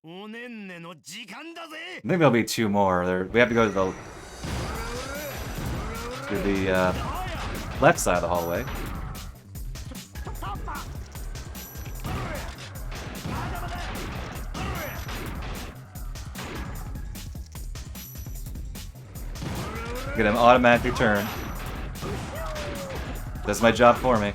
I think there'll be 2 more. We have to go to the left side of the hallway. Get him automatically turn. Does my job for me.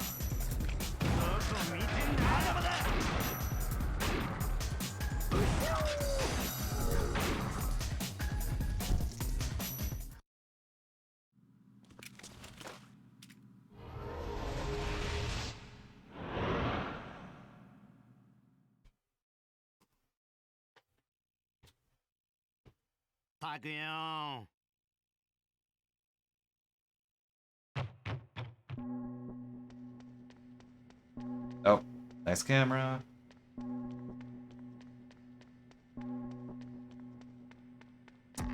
Oh, nice camera.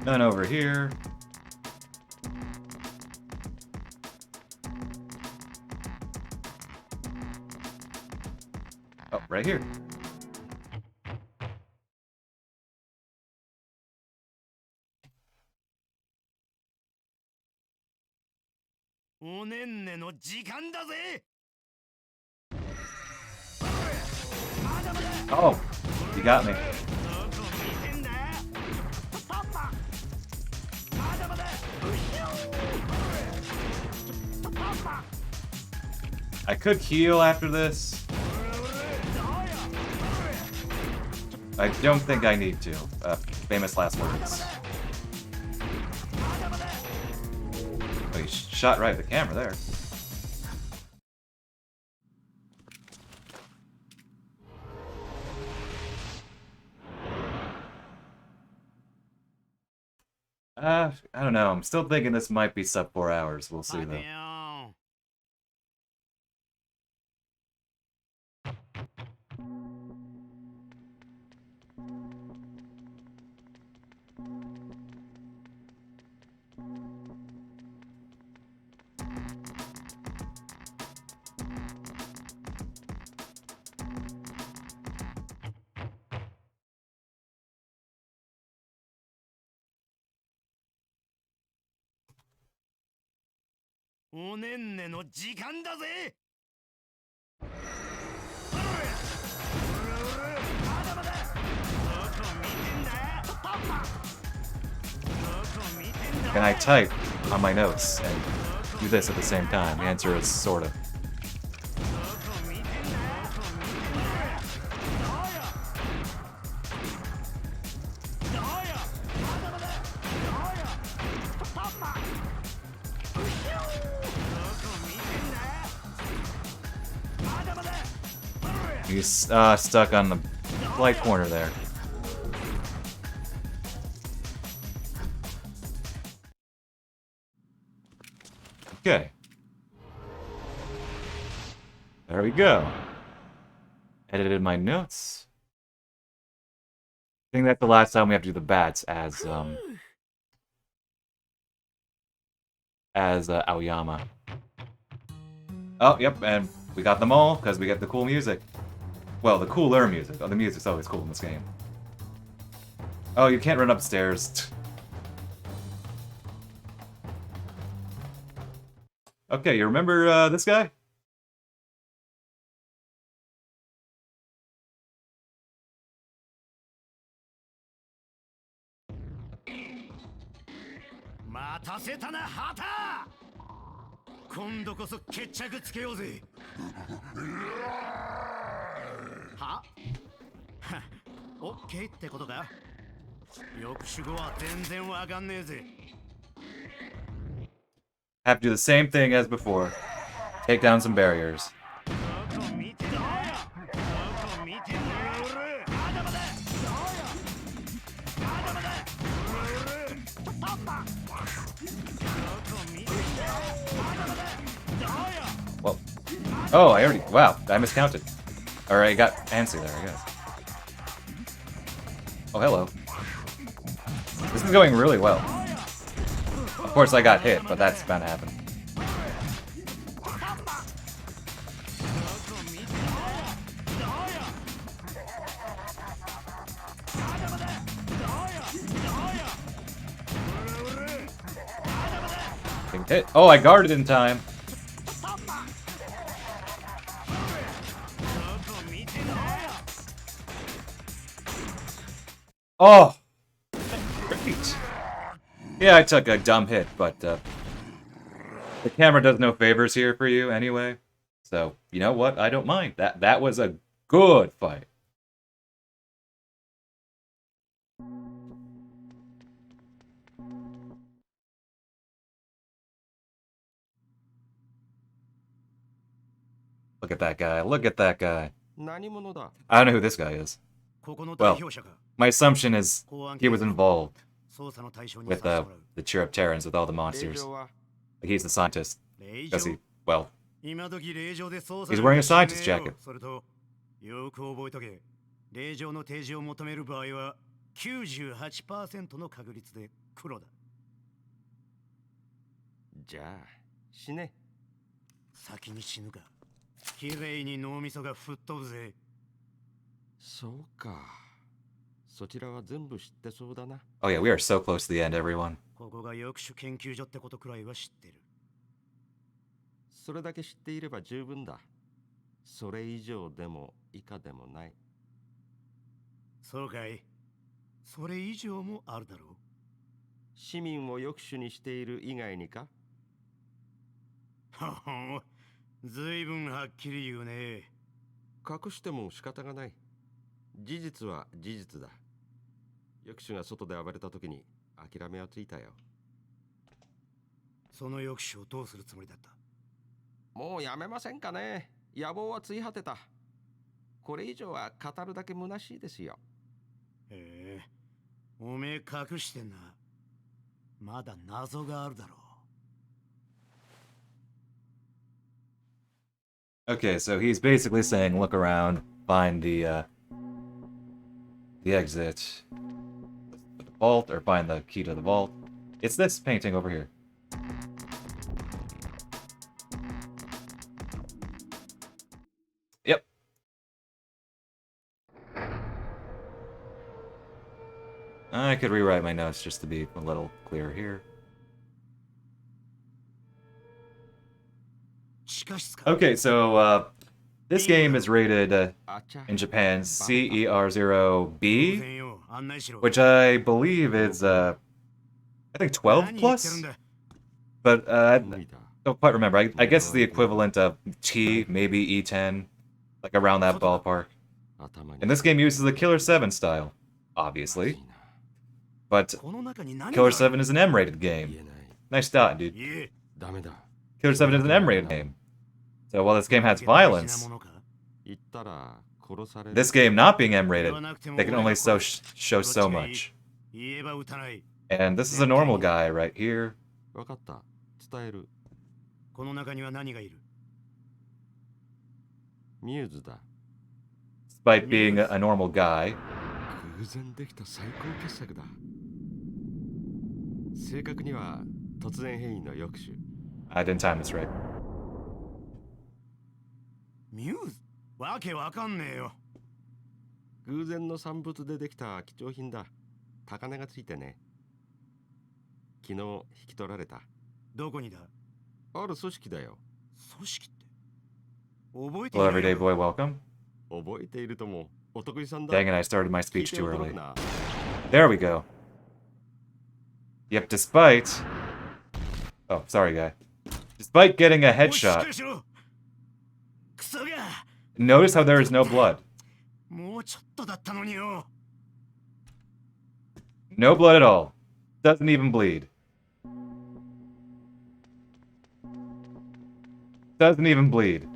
None over here. Oh, right here. Oh, you got me. I could heal after this. I don't think I need to. Famous last words. Oh, you shot right at the camera there. I don't know. I'm still thinking this might be sub 4 hours. We'll see though. おねんねの時間だぜ。まだまだ。どこ見てんだ。パパ。どこ見てんだ。 Can I type on my notes and do this at the same time? The answer is sorta. He's stuck on the light corner there. Okay. There we go. Edited my notes. I think that's the last time we have to do the bats as Aoyama. Oh, yep, and we got them all because we get the cool music. Well, the cooler music. Oh, the music's always cool in this game. Oh, you can't run upstairs. Okay, you remember this guy? OK ってことか。抑止語は全然わかんねえぜ。 Have to do the same thing as before. Take down some barriers. Well, oh, I already, wow, I miscounted. Or I got antsy there, I guess. Oh, hello. This is going really well. Of course I got hit, but that's bound to happen. Hit. Oh, I guarded in time. Oh! Great. Yeah, I took a dumb hit, but the camera does no favors here for you anyway. So, you know what? I don't mind. That was a good fight. Look at that guy. Look at that guy. I don't know who this guy is. Well, my assumption is he was involved with the Cheer Up Terrans with all the monsters. Like he's the scientist. Because he, well, 今時令状で操作 He's wearing a scientist jacket. それとよく覚えとけ。令状の提示を求める場合は 98% の確率で黒だ。じゃあ死ね。先に死ぬか。綺麗に脳みそが吹っ飛ぶぜ。そうか。そちらは全部知ってそうだな。Oh yeah, we are so close to the end, everyone. ここが抑止研究所ってことくらいは知ってる。それだけ知っていれば十分だ。それ以上でも以下でもない。そうかい。それ以上もあるだろう。市民を抑止にしている以外にか。はは、ずいぶんはっきり言うね。隠しても仕方がない。事実は事実だ。抑止が外で暴れた時に諦めはついたよ。その抑止をどうするつもりだった？もうやめませんかね。野望はつい果てた。これ以上は語るだけ虚しいですよ。へえ、おめえ隠してんな。まだ謎があるだろう。Okay, so he's basically saying, look around, find the exit, the vault, or find the key to the vault. It's this painting over here. Yep. I could rewrite my notes just to be a little clearer here. Okay, so this game is rated in Japan CER0B, which I believe is I think 12 plus, but I don't quite remember. I guess it's the equivalent of T, maybe E10, like around that ballpark. And this game uses the Killer 7 style, obviously, but Killer 7 is an M-rated game. Nice dot, dude. Killer 7 is an M-rated game. So while this game has violence, this game not being M-rated, they can only show so much. And this is a normal guy right here. Despite being a normal guy. I didn't time this right. ミューズ？わけわかんねえよ。偶然の産物でできた貴重品だ。高値がついてね。昨日引き取られた。どこにだ？ある組織だよ。組織って覚えている Hello, everyday boy, welcome. 覚えているともお得意さんだ。 Dang it, I started my speech too early. There we go. Yep, despite... Oh, sorry, guy. Despite getting a headshot, notice how there is no blood. No blood at all. Doesn't even bleed. Doesn't even bleed.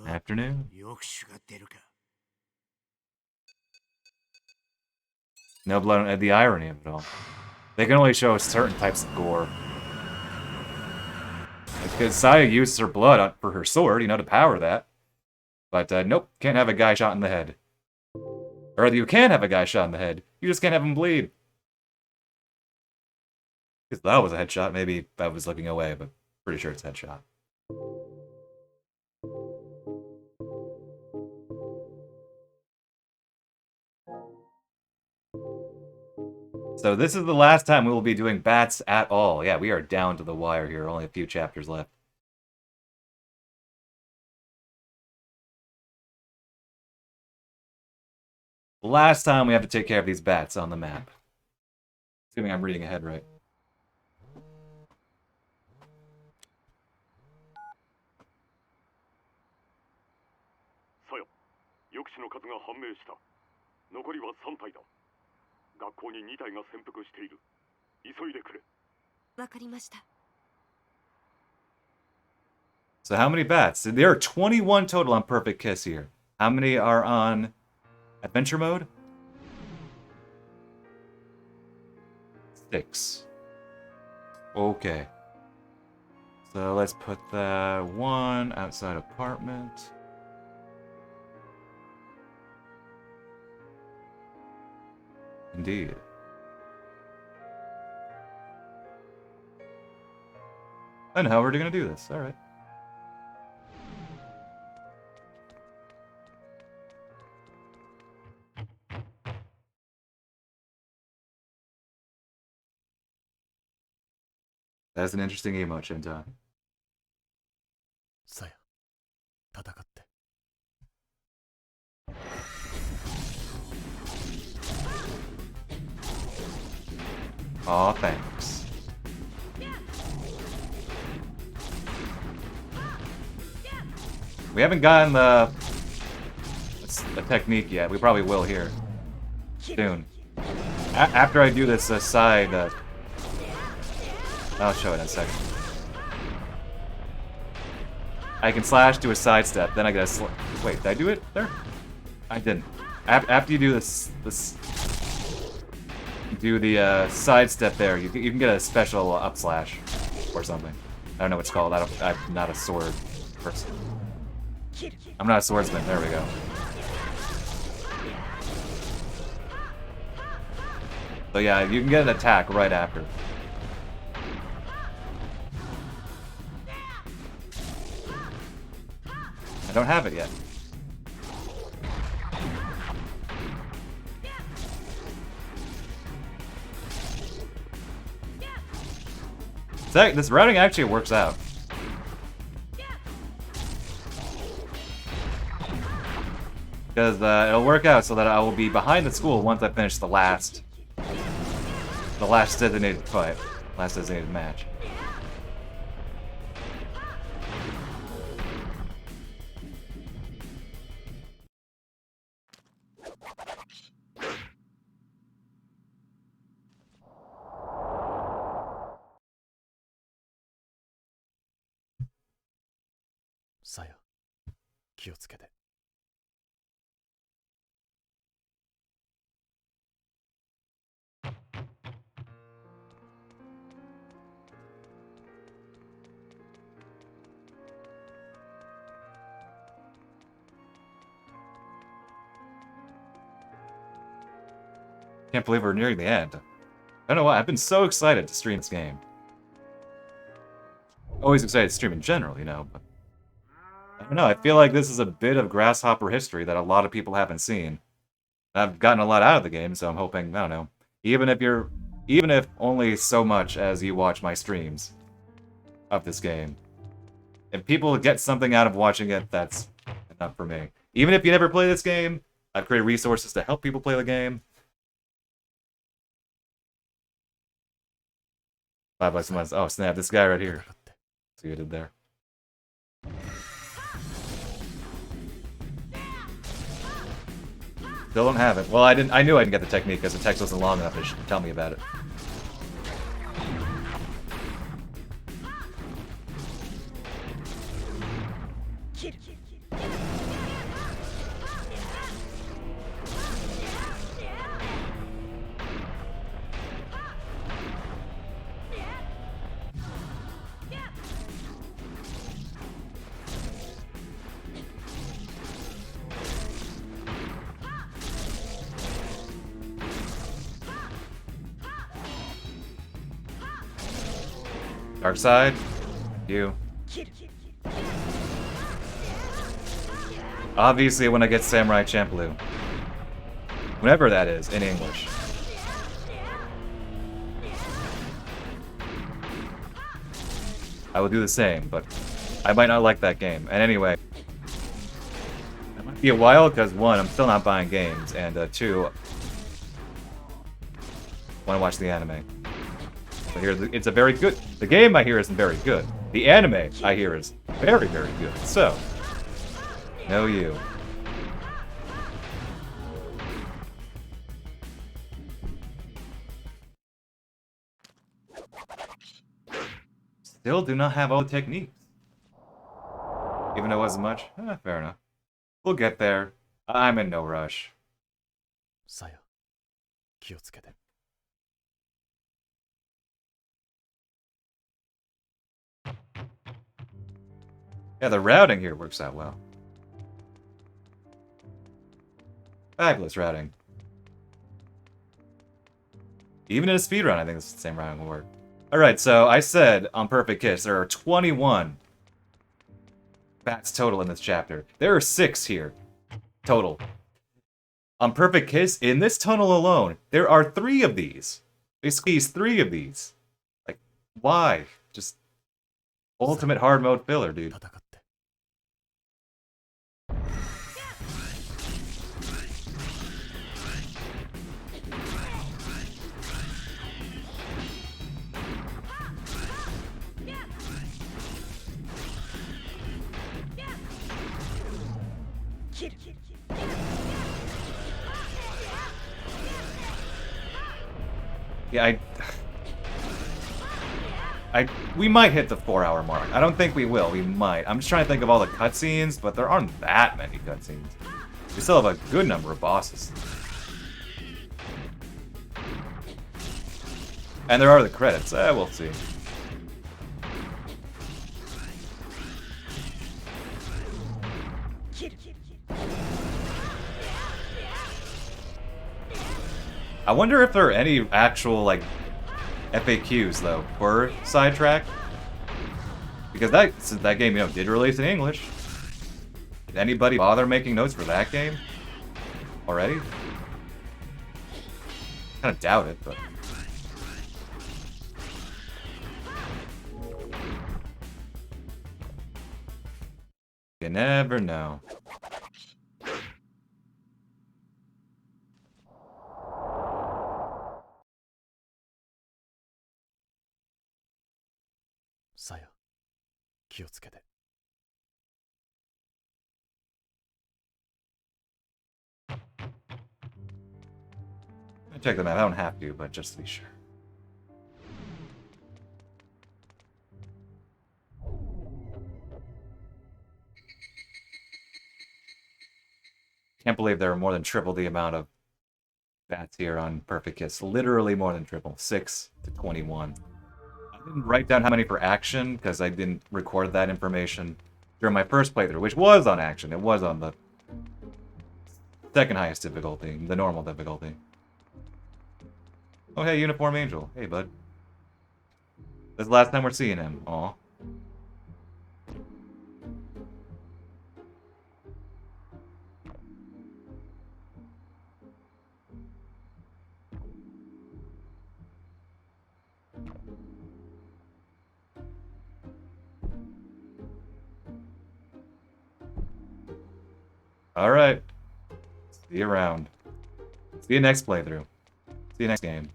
Afternoon? No blood, the irony of it all. They can only show certain types of gore. Because Saya uses her blood for her sword, you know, to power that. But, nope, can't have a guy shot in the head. Or you can have a guy shot in the head, you just can't have him bleed. Because that was a headshot, maybe I was looking away, but pretty sure it's a headshot. So this is the last time we will be doing bats at all. Yeah, we are down to the wire here. Only a few chapters left. Last time we have to take care of these bats on the map. Assuming I'm reading ahead right. Saya, 抑止の数が判明した。残りは3体だ。学校に2体が潜伏している。急いでくれ。わかりました。So how many bats? There are 21 total on Perfect Kiss here. How many are on adventure mode? 6. Okay. So let's put that one outside apartment. Indeed. And how are we gonna do this? Alright. That's an interesting emote, Shinta. さや、戦って。 Aw, thanks. We haven't gotten the technique yet. We probably will here soon. After I do this side, I'll show it in a second. I can slash to a sidestep, then I gotta wait, did I do it there? I didn't. After you do this do the sidestep there, you can get a special up slash or something. I don't know what it's called. I'm not a sword person. I'm not a swordsman. There we go. So yeah, you can get an attack right after. I don't have it yet. This routing actually works out. Because it'll work out so that I will be behind the school once I finish the last designated fight, last designated match.さや、気をつけて。 Can't believe we're nearing the end. I don't know why, I've been so excited to stream this game. Always excited to stream in general, you know, but I don't know, I feel like this is a bit of Grasshopper history that a lot of people haven't seen. I've gotten a lot out of the game, so I'm hoping, I don't know, even if only so much as you watch my streams of this game, if people get something out of watching it, that's enough for me. Even if you never play this game, I've created resources to help people play the game. 5 bucks a month. Oh snap, this guy right here. See what I did there. Still don't have it. Well, I knew I didn't get the technique because the text wasn't long enough to tell me about it. Dark side, you. Obviously, when I get Samurai Champloo. Whenever that is, in English. I will do the same, but I might not like that game. And anyway, it might be a while because 1, I'm still not buying games, and 2, I want to watch the anime. I hear it's a very good. The game I hear isn't very good. The anime I hear is very, very good. So, know you. Still do not have all the techniques. Even though it wasn't much? Fair enough. We'll get there. I'm in no rush. さよ、気をつけて。Yeah, the routing here works out well. Fabulous routing. Even in a speedrun, I think it's the same routing will work. Alright, so I said on Perfect Kiss there are 21 bats total in this chapter. There are 6 here. Total. On Perfect Kiss, in this tunnel alone, there are 3 of these. They squeeze 3 of these. Like, why? Just ultimate hard mode filler, dude. 戦って。Yeah, we might hit the 4-hour mark. I don't think we will. We might. I'm just trying to think of all the cutscenes, but there aren't that many cutscenes. We still have a good number of bosses. And there are the credits. We'll see. I wonder if there are any actual, like, FAQs, though, for Sidetrack. Because since that game, did release in English. Did anybody bother making notes for that game? Already? Kind of doubt it, but... You never know.さよ、気をつけて。I check the map. I don't have to, but just to be sure. Can't believe there are more than triple the amount of bats here on Perfect Kiss. Literally more than triple. 6 to 21. I didn't write down how many for action because I didn't record that information during my first playthrough, which was on action. It was on the second highest difficulty, the normal difficulty. Oh, hey, Uniform Angel. Hey, bud. This is the last time we're seeing him. Aw. Alright. See you around. See you next playthrough. See you next game.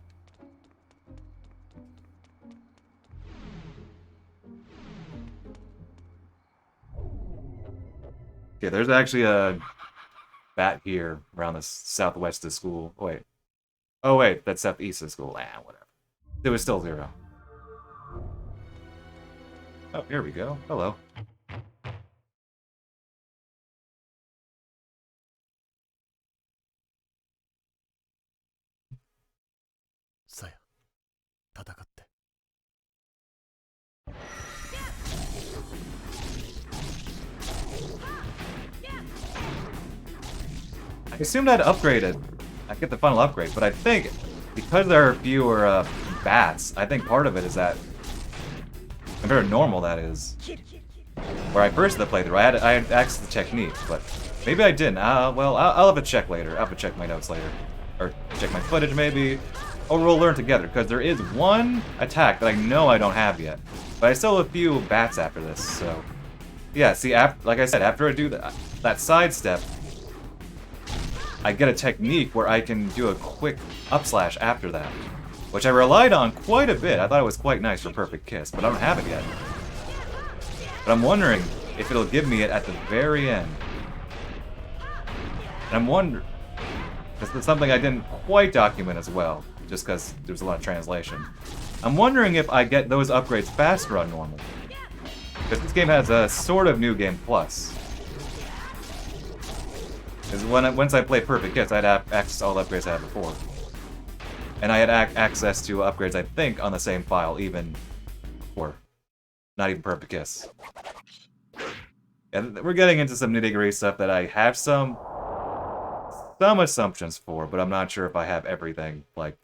Okay, there's actually a bat here around the southwest of school. Oh, wait. Oh, wait, that's southeast of school. Whatever. It was still 0. Oh, here we go. Hello.さよ、戦って。I assumed I'd upgrade it. I'd get the final upgrade, but I think because there are fewer bats, I think part of it is that compared to normal, that is. Where I first did the playthrough, I had access to the technique, but maybe I didn't. Well, I'll have a check later. I'll have to check my notes later. Or check my footage, maybe. Or we'll learn together, because there is one attack that I know I don't have yet. But I still have a few bats after this, so... Yeah, see, like I said, after I do that sidestep, I get a technique where I can do a quick upslash after that. Which I relied on quite a bit. I thought it was quite nice for Perfect Kiss, but I don't have it yet. But I'm wondering if it'll give me it at the very end. And I'm wondering... This is something I didn't quite document as well, just because there's a lot of translation. I'm wondering if I get those upgrades faster on normal. Because this game has a sort of New Game Plus. Because once I play Perfect Kiss, I'd have access to all the upgrades I had before. And I had access to upgrades, I think, on the same file, even before. Not even Perfect Kiss. And we're getting into some nitty-gritty stuff that I have some assumptions for, but I'm not sure if I have everything, like,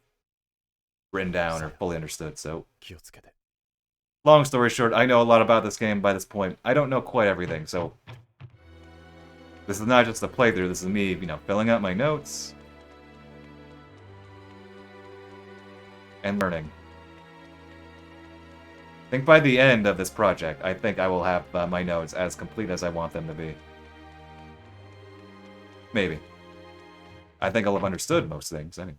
written down or fully understood, so... Long story short, I know a lot about this game by this point. I don't know quite everything, so... This is not just a playthrough, this is me, you know, filling out my notes... and learning. I think by the end of this project, I think I will have my notes as complete as I want them to be. Maybe. I think I'll have understood most things, anyway.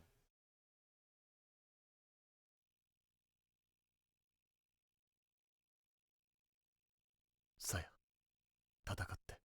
Saya, 戦って。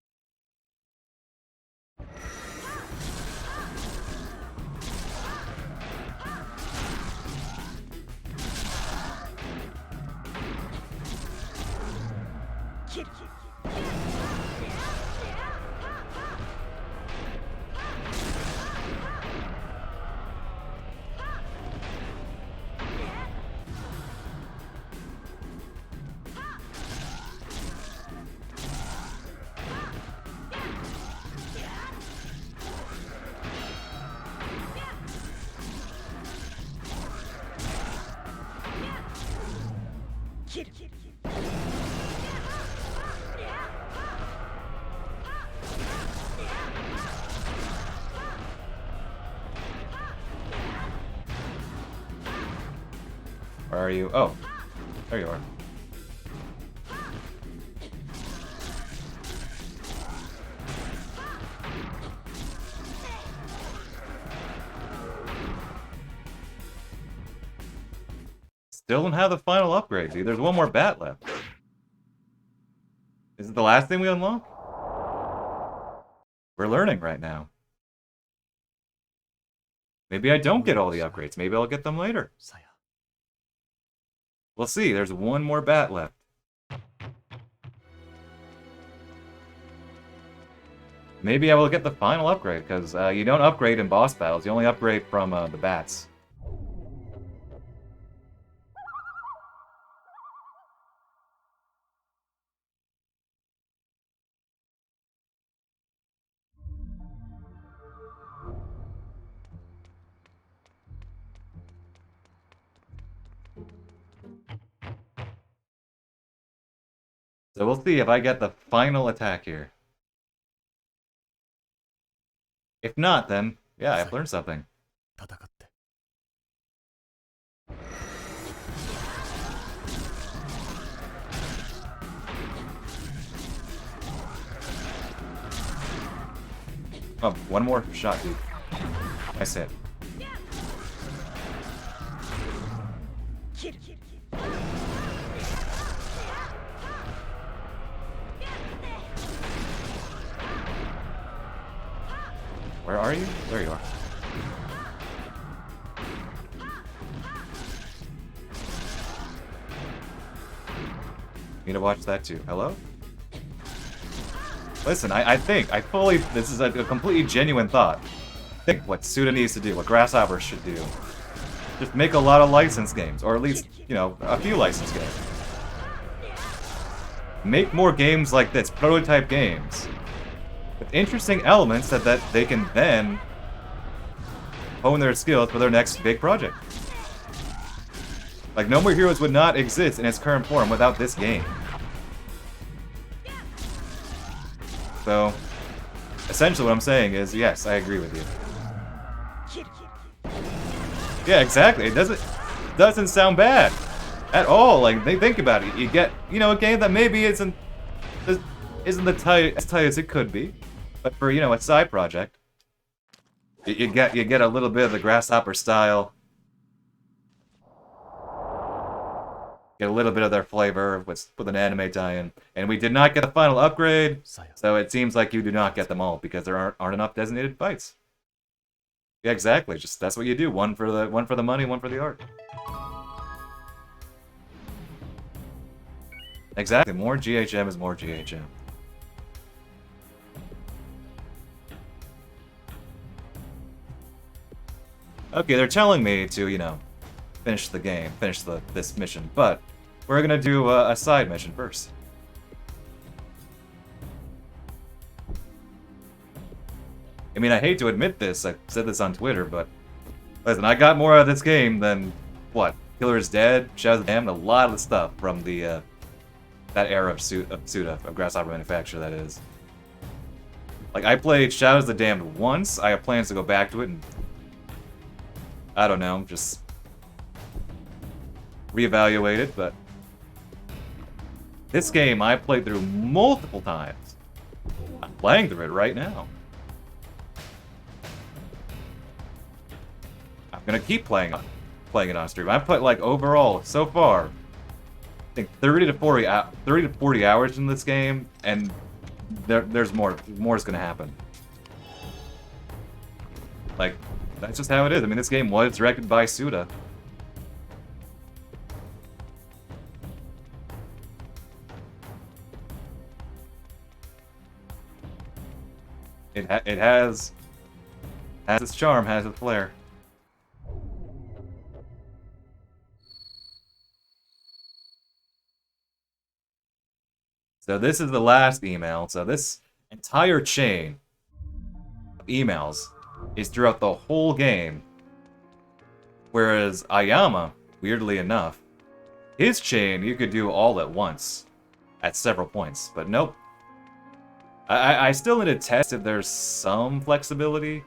Where are you? Oh, there you are. Still don't have the final upgrade, dude. There's one more bat left. Is it the last thing we unlock? We're learning right now. Maybe I don't get all the upgrades. Maybe I'll get them later. We'll see. There's one more bat left. Maybe I will get the final upgrade, because you don't upgrade in boss battles. You only upgrade from the bats. So we'll see if I get the final attack here. If not, then, yeah, I've learned something. 戦って。 Oh, one more shot, dude. Nice hit. Where are you? There you are. Need to watch that too. Hello? Listen, I think, this is a completely genuine thought. I think what Suda needs to do, what Grasshopper should do, just make a lot of licensed games, or at least, you know, a few licensed games. Make more games like this, prototype games, with interesting elements that they can then hone their skills for their next big project. Like, No More Heroes would not exist in its current form without this game. So, essentially what I'm saying is, yes, I agree with you. Yeah, exactly. It doesn't sound bad at all. Like, they think about it. You get, you know, a game that maybe isn't as tight as it could be, but for, you know, a side project, you get a little bit of the Grasshopper style. Get a little bit of their flavor with an anime tie-in. And we did not get the final upgrade, so it seems like you do not get them all because there aren't enough designated fights. Yeah, exactly. Just that's what you do. One for the money, one for the art. Exactly, more GHM is more GHM. Okay, they're telling me to, you know, finish the game, finish this mission, but we're gonna do a side mission first. I mean, I hate to admit this, I said this on Twitter, but listen, I got more out of this game than, what, Killer is Dead, Shadows of the Damned, a lot of the stuff from the, that era of Suda, of Grasshopper Manufacture, that is. Like, I played Shadows of the Damned once, I have plans to go back to it and, I don't know, just reevaluate it, but this game I played through multiple times. I'm playing through it right now. I'm gonna keep playing it on stream. I've put, like, overall so far, I think 30 to 40 hours in this game, and there's more. More is gonna happen. Like, that's just how it is. I mean, this game was directed by Suda. It has its charm, has its flair. So this is the last email. So this entire chain of emails is throughout the whole game. Whereas Ayama, weirdly enough, his chain you could do all at once at several points, but nope. I still need to test if there's some flexibility.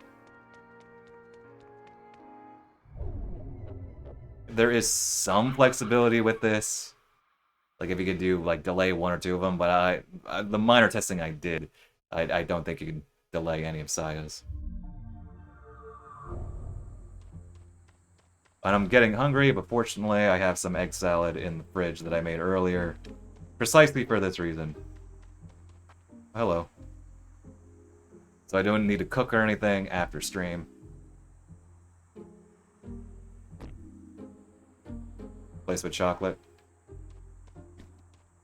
There is some flexibility with this. Like if you could do like delay one or two of them, but the minor testing I did, I don't think you can delay any of Saya's. And I'm getting hungry, but fortunately I have some egg salad in the fridge that I made earlier, precisely for this reason. Hello. So I don't need to cook or anything after stream. Place with chocolate.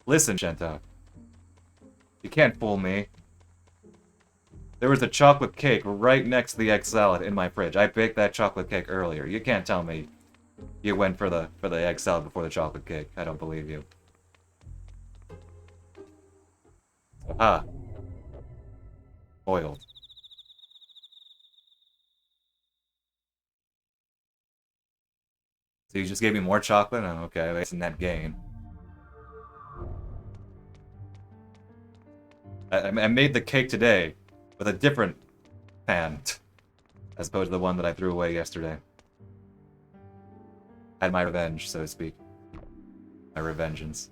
Listen, Shenta. You can't fool me. There was a chocolate cake right next to the egg salad in my fridge. I baked that chocolate cake earlier. You can't tell me you went for the egg salad before the chocolate cake. I don't believe you. Ah. Oil. So you just gave me more chocolate? Oh, okay, that's a net gain. I made the cake today with a different pan, as opposed to the one that I threw away yesterday. Had my revenge, so to speak. My revengeance.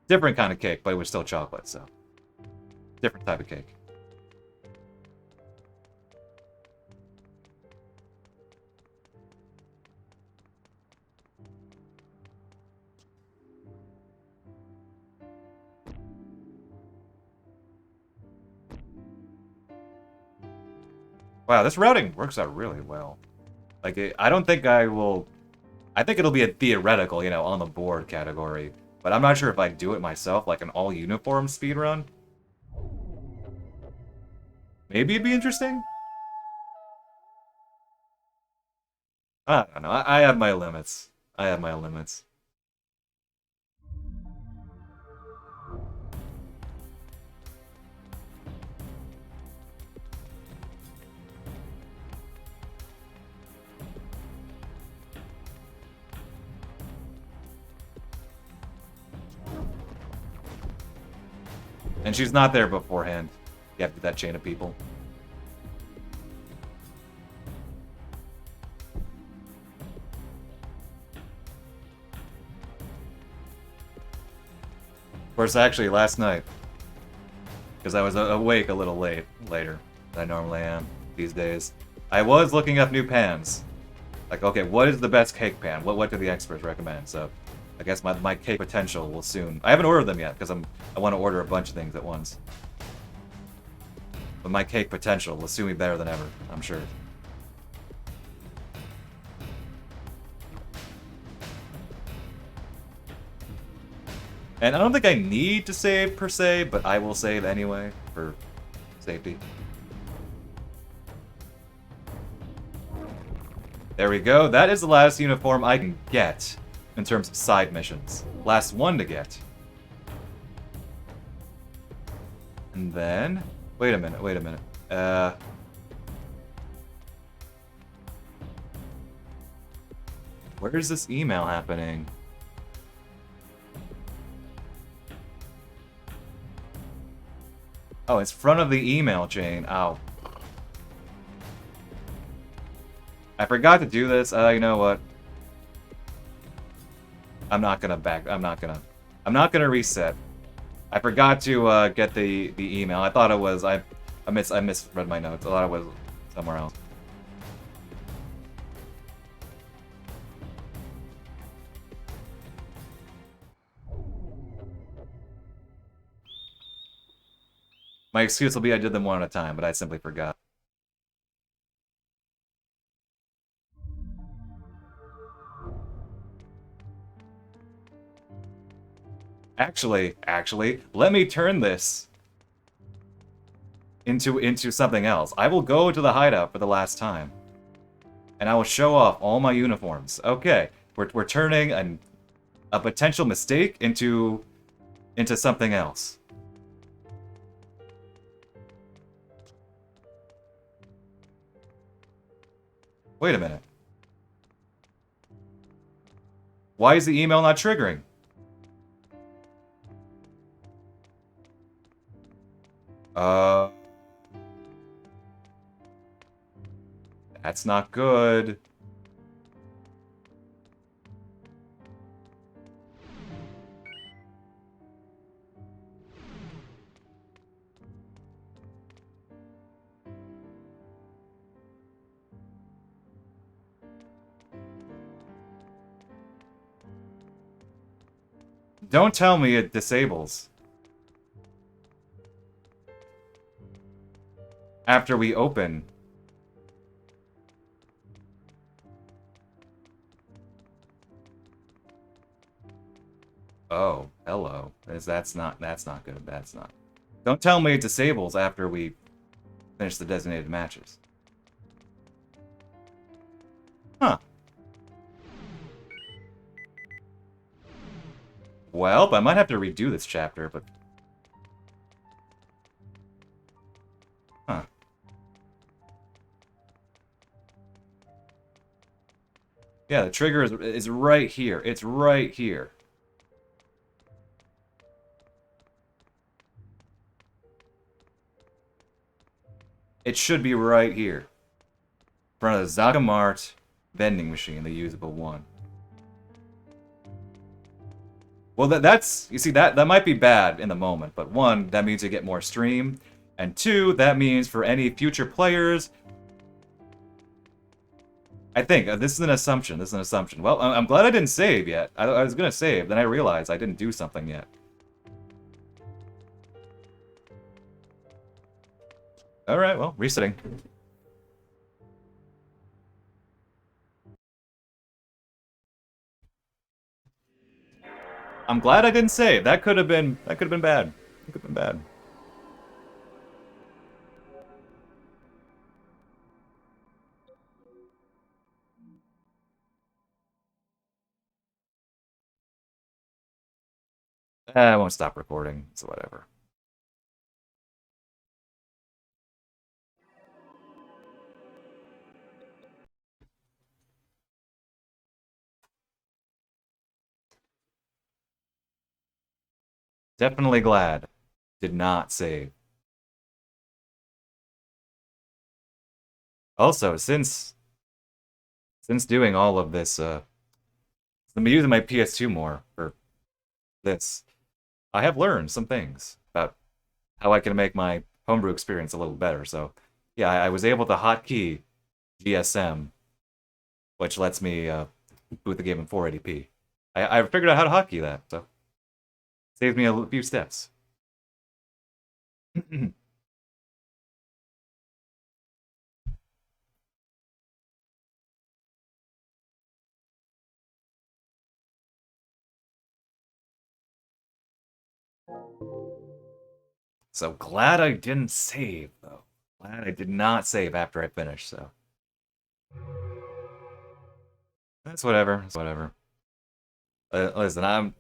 Different kind of cake, but it was still chocolate, so. Different type of cake. Wow, this routing works out really well. Like, I don't think I will... I think it'll be a theoretical, you know, on the board category. But I'm not sure if I'd do it myself, like an all-uniform speedrun. Maybe it'd be interesting? I don't know. I have my limits. I have my limits. And she's not there beforehand. You have to do that chain of people. Of course, actually, last night, because I was awake a little later than I normally am these days, I was looking up new pans. Like, okay, what is the best cake pan? What do the experts recommend? So, I guess my cake potential will soon... I haven't ordered them yet, because I want to order a bunch of things at once. But my cake potential will soon be better than ever, I'm sure. And I don't think I need to save per se, but I will save anyway for safety. There we go. That is the last uniform I can get in terms of side missions. Last one to get. And then... Wait a minute, wait a minute. Where's this email happening? Oh, it's front of the email chain. Ow. I forgot to do this. You know what? I'm not gonna reset. I forgot to get the email. I thought it was I misread my notes. I thought it was somewhere else. My excuse will be I did them one at a time, but I simply forgot. Actually, let me turn this into something else. I will go to the hideout for the last time, and I will show off all my uniforms. Okay, we're turning a potential mistake into something else. Wait a minute. Why is the email not triggering? That's not good. Don't tell me it disables. After we open. Oh, hello. That's not good. That's not. Don't tell me it disables after we finish the designated matches. Huh. Well, I might have to redo this chapter, but... Huh. Yeah, the trigger is right here. It's right here. It should be right here. In front of the Zagamart vending machine, the usable one. Well, that's... You see, that might be bad in the moment, but one, that means you get more stream, and two, that means for any future players... I think, this is an assumption, Well, I'm glad I didn't save yet. I was gonna save, then I realized I didn't do something yet. Alright, well, resetting. I'm glad I didn't save. That could have been bad. It could have been bad. I won't stop recording, so whatever. Definitely glad. Did not save. Also, since doing all of this, I'm using my PS2 more for this. I have learned some things about how I can make my homebrew experience a little better. So, yeah, I was able to hotkey GSM, which lets me boot the game in 480p. I figured out how to hotkey that, so saved me a few steps. So glad I didn't save, though. Glad I did not save after I finished, so. That's whatever. It's whatever. Listen, I'm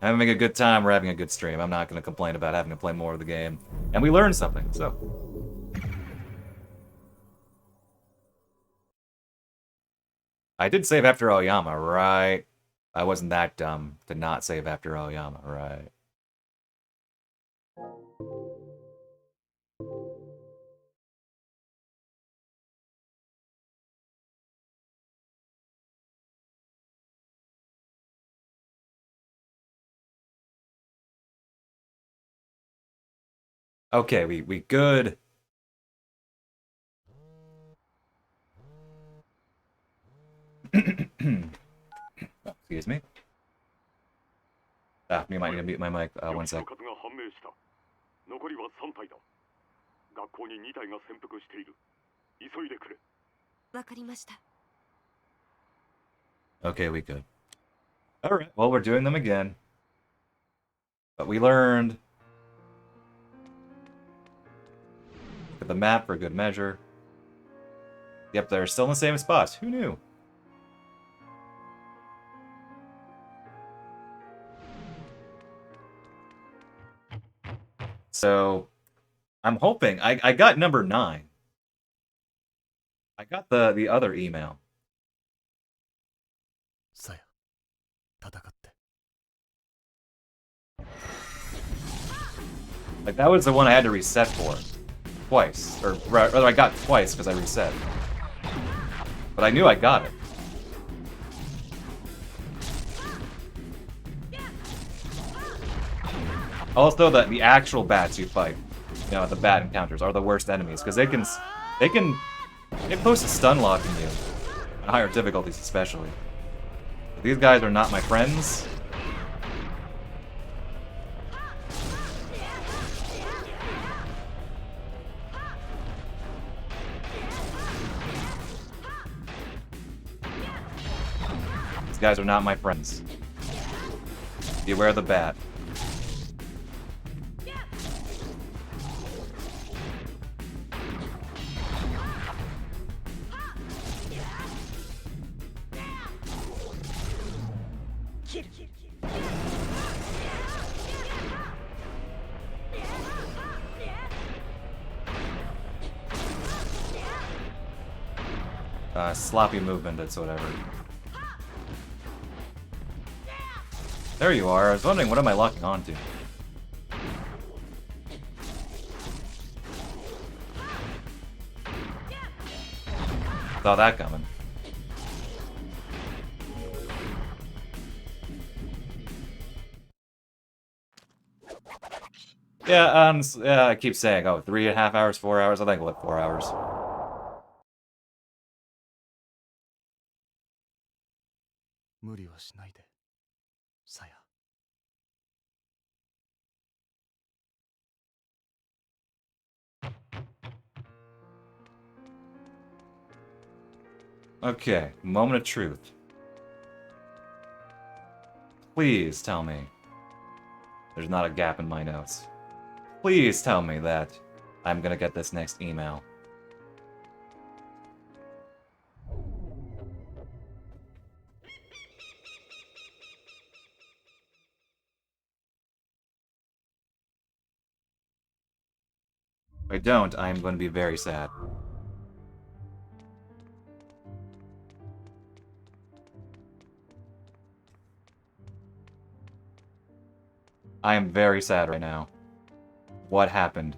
having a good time. We're having a good stream. I'm not going to complain about having to play more of the game. And we learned something, so. I did save after Aoyama, right? I wasn't that dumb to not save after Aoyama, right? Okay, we good. Oh, excuse me. You might need to mute my mic. One sec. 残りは3体だ。学校に2体が潜伏している。急いでくれ。わかりました。 Okay, we good. Alright, well, we're doing them again. But we learned. Look at the map for good measure. Yep, they're still in the same spots. Who knew? So, I'm hoping. I got number 9. I got the other email. さや、戦って。 Like, that was the one I had to reset for. Twice. Or rather, I got twice because I reset. But I knew I got it. Also, the actual bats you fight, you know, the bat encounters are the worst enemies because they post a stun lock in you, at higher difficulties especially. But these guys are not my friends. These guys are not my friends. Beware the bat. Sloppy movement, that's whatever. There you are. I was wondering, what am I locking onto? Saw that coming. Yeah, yeah, I keep saying, oh, 3.5 hours, 4 hours. I think we'll have 4 hours. Okay, moment of truth. Please tell me there's not a gap in my notes. Please tell me that I'm gonna get this next email. If I don't, I'm going to be very sad. I am very sad right now. What happened?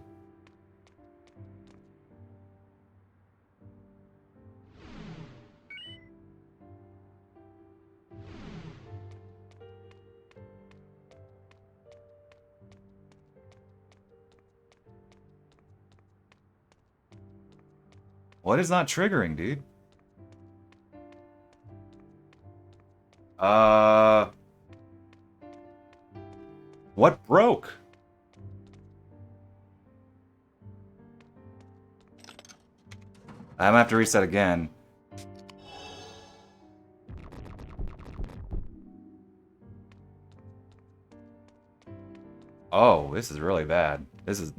What is not triggering, dude? What broke? I'm gonna have to reset again. Oh, this is really bad. This is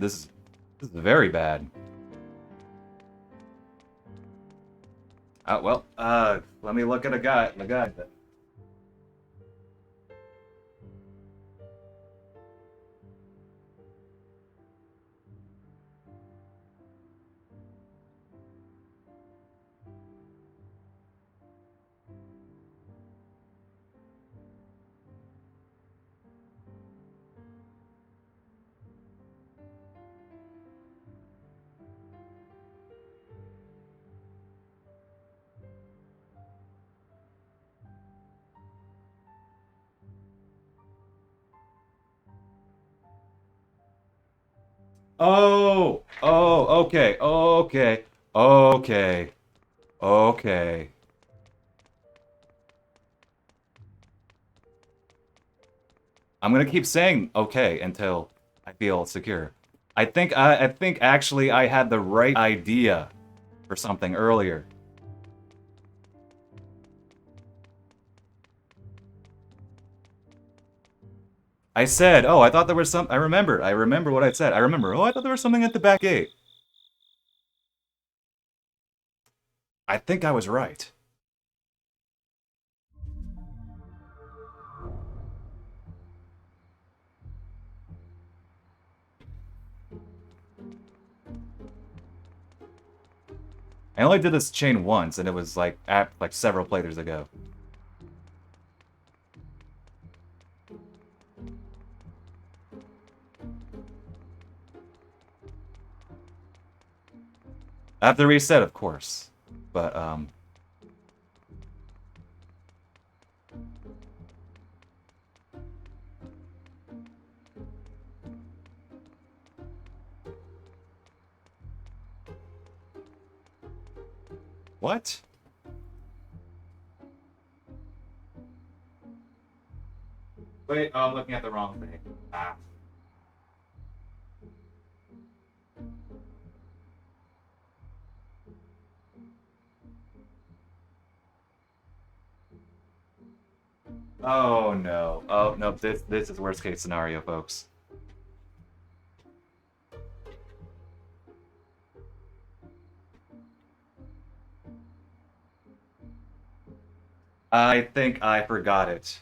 very bad. Well, let me look at the guide then. Okay, okay. I'm gonna keep saying okay until I feel secure. I think actually I had the right idea for something earlier. I said, oh, I thought there was some. I remember what I said. I remember. Oh, I thought there was something at the back gate. I think I was right. I only did this chain once, and it was like like several playthroughs ago. I have to reset, of course, but what? Wait, oh, I'm looking at the wrong thing. Ah. Oh no. Oh no, this is worst case scenario, folks. I think I forgot it.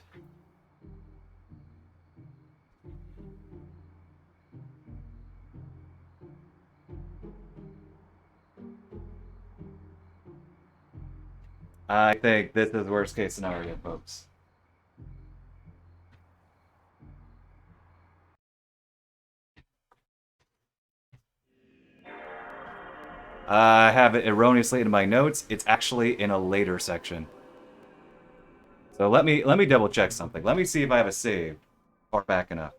I think this is worst case scenario, folks. I have it erroneously in my notes. It's actually in a later section. So let me double check something. Let me see if I have a save far back enough.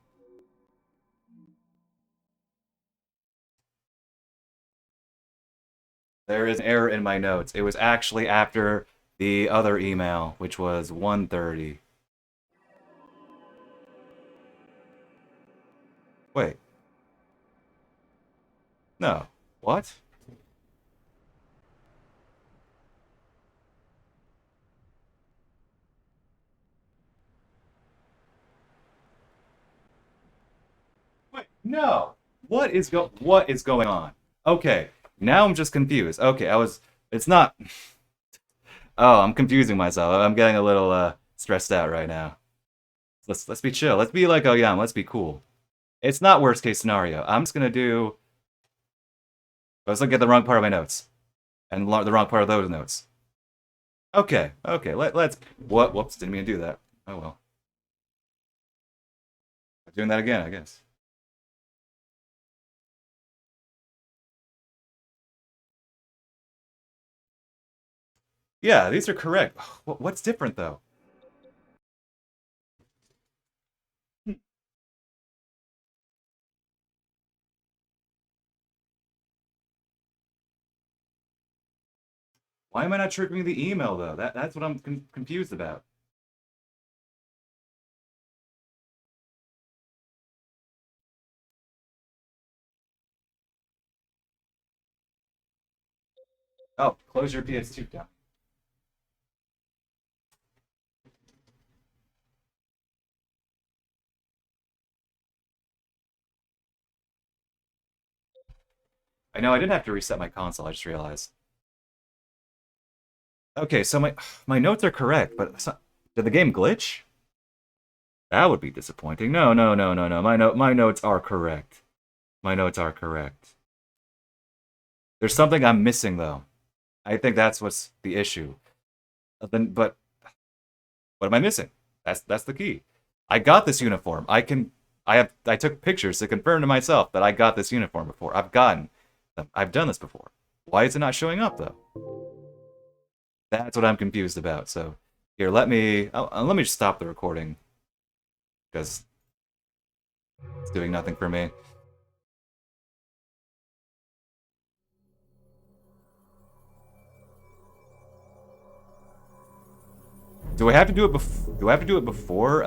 There is an error in my notes. It was actually after the other email, which was 1:30. Wait. No. What? Wait, no. What is going on? Okay. Now I'm just confused. Okay, it's not. Oh, I'm confusing myself. I'm getting a little stressed out right now. Let's be chill. Let's be like, oh yeah, let's be cool. It's not worst case scenario. I'm just gonna do. I was looking at the wrong part of my notes, and the wrong part of those notes. Okay, okay. Let's. What? Whoops! Didn't mean to do that. Oh well. I'm doing that again, I guess. Yeah, these are correct. What's different though? Why am I not triggering the email though? That's what I'm confused about. Oh, close your PS2 down. I know I didn't have to reset my console, I just realized. Okay, so my notes are correct, but did the game glitch? That would be disappointing. No, no, no, no, no. My notes are correct. My notes are correct. There's something I'm missing though. I think that's what's the issue. But what am I missing? That's the key. I got this uniform. I took pictures to confirm to myself that I got this uniform before. I've gotten them. I've done this before. Why is it not showing up though? That's what I'm confused about. So here, let me just stop the recording because it's doing nothing for me. Do I have to do it before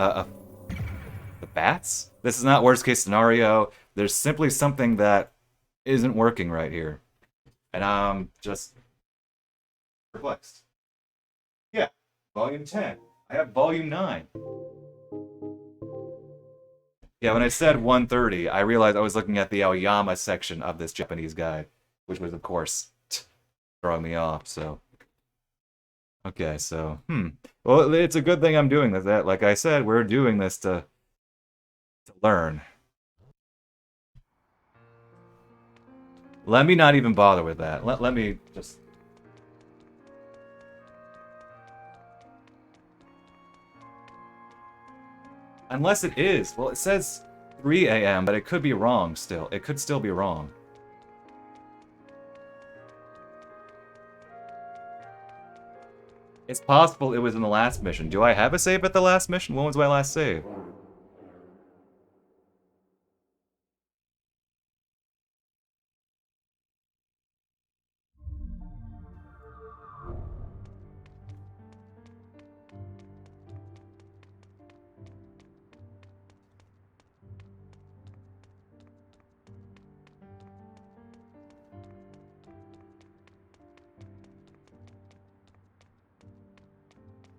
the bats? This is not worst case scenario. There's simply something that isn't working right here, and I'm just perplexed. Yeah, volume 10. I have volume 9. Yeah, when I said 130, I realized I was looking at the Aoyama section of this Japanese guide, which was, of course, throwing me off, so... Okay, so, Well, it's a good thing I'm doing this. Like I said, we're doing this to learn. Let me not even bother with that. Let me just... Unless it is. Well, it says 3 a.m., but it could be wrong still. It could still be wrong. It's possible it was in the last mission. Do I have a save at the last mission? When was my last save?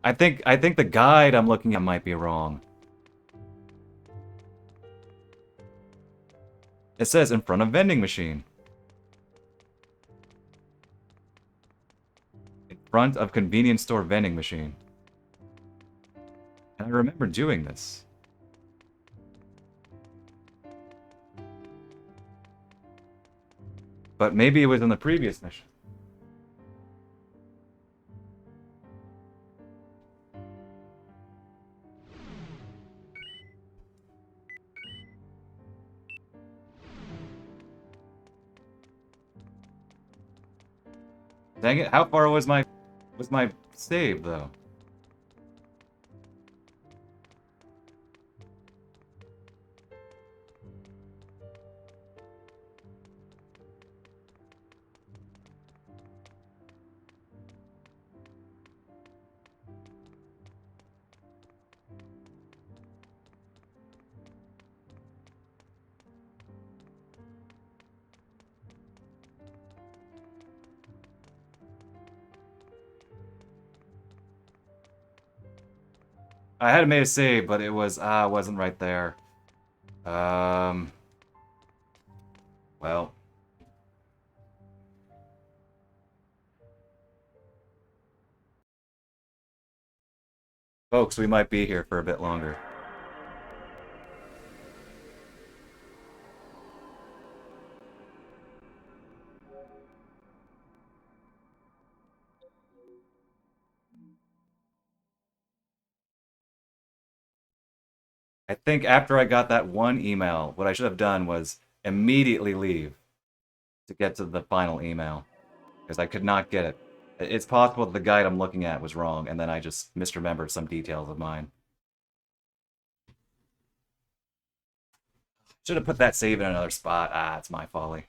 I think the guide I'm looking at might be wrong. It says in front of vending machine. In front of convenience store vending machine. And I remember doing this. But maybe it was in the previous mission. Dang it, how far was my save though? I had made a save, but it wasn't right there. Well. Folks, we might be here for a bit longer. I think after I got that one email, what I should have done was immediately leave to get to the final email. Because I could not get it. It's possible that the guide I'm looking at was wrong, and then I just misremembered some details of mine. Should have put that save in another spot. Ah, it's my folly.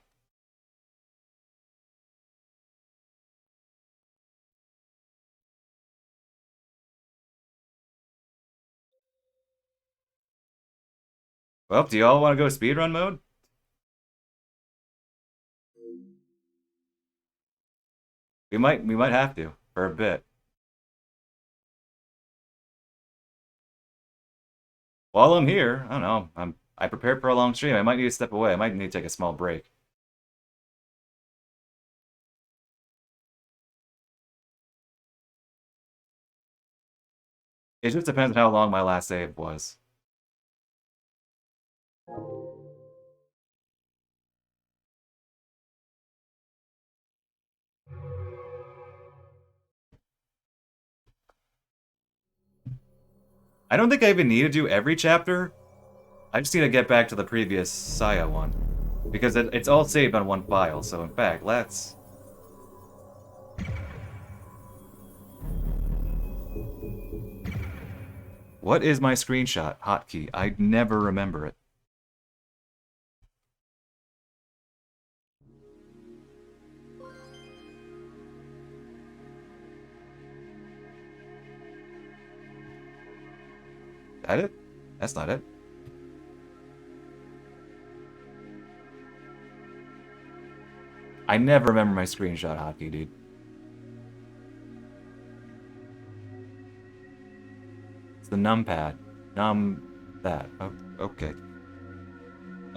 Well, do y'all want to go speedrun mode? We might have to for a bit. While I'm here, I don't know. I prepared for a long stream. I might need to step away. I might need to take a small break. It just depends on how long my last save was. I don't think I even need to do every chapter. I just need to get back to the previous Saya one. Because it's all saved on one file, so in fact, let's... What is my screenshot hotkey? I never remember it. That it? That's not it. I never remember my screenshot hotkey, dude. It's the numpad. That. Oh, okay.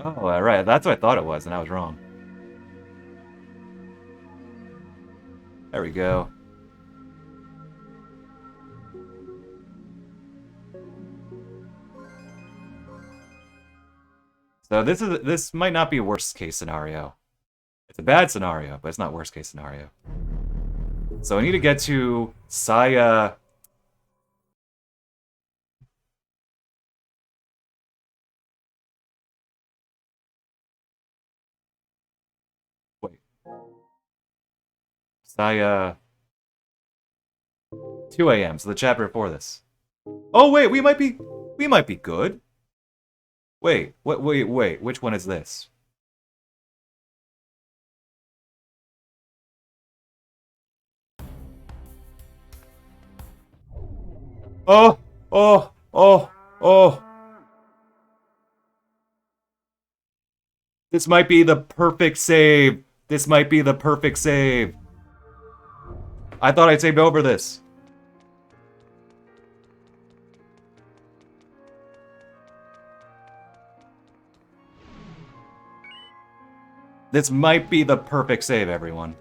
Oh, alright. That's what I thought it was, and I was wrong. There we go. So this might not be a worst case scenario. It's a bad scenario, but it's not worst case scenario. So I need to get to Saya. Wait. Saya 2 a.m. So the chapter before this. Oh wait, we might be good. Wait, wait, which one is this? Oh, oh, oh, oh. This might be the perfect save. This might be the perfect save. I thought I'd saved over this. This might be the perfect save, everyone.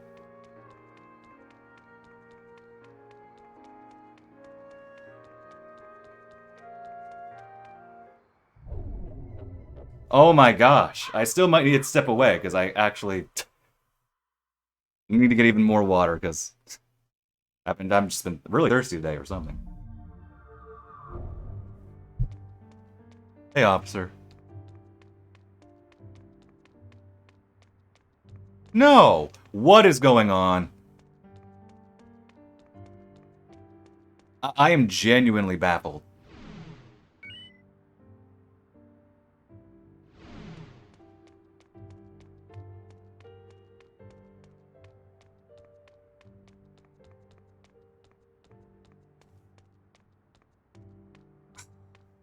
Oh my gosh. I still might need to step away, because I actually... need to get even more water, because... I've just been really thirsty today or something. Hey, officer. No! What is going on? I am genuinely baffled.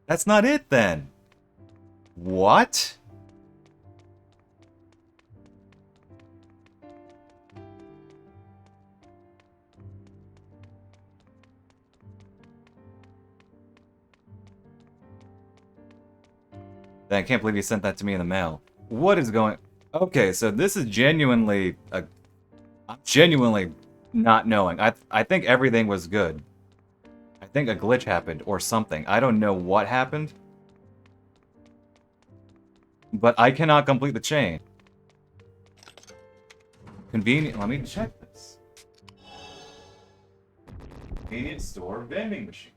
That's not it, then. What? I can't believe you sent that to me in the mail. What is going... Okay, so this is genuinely... I'm genuinely not knowing. I think everything was good. I think a glitch happened, or something. I don't know what happened. But I cannot complete the chain. Convenient... Let me check this. Convenience store vending machine.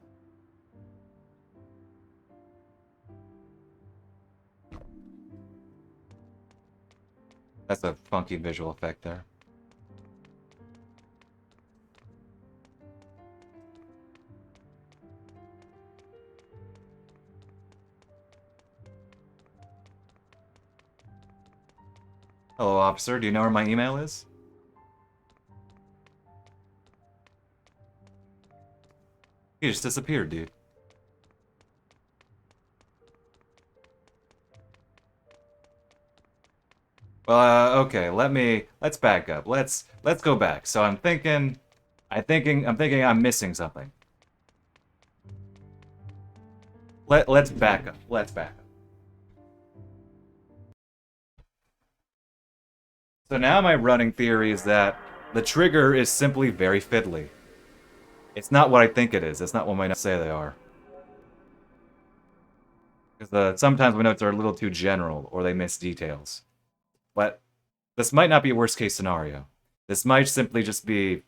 That's a funky visual effect there. Hello, officer. Do you know where my email is? He just disappeared, dude. Okay, let's back up. Let's go back. So I'm thinking I'm missing something. Let's back up. Let's back up. So now my running theory is that the trigger is simply very fiddly. It's not what I think it is. It's not what my notes say they are. Because sometimes my notes are a little too general, or they miss details. But this might not be a worst case scenario. This might simply just be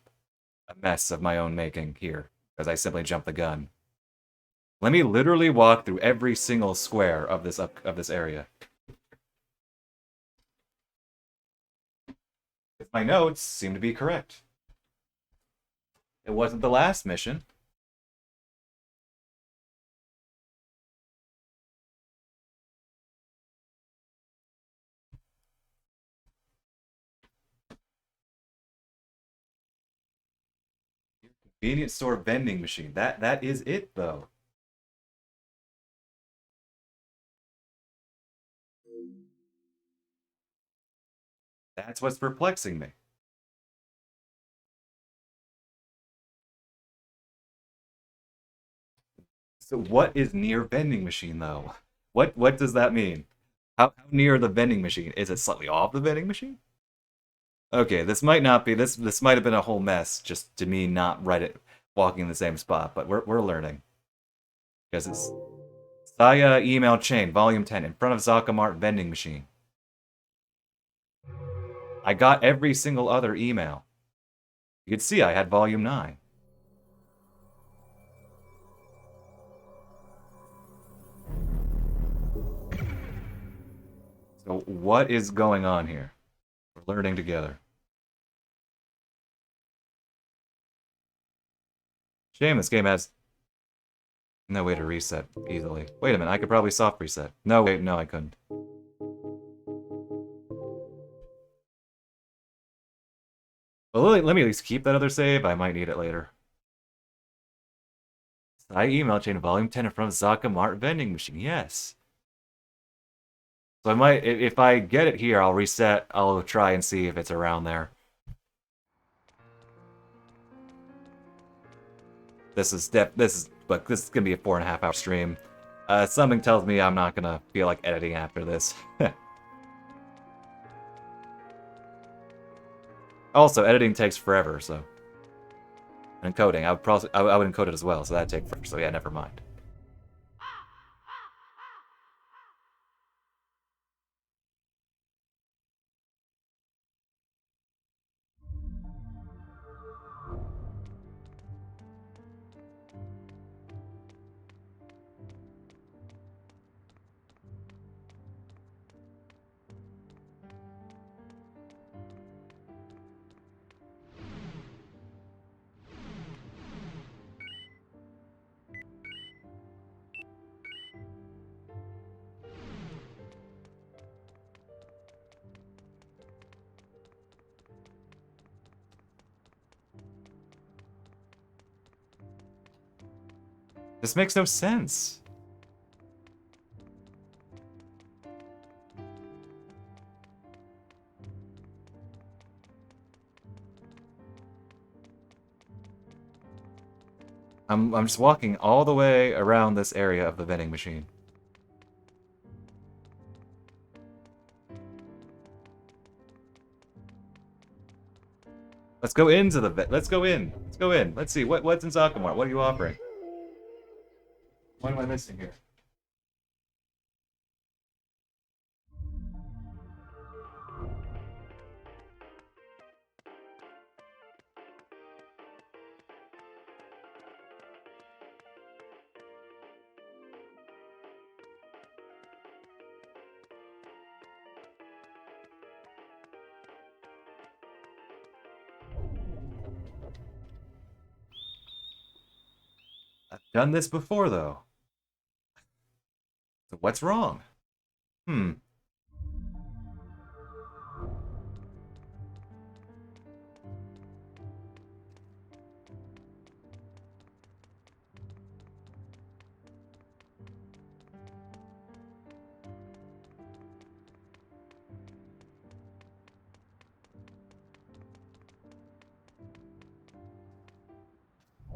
a mess of my own making here, because I simply jumped the gun. Let me literally walk through every single square of this area. If my notes seem to be correct. It wasn't the last mission. Convenience store vending machine. That is it though. That's what's perplexing me. So what is near vending machine though? What does that mean? How near the vending machine? Is it slightly off the vending machine? Okay, this might not be this might have been a whole mess just to me not right at walking in the same spot, but we're learning. Because it's Saya email chain, volume 10, in front of Zakamart vending machine. I got every single other email. You could see I had volume 9. So what is going on here? We're learning together. Shame this game has no way to reset easily. Wait a minute, I could probably soft reset. No, wait, no, I couldn't. Well, let me at least keep that other save. I might need it later. I email chain volume 10 in front of Zakamart vending machine. Yes. So I might, if I get it here, I'll reset. I'll try and see if it's around there. This is gonna be a 4.5-hour stream. Something tells me I'm not gonna feel like editing after this. Also, editing takes forever, so. And encoding, I would encode it as well, so that'd take forever. So yeah, never mind. This makes no sense. I'm just walking all the way around this area of the vending machine. Let's go into the let's go in. Let's go in. Let's see what's in Zakamart. What are you offering? What am I missing here? I've done this before though. So what's wrong?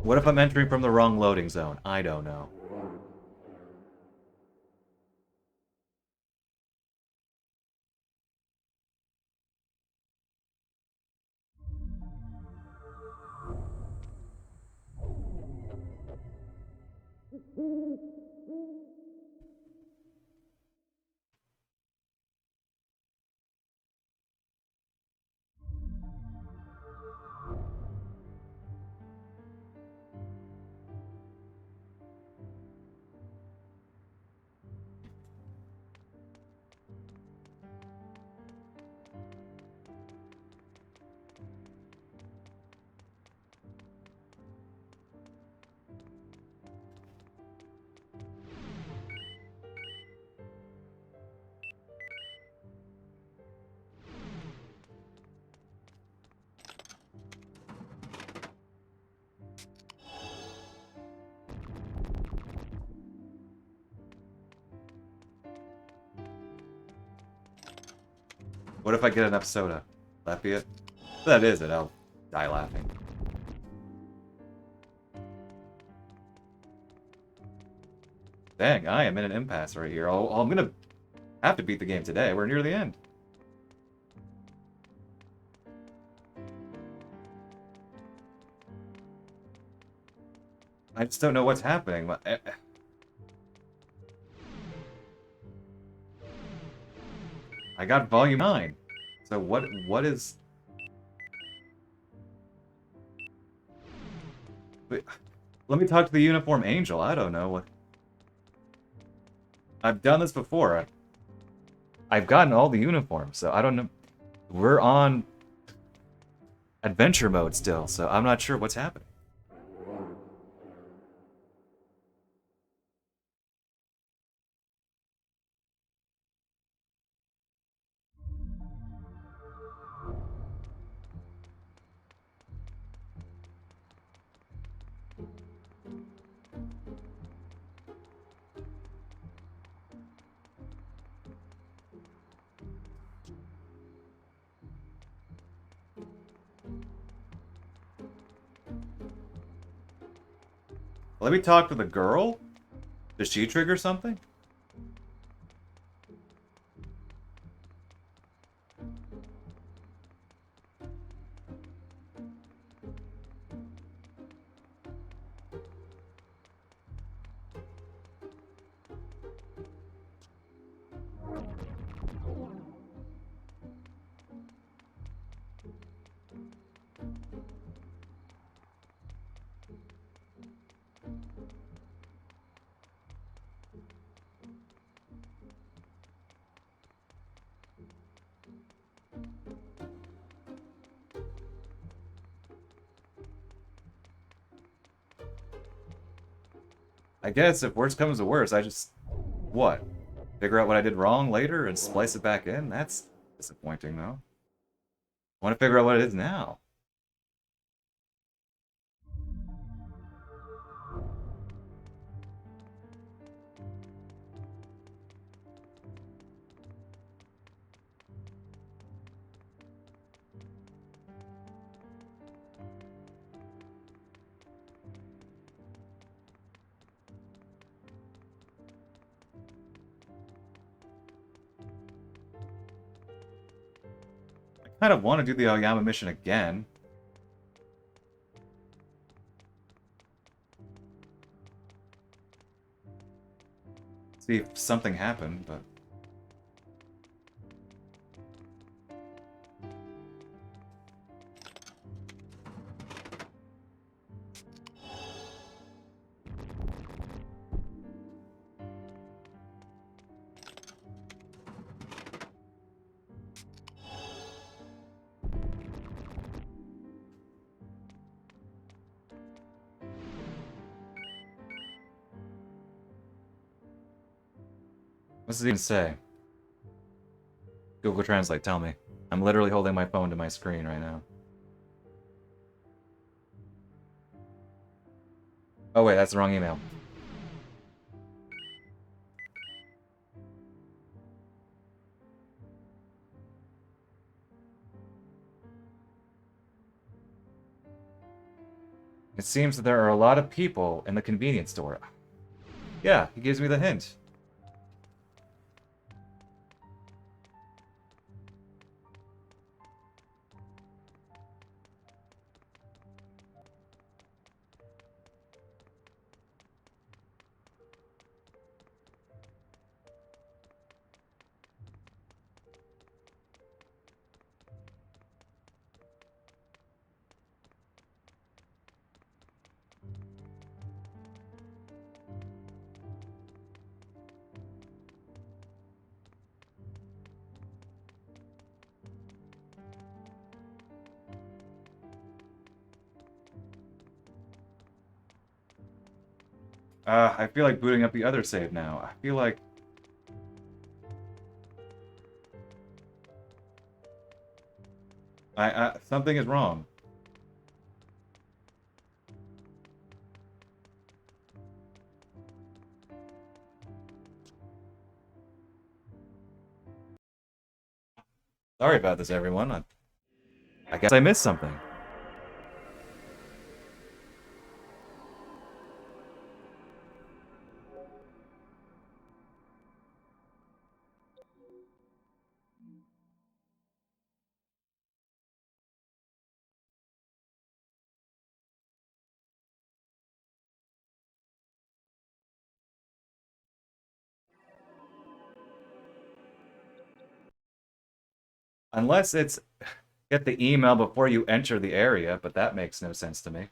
What if I'm entering from the wrong loading zone? I don't know. What if I get enough soda? Will that be it? If that is it, I'll die laughing. Dang, I am in an impasse right here. I'm gonna have to beat the game today. We're near the end. I just don't know what's happening. I got volume 9. So what is... Wait, let me talk to the uniform angel. I don't know what... I've done this before. I've gotten all the uniforms, so I don't know. We're on adventure mode still, so I'm not sure what's happening. Let me talk to the girl? Does she trigger something? I guess if worse comes to worse, I just... What? Figure out what I did wrong later and splice it back in? That's disappointing, though. I want to figure out what it is now. I kind of want to do the Aoyama mission again. See if something happened, but... What's it even say? Google Translate, tell me. I'm literally holding my phone to my screen right now. Oh wait, that's the wrong email. It seems that there are a lot of people in the convenience store. Yeah, he gives me the hint. I feel like booting up the other save now. I feel like... something is wrong. Sorry about this, everyone. I guess I missed something. Unless it's get the email before you enter the area, but that makes no sense to me.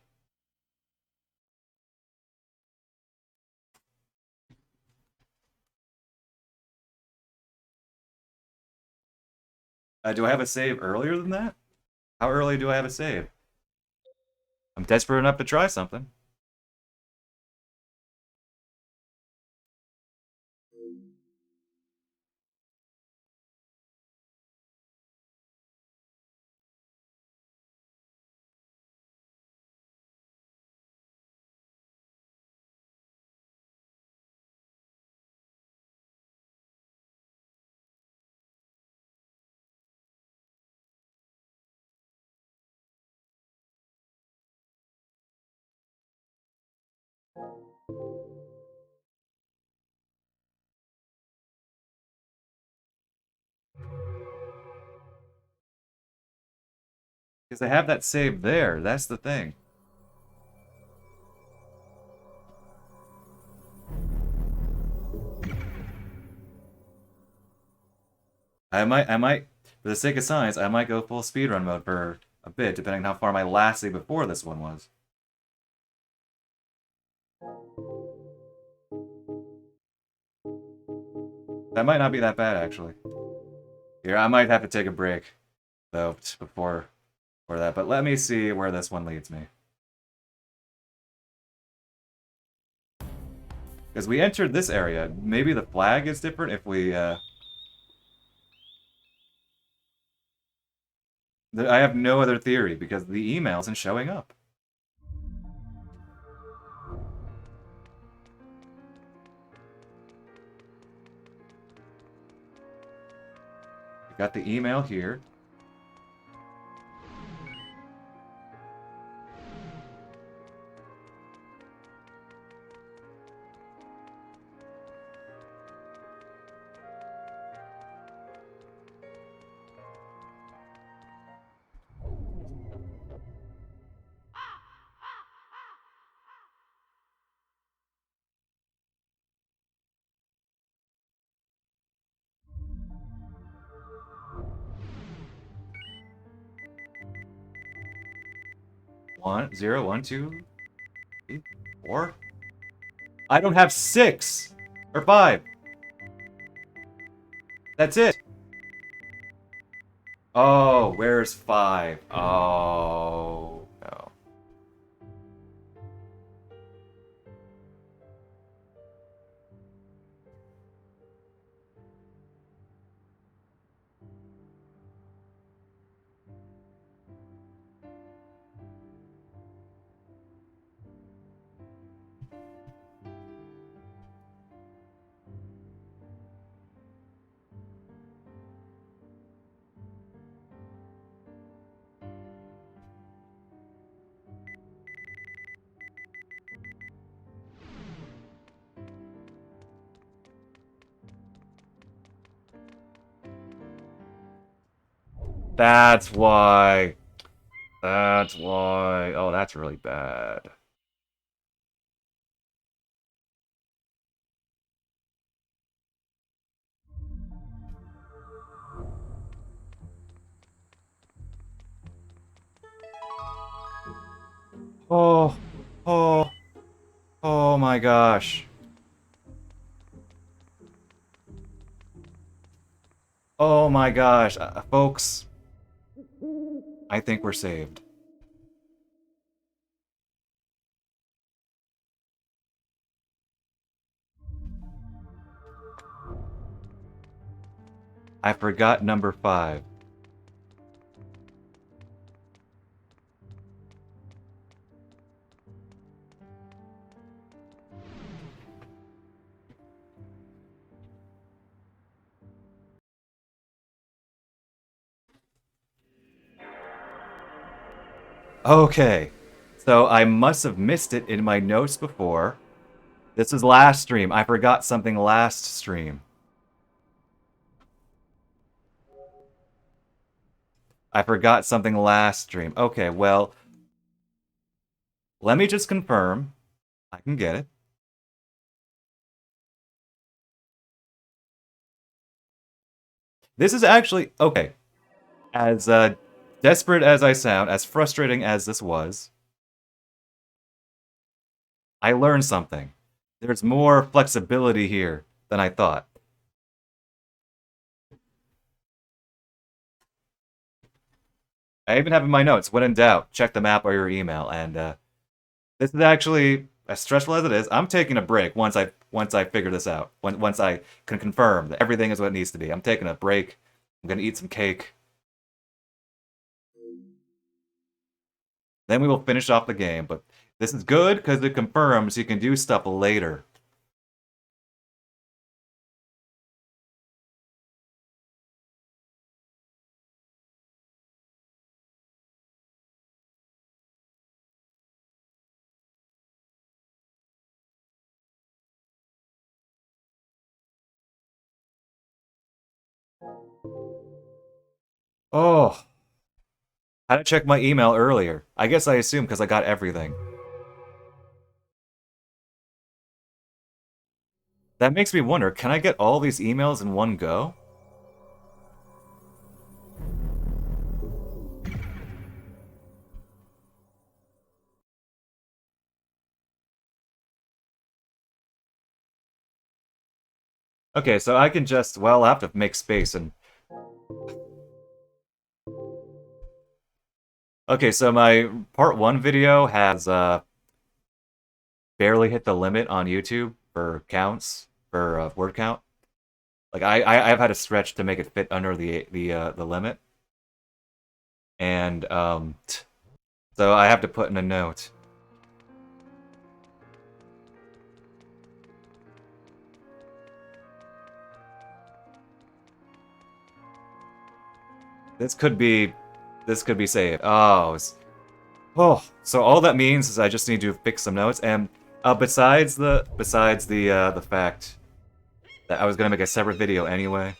Do I have a save earlier than that? How early do I have a save? I'm desperate enough to try something. Because I have that save there. That's the thing. I might, for the sake of science, I might go full speedrun mode for a bit, depending on how far my last save before this one was. That might not be that bad, actually. Here, I might have to take a break, though, before that. But let me see where this one leads me. Because we entered this area. Maybe the flag is different if we, I have no other theory, because the email isn't showing up. We got the email here. One, 0, 1, 2, 3, 4. I don't have 6 or 5. That's it. Oh, where's 5? Oh, no. That's why. That's why. Oh, that's really bad. Oh, oh, oh my gosh. Oh my gosh. Folks, I think we're saved. I forgot number 5. Okay. So I must have missed it in my notes before. This is last stream. I forgot something last stream. I forgot something last stream. Okay, well, let me just confirm. I can get it. This is actually, okay. As desperate as I sound, as frustrating as this was, I learned something. There's more flexibility here than I thought. I even have in my notes, when in doubt, check the map or your email. And this is actually, as stressful as it is, I'm taking a break once I figure this out. Once I can confirm that everything is what it needs to be. I'm taking a break. I'm gonna eat some cake. Then we will finish off the game. But this is good because it confirms you can do stuff later. Oh, how to check my email earlier. I guess I assume because I got everything. That makes me wonder, can I get all these emails in one go? Okay, so I can just, well, I'll have to make space and... Okay, so my part 1 video has barely hit the limit on YouTube for counts, for word count. Like, I've had to stretch to make it fit under the limit. And, so I have to put in a note. This could be saved. Oh, so all that means is I just need to fix some notes. And besides the fact that I was gonna make a separate video anyway.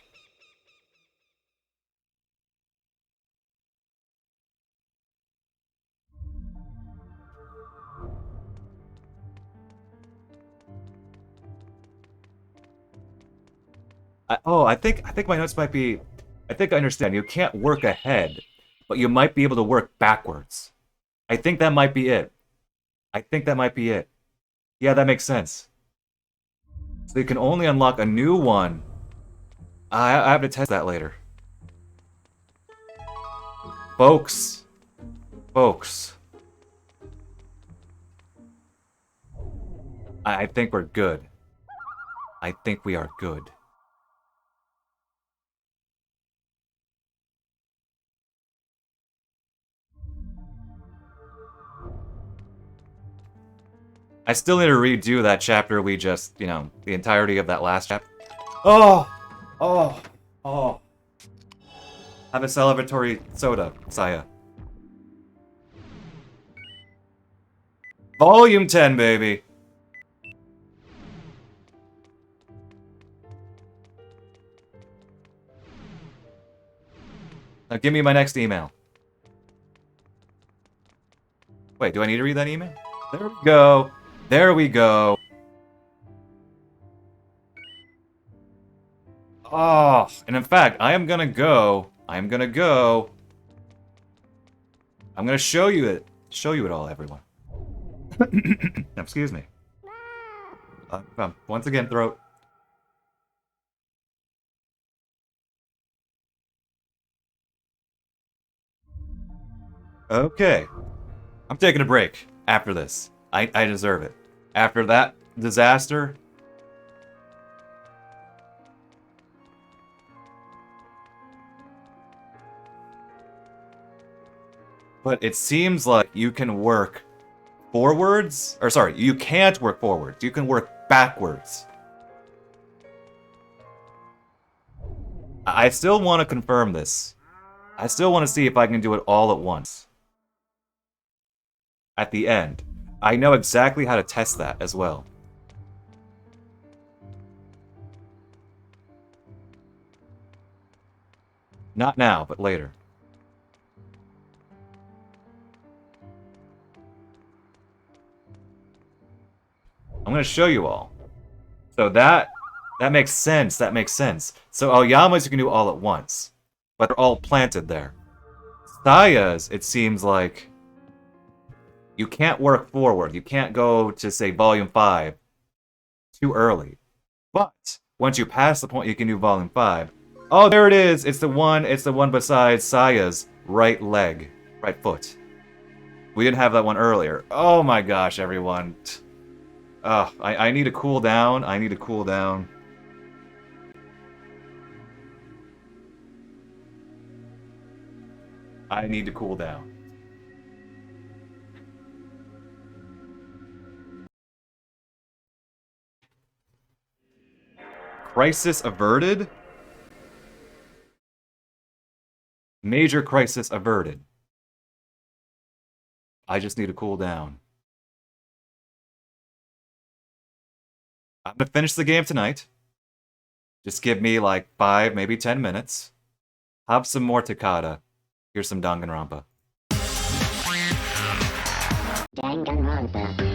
I think my notes might be. I think I understand. You can't work ahead, but you might be able to work backwards. I think that might be it. I think that might be it. Yeah, that makes sense. So you can only unlock a new one. I have to test that later. Folks. Folks. I think we're good. I think we are good. I still need to redo that chapter we just, you know, the entirety of that last chapter. Oh! Oh! Oh. Have a celebratory soda, Saya. Volume 10, baby! Now give me my next email. Wait, do I need to read that email? There we go. There we go. Oh, and in fact, I am gonna go. I'm gonna show you it. Show you it all, everyone. Excuse me. Once again, throat. Okay. I'm taking a break after this. I deserve it. After that disaster. But it seems like you can work forwards. Or sorry, you can't work forwards. You can work backwards. I still want to confirm this. I still want to see if I can do it all at once. at the end. I know exactly how to test that as well. Not now, but later. I'm gonna show you all. So that makes sense. That makes sense. So Aoyama's you can do all at once, but they're all planted there. Saya's, it seems like you can't work forward. You can't go to say volume 5 too early. But once you pass the point, you can do volume 5. Oh, there it is. It's the one beside Saya's right leg, right foot. We didn't have that one earlier. Oh my gosh, everyone. I need to cool down. I need to cool down. I need to cool down. Crisis averted? Major crisis averted. I just need to cool down. I'm gonna finish the game tonight. Just give me like 5, maybe 10 minutes. Have some more Takata. Here's some Danganronpa. Danganronpa.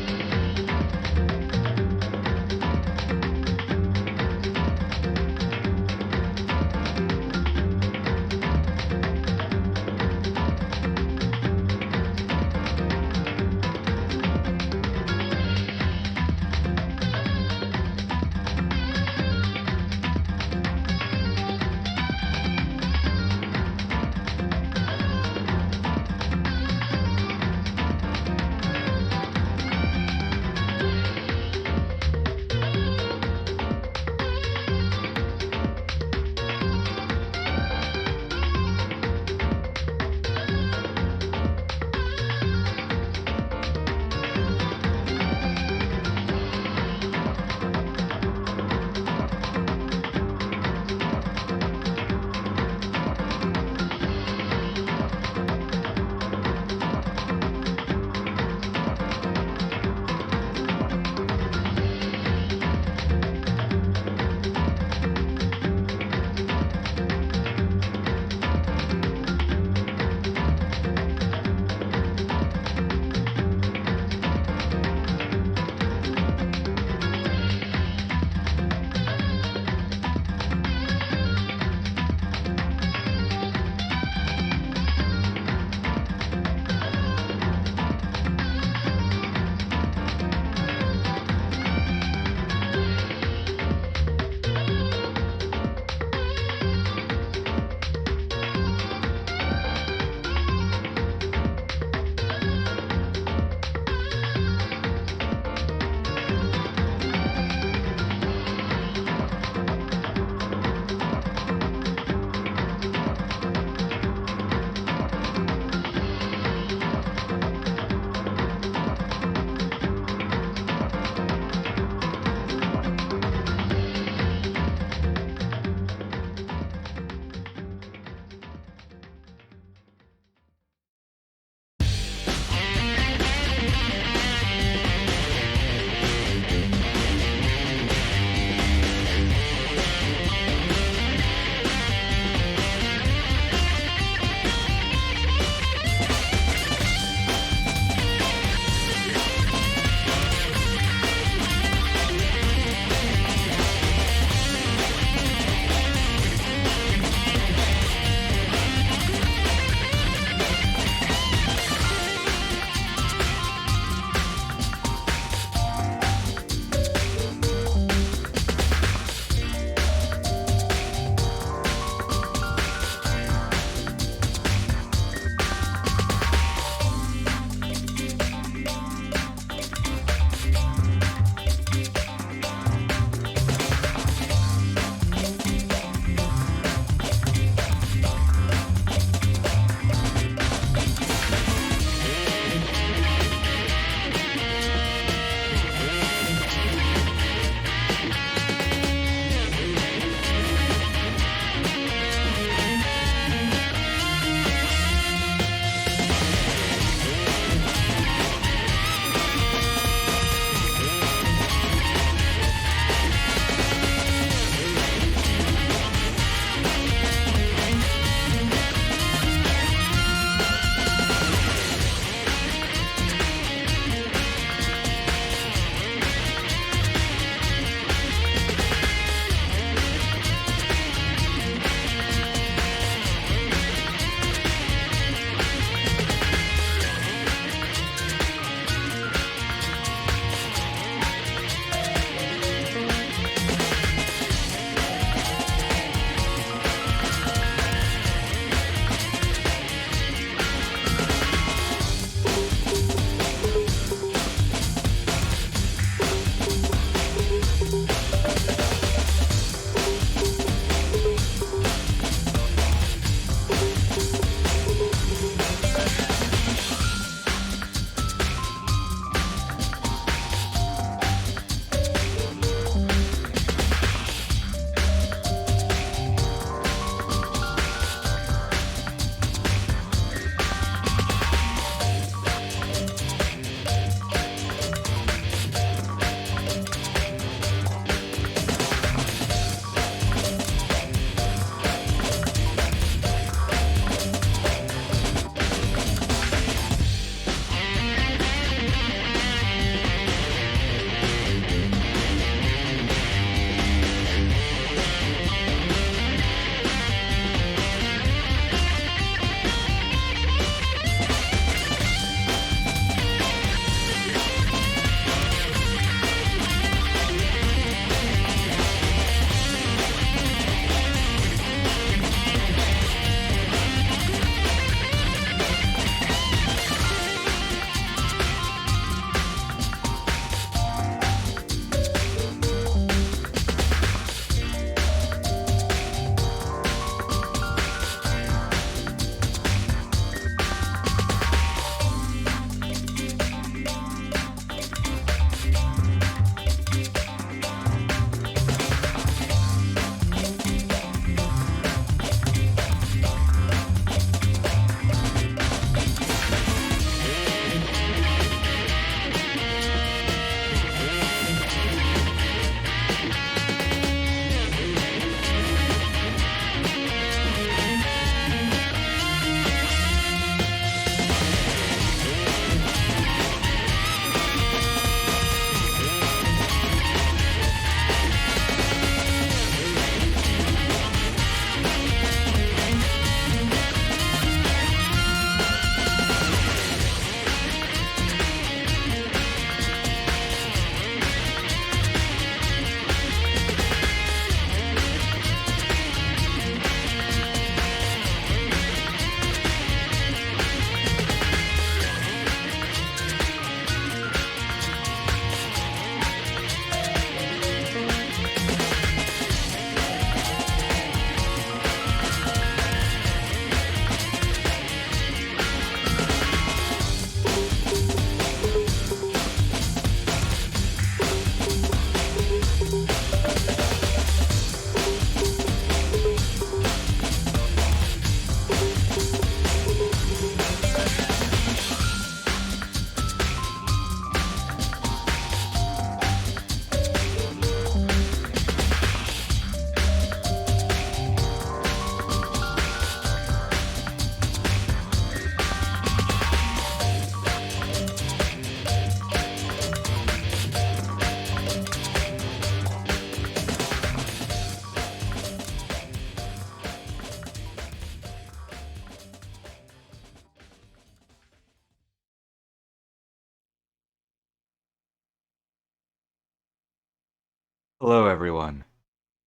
Hello, everyone.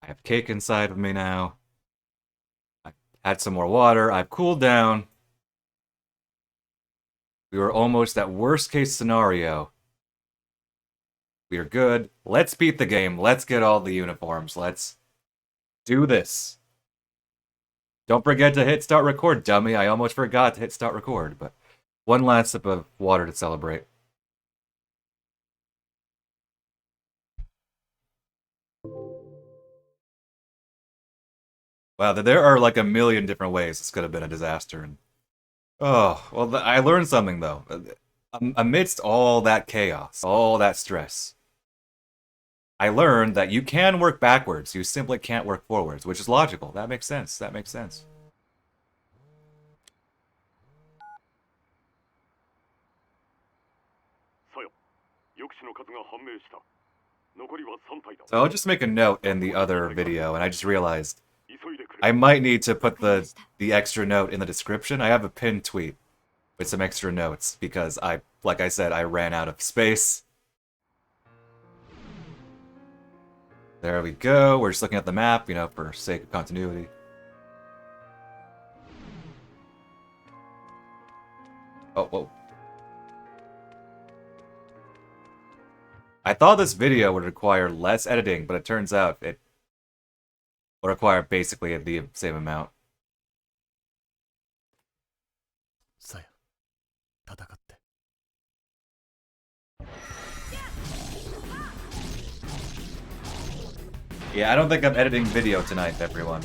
I have cake inside of me now. I've had some more water. I've cooled down. We were almost at worst case scenario. We are good. Let's beat the game. Let's get all the uniforms. Let's do this. Don't forget to hit start record, dummy. I almost forgot to hit start record, but one last sip of water to celebrate. Wow, there are like a million different ways this could have been a disaster. And oh, well, I learned something though. Amidst all that chaos, all that stress, I learned that you can work backwards. You simply can't work forwards, which is logical. That makes sense. That makes sense. So I'll just make a note in the other video, and I just realized I might need to put the extra note in the description. I have a pinned tweet with some extra notes because like I said, I ran out of space. There we go. We're just looking at the map, you know, for sake of continuity. Oh, whoa. I thought this video would require less editing, but it turns out it will require basically the same amount. Saya, 戦って。 Yeah, I don't think I'm editing video tonight, everyone.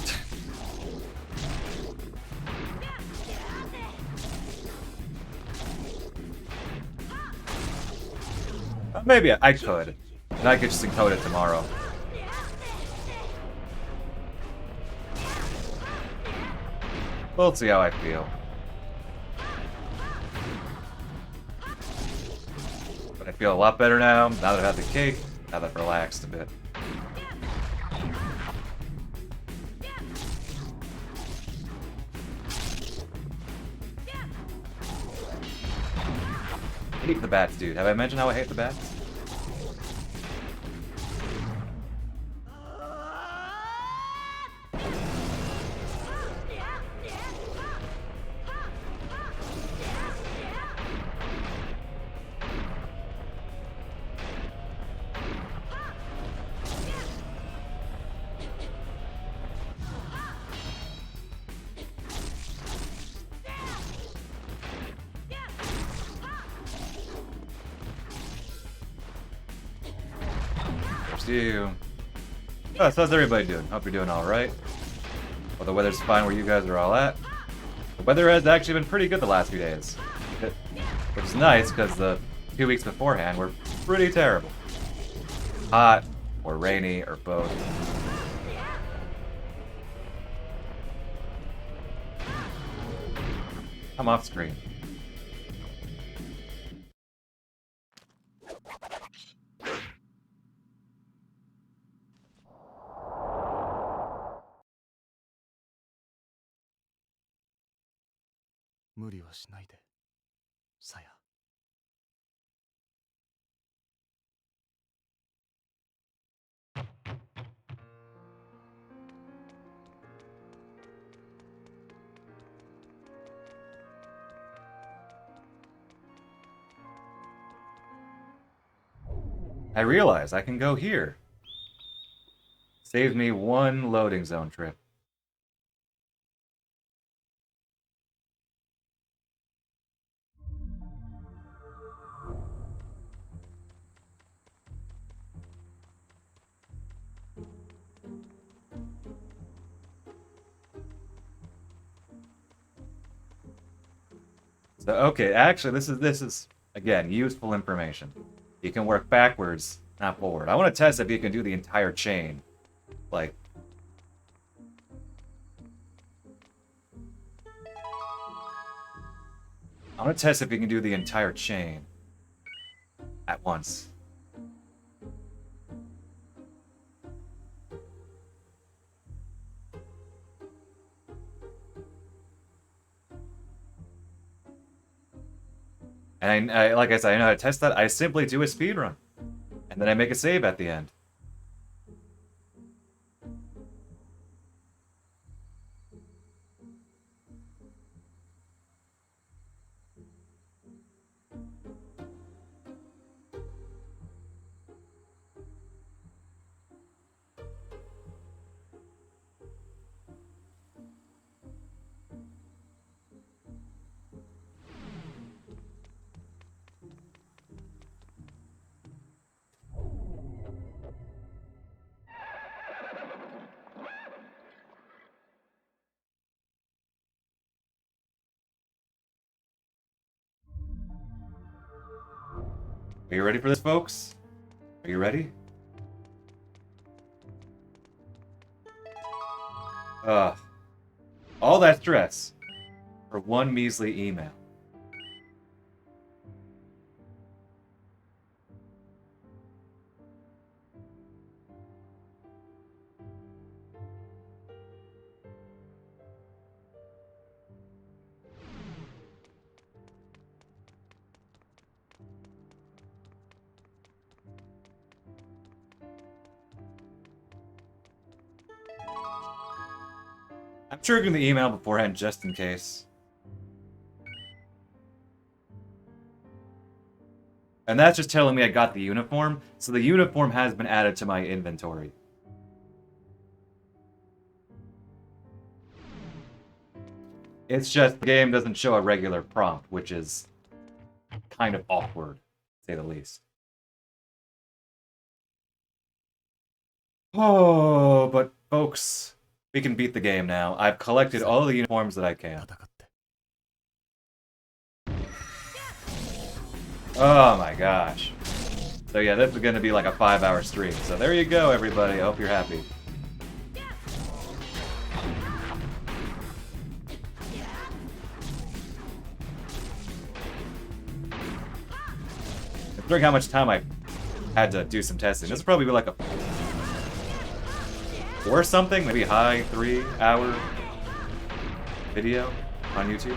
Maybe I could. And I could just encode it tomorrow. We'll see how I feel. But I feel a lot better now that I've had the cake, now that I've relaxed a bit. I hate the bats, dude. Have I mentioned how I hate the bats? You. Oh, so how's everybody doing? Hope you're doing alright. Well, the weather's fine where you guys are all at. The weather has actually been pretty good the last few days. Which is nice, because the 2 weeks beforehand were pretty terrible. Hot, or rainy, or both. I'm off screen. Saya. I realize I can go here. Saves me one loading zone trip. So, okay, actually, this is again useful information. You can work backwards, not forward. I want to test if you can do the entire chain, like. I want to test if you can do the entire chain at once. And I like I said, I know how to test that. I simply do a speed run, and then I make a save at the end. Are you ready for this, folks? Are you ready? All that stress for one measly email. I'm triggering the email beforehand just in case. And that's just telling me I got the uniform, so the uniform has been added to my inventory. It's just the game doesn't show a regular prompt, which is kind of awkward, to say the least. Oh, but folks, we can beat the game now. I've collected all the uniforms that I can. Oh my gosh. So yeah, this is gonna be like a 5-hour stream. So there you go, everybody. I hope you're happy. Considering how much time I had to do some testing, this would probably be like a or something, maybe high 3-hour video on YouTube.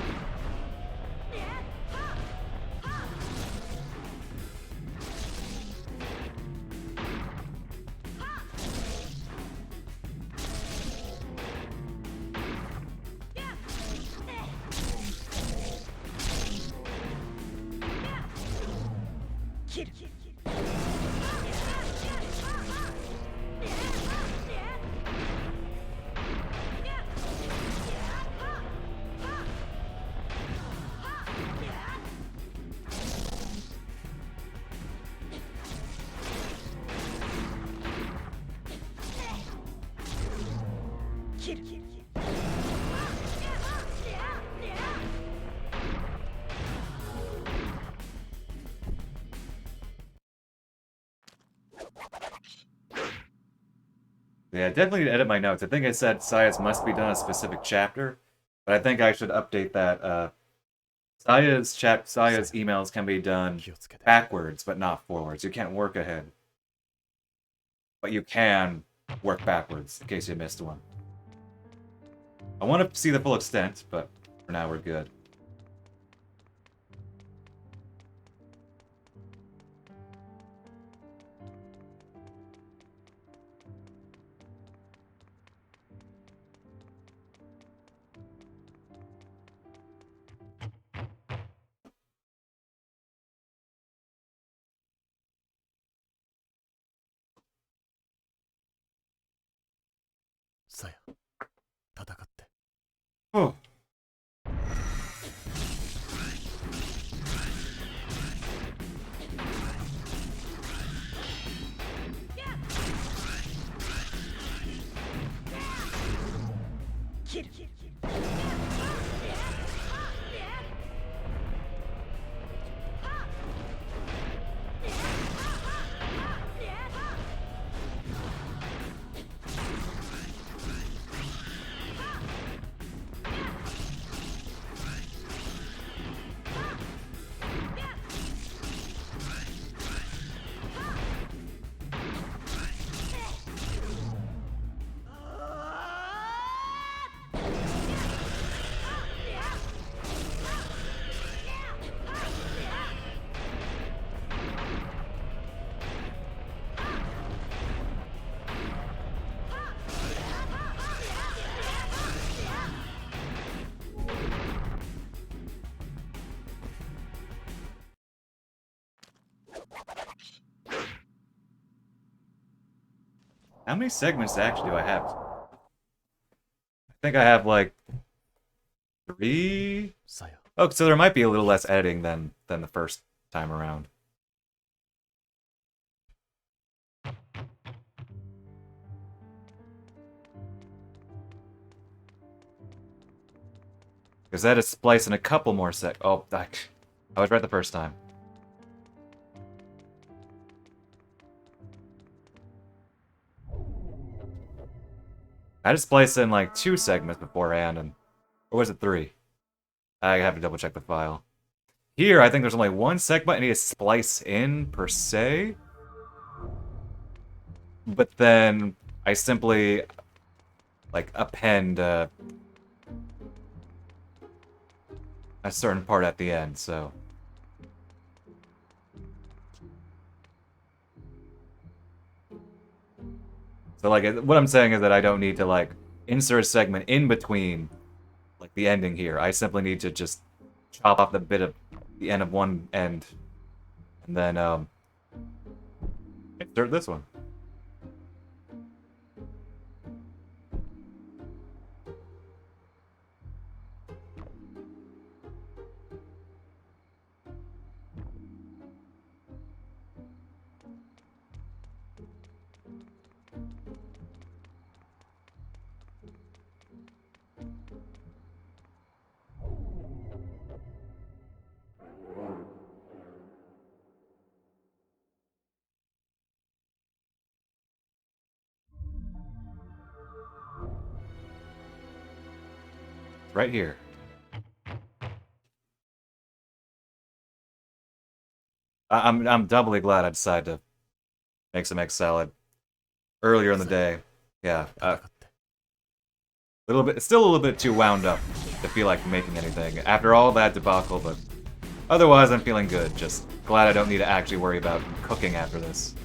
Yeah, definitely need to edit my notes. I think I said Saya's must be done a specific chapter, but I think I should update that. Saya's emails can be done backwards, but not forwards. You can't work ahead, but you can work backwards in case you missed one. I want to see the full extent, but for now we're good. Saya, 戦って。Oh. How many segments actually do I have? I think I have like 3. Oh, so there might be a little less editing than the first time around. Because that is splicing a couple more I was right the first time. I just spliced in like 2 segments beforehand, and or was it 3? I have to double check the file. Here, I think there's only 1 segment I need to splice in per se, but then I simply like append a certain part at the end. So. So, like, what I'm saying is that I don't need to, like, insert a segment in between, like, the ending here. I simply need to just chop off the bit of the end of one end, and then, insert this one. Right here. I'm doubly glad I decided to make some egg salad earlier in the day. Yeah, little bit, still a little bit too wound up to feel like making anything after all that debacle, but otherwise I'm feeling good. Just glad I don't need to actually worry about cooking after this.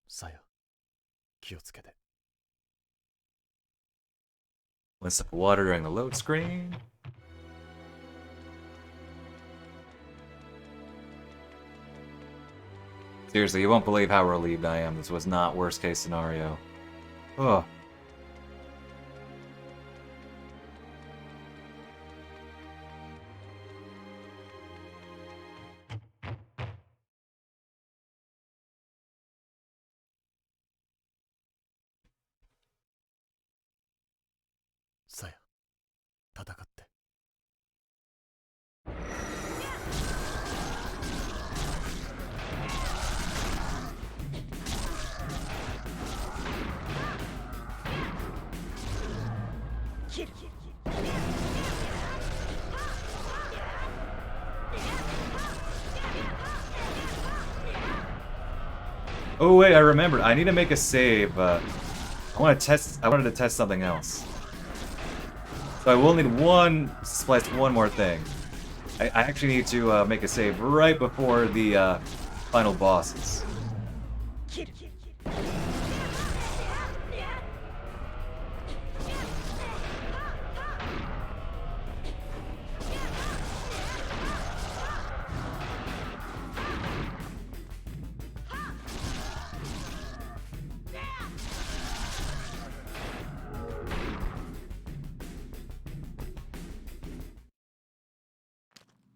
さや、気をつけて。 One sip of water during the load screen. Seriously, you won't believe how relieved I am. This was not worst case scenario. Oh.さや、戦って。 Oh wait, I remembered. I need to make a save. I wanted to test something else. So I will need splice one more thing. I actually need to make a save right before the final bosses.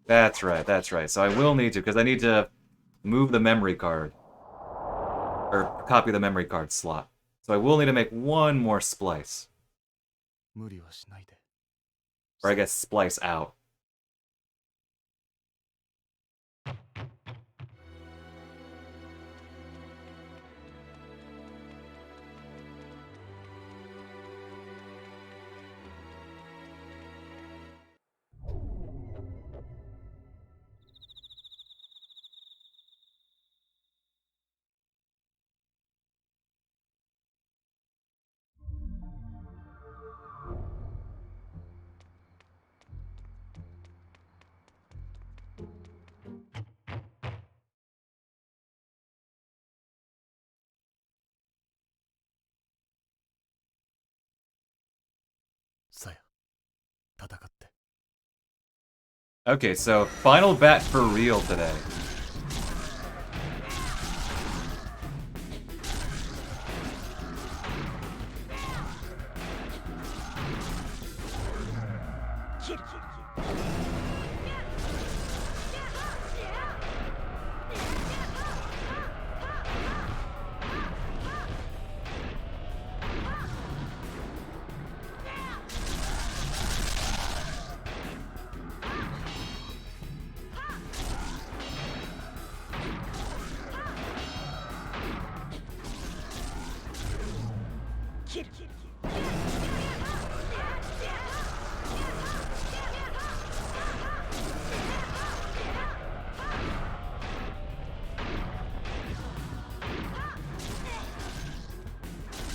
That's right, that's right. So I will need to, because I need to move the memory card. Or copy the memory card slot. So I will need to make one more splice. 無理はしないで。 Or I guess splice out. Okay, so final bat for real today.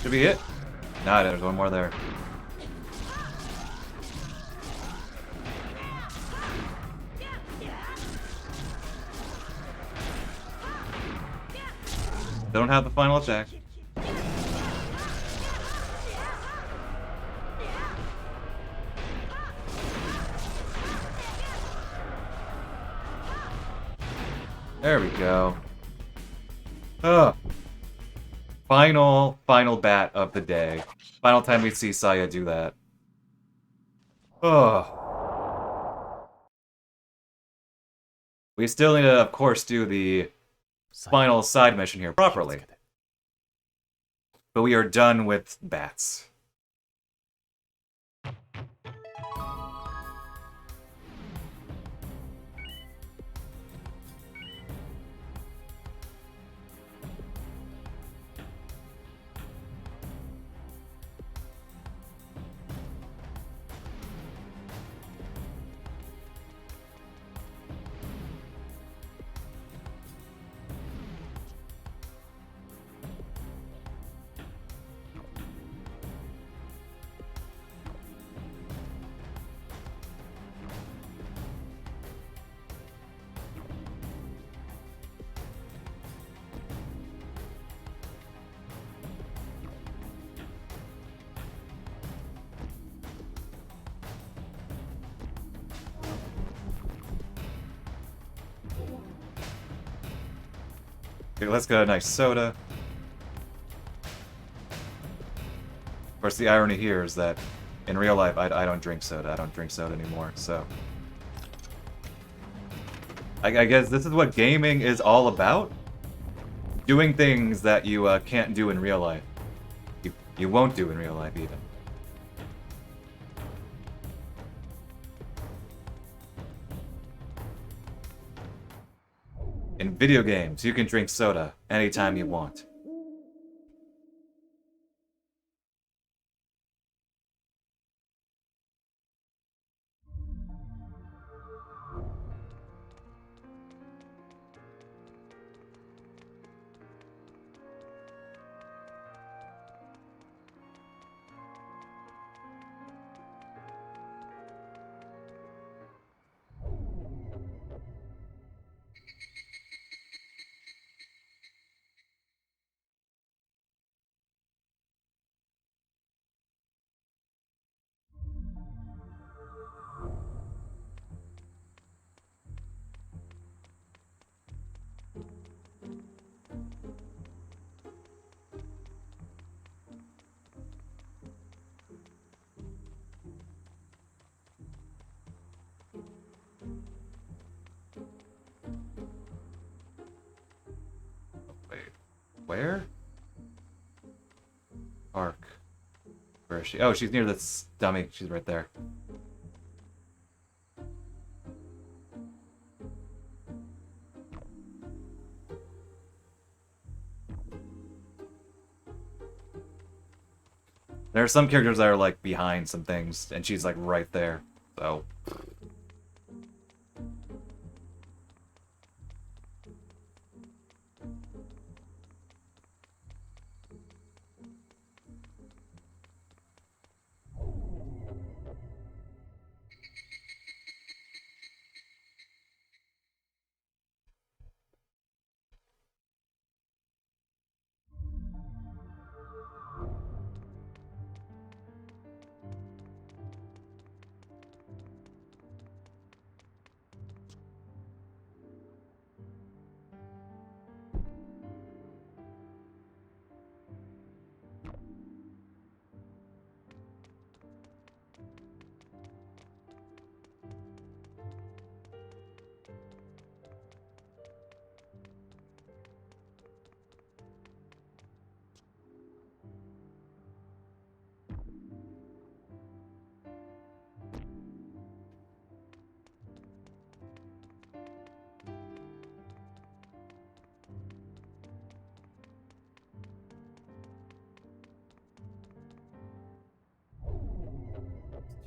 Should be it. Nah, there's one more there. Don't have the final attack. There we go. Ugh. Final bat of the day. Final time we see Saya do that. Ugh. We still need to, of course, do the final side mission here properly. But we are done with bats. Okay, let's get a nice soda. Of course, the irony here is that in real life, I don't drink soda. I don't drink soda anymore, so... I guess this is what gaming is all about? Doing things that you can't do in real life. You won't do in real life, even. In video games, you can drink soda anytime you want. Wait, where? Ark. Where is she? Oh, she's near this dummy. She's right there. There are some characters that are like behind some things, and she's like right there. So.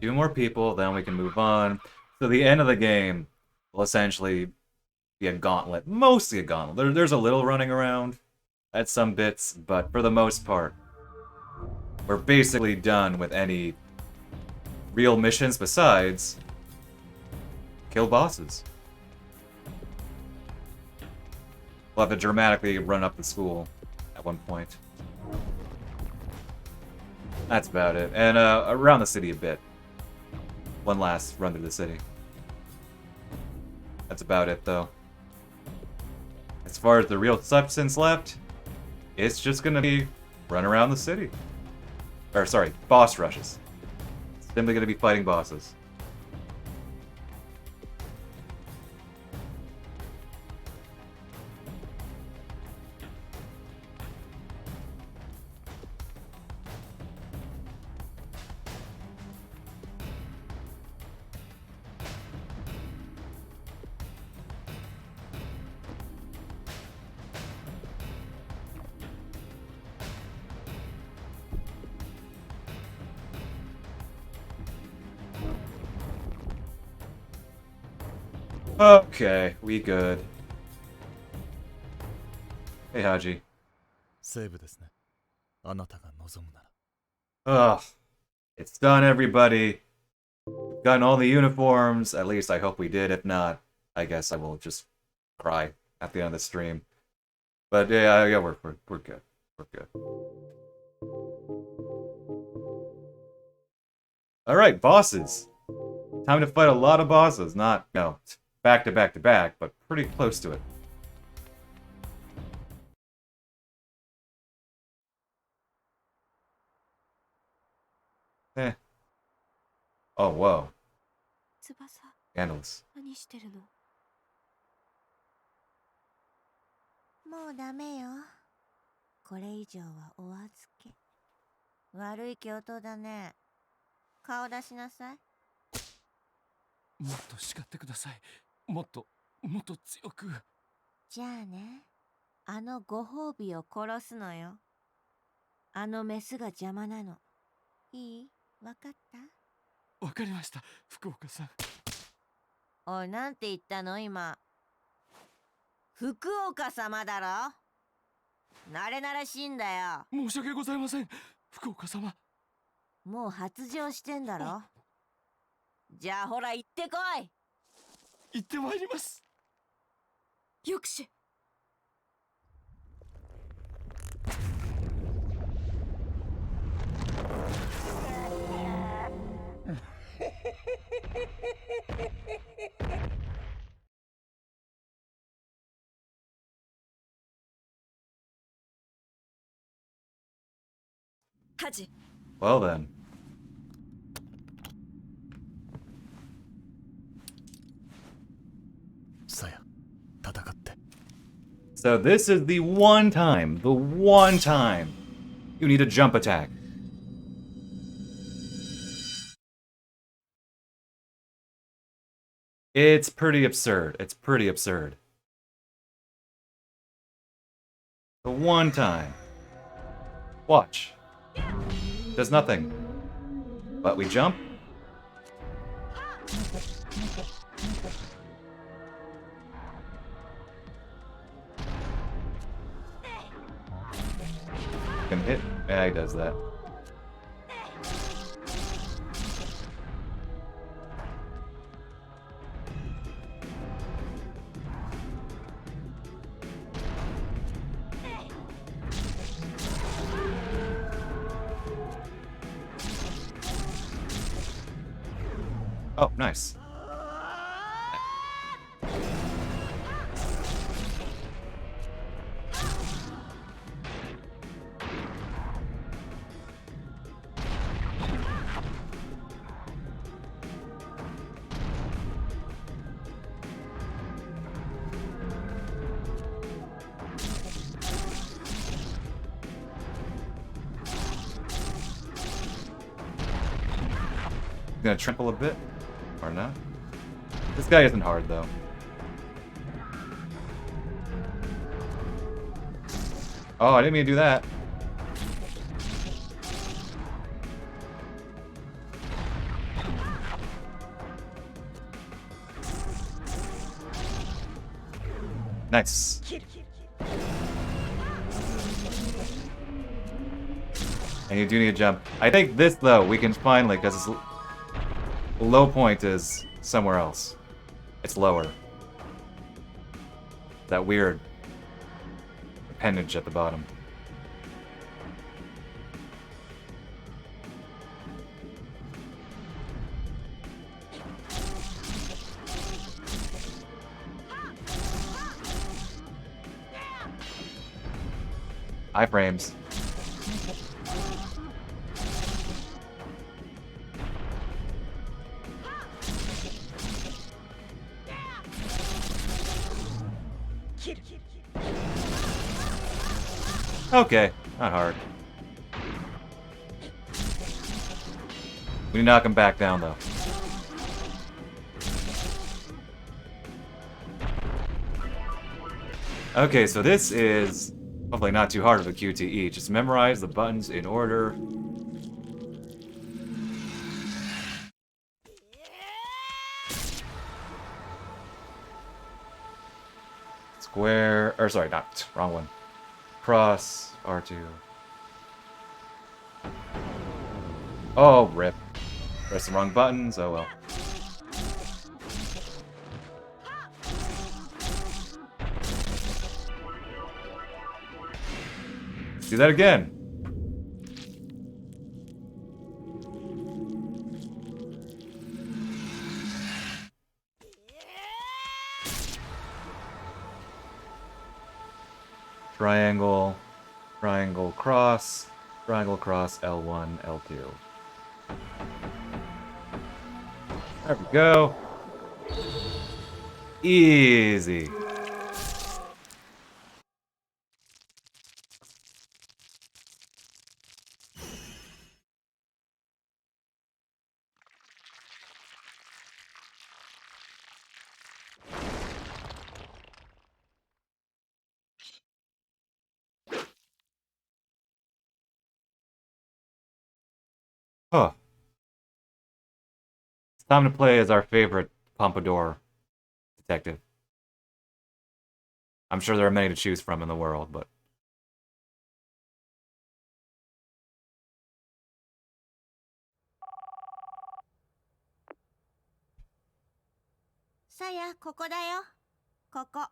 2 more people, then we can move on. So the end of the game will essentially be a gauntlet. Mostly a gauntlet. There's a little running around at some bits, but for the most part, we're basically done with any real missions besides kill bosses. We'll have to dramatically run up the school at one point. That's about it. And around the city a bit. One last run through the city. That's about it, though. As far as the real substance left, it's just gonna be run around the city. Or, sorry, boss rushes. It's simply gonna be fighting bosses. Okay, we good. Hey, Haji. セーブですね。あなたが望むなら。 Ugh. It's done, everybody. We've gotten all the uniforms. At least I hope we did. If not, I guess I will just cry at the end of the stream. But yeah, we're good. We're good. Alright, bosses. Time to fight a lot of bosses. Not, no, back to back to back, but pretty close to it. Eh. Oh, whoa. 翼、 Scandalous. 何してるの？もうダメよ。これ以上はお預け。悪い教頭だね。顔出しなさい。もっと叱ってください。もっと強く。じゃあね、あのご褒美を殺すのよ。あのメスが邪魔なの。いい？わかった？わかりました、福岡さん。おい、なんて言ったの今。福岡様だろ？慣れ慣れしいんだよ。申し訳ございません、福岡様。もう発情してんだろ？じゃあほら行ってこい。行ってまいります。抑止。ハジ。Well then. Saya, 戦って。 So this is the one time you need a jump attack. It's pretty absurd. The one time. Watch. Does nothing. But we jump. Can hit. Yeah, he does that. Oh, nice. Gonna trample a bit? Or not? This guy isn't hard, though. Oh, I didn't mean to do that. Nice. And you do need to jump. I think this, though, we can finally, because its low point is somewhere else. It's lower. That weird appendage at the bottom. Iframes. Okay, not hard. We need to knock him back down, though. Okay, so this is hopefully not too hard of a QTE. Just memorize the buttons in order. Square, or sorry, not, wrong one. Cross, R2. Oh, rip. Press the wrong buttons, oh well. Let's do that again. Triangle, triangle, cross, L1, L2. There we go. Easy. Huh. It's time to play as our favorite Pompadour detective. I'm sure there are many to choose from in the world, but... Saya, ここだよ。ここ。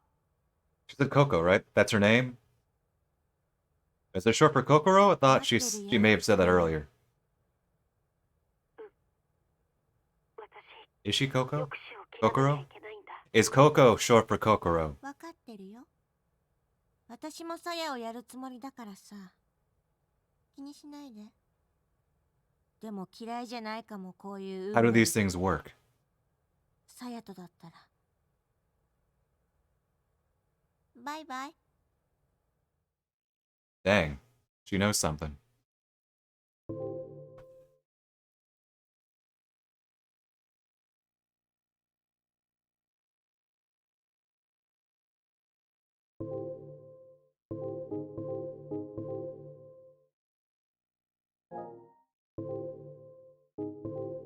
She said Coco, right? That's her name? Is it short for Kokoro? I thought she may have said that earlier. Is she Coco? Kokoro? Is Coco short for Kokoro? わかってるよ。私もさやをやるつもりだからさ。気にしないで。でも嫌いじゃないかもこういう。 How do these things work? さやとだったら。バイバイ。 Dang. She knows something.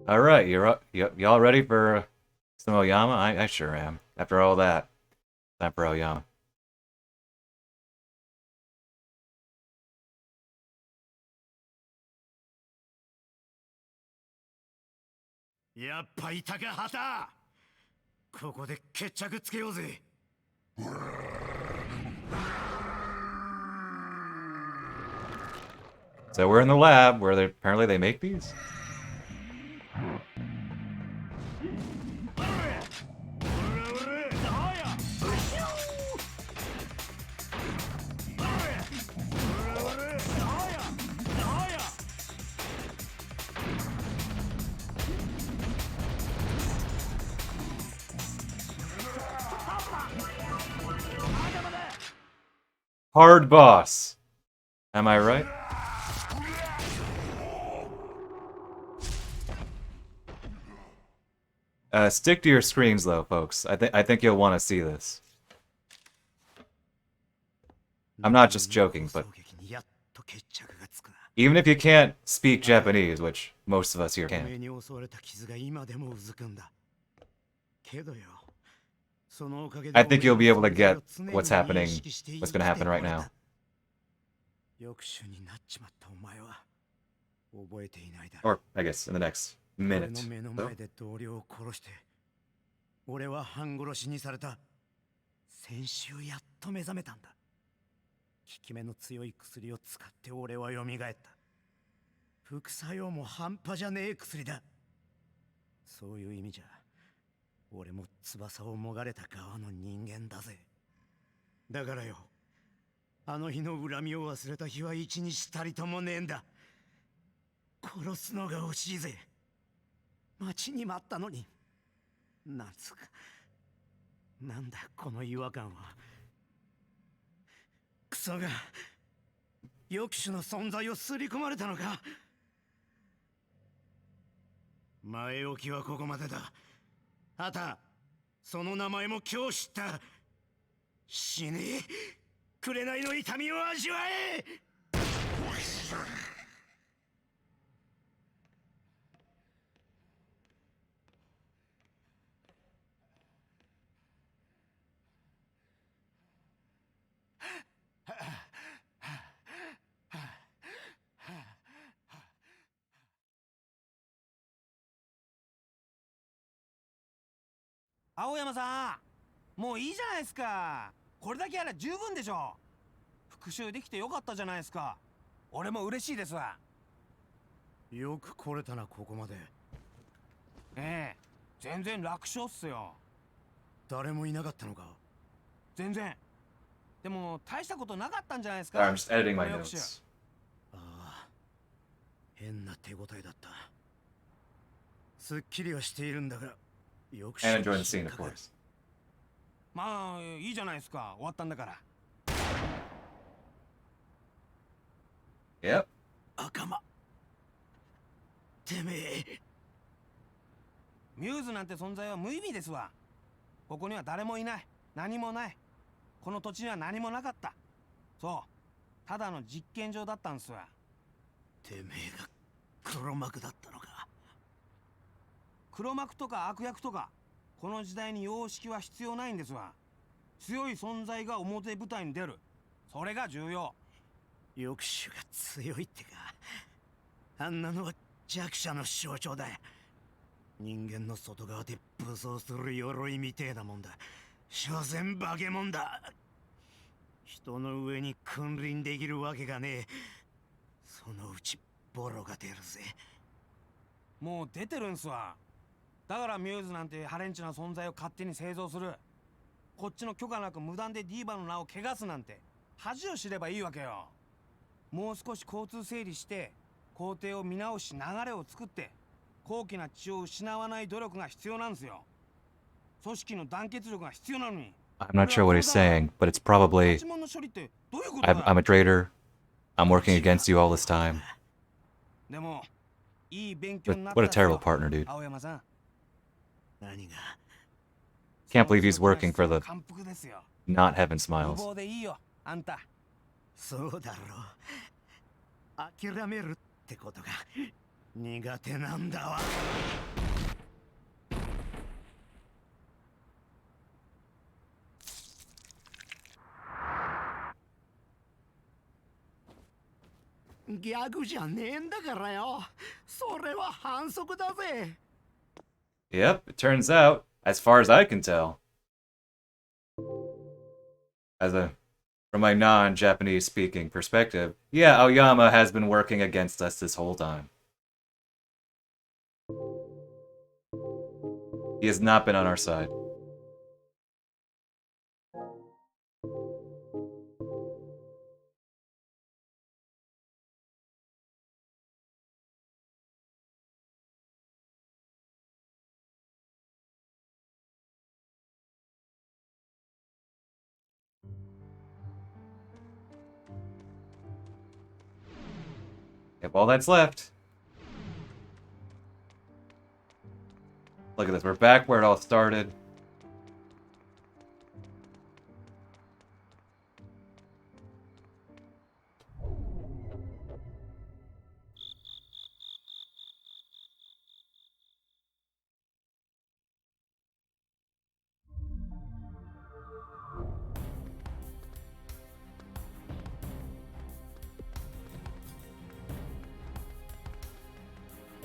All right, y'all ready for some Oyama? I sure am. After all that, time for Oyama.やっぱいたか旗。ここで決着つけようぜ。So we're in the lab where apparently they make these? Hard boss. Am I right? Stick to your screens though, folks. I think you'll want to see this. I'm not just joking, but even if you can't speak Japanese, which most of us here can. I think you'll be able to get what's happening, what's going to happen right now. 抑止になっちまったお前は覚えていないだ Or, I guess, in the next 俺 minute. の目の So, 前で同僚を殺して俺は半殺しにされた。先週やっと目覚めたんだ。効き目の強い薬を使って俺は蘇った。副作用も半端じゃねえ薬だ。そういう意味じゃ俺も翼をもがれた側の人間だぜ。だからよ、あの日の恨みを忘れた日は一日たりともねえんだ。殺すのが惜しいぜ。待ちに待ったのに。なんつうか、なんだこの違和感は。クソが抑止の存在をすり込まれたのか。前置きはここまでだ。あた、その名前も今日知った。死ねえ。紅の痛みを味わえ。青山さん、もういいじゃないですか。これだけやら十分でしょ。復讐できてよかったじゃないですか。俺も嬉しいですわ。よく来れたな、ここまで。ええ、全然楽勝っすよ。誰もいなかったのか。全然。でも大したことなかったんじゃないですか。 I'm just editing my この抑止。 notes. ああ、変な手応えだった。すっきりはしているんだが、よく And enjoy the scene, of course. まあいいじゃないですか。終わったんだから。 Yep. 赤間、てめえ。ミューズなんて存在は無意味ですわ。ここには誰もいない。何もない。この土地には何もなかった。そう、ただの実験場だったんすわ。てめえが黒幕だったのか。黒幕とか悪役とか、この時代に様式は必要ないんですわ。強い存在が表舞台に出る。それが重要。抑止が強いってか。あんなのは弱者の象徴だ。人間の外側で武装する鎧みてえなもんだ。所詮化け物だ。人の上に君臨できるわけがねえ。そのうちボロが出るぜ。もう出てるんすわ。だからミューズなんてハレンチな存在を勝手に製造する。こっちの許可なく無断でディーバの名を汚すなんて恥を知ればいいわけよ。もう少し交通整理して工程を見直し流れを作って高貴な血を失わない努力が必要なんですよ。組織の団結力が必要なのに。 I'm not sure what he's saying, but it's probably 八門の処理ってどういうことだ。 I'm a traitor. I'm working against you all this time. でもいい勉強になった What a っすよ terrible partner, dude. 青山さん。何が Can't believe he's working for the 感服ですよ。 not heaven 無 smiles. 謀でいいよ、あんた。そうだろう。諦めるってことが苦手なんだわ。ギャグじゃねえんだからよ。それは反則だぜ。 Yep, it turns out, as far as I can tell, from my non-Japanese speaking perspective, yeah, Aoyama has been working against us this whole time. He has not been on our side. Yep, all that's left. Look at this, we're back where it all started.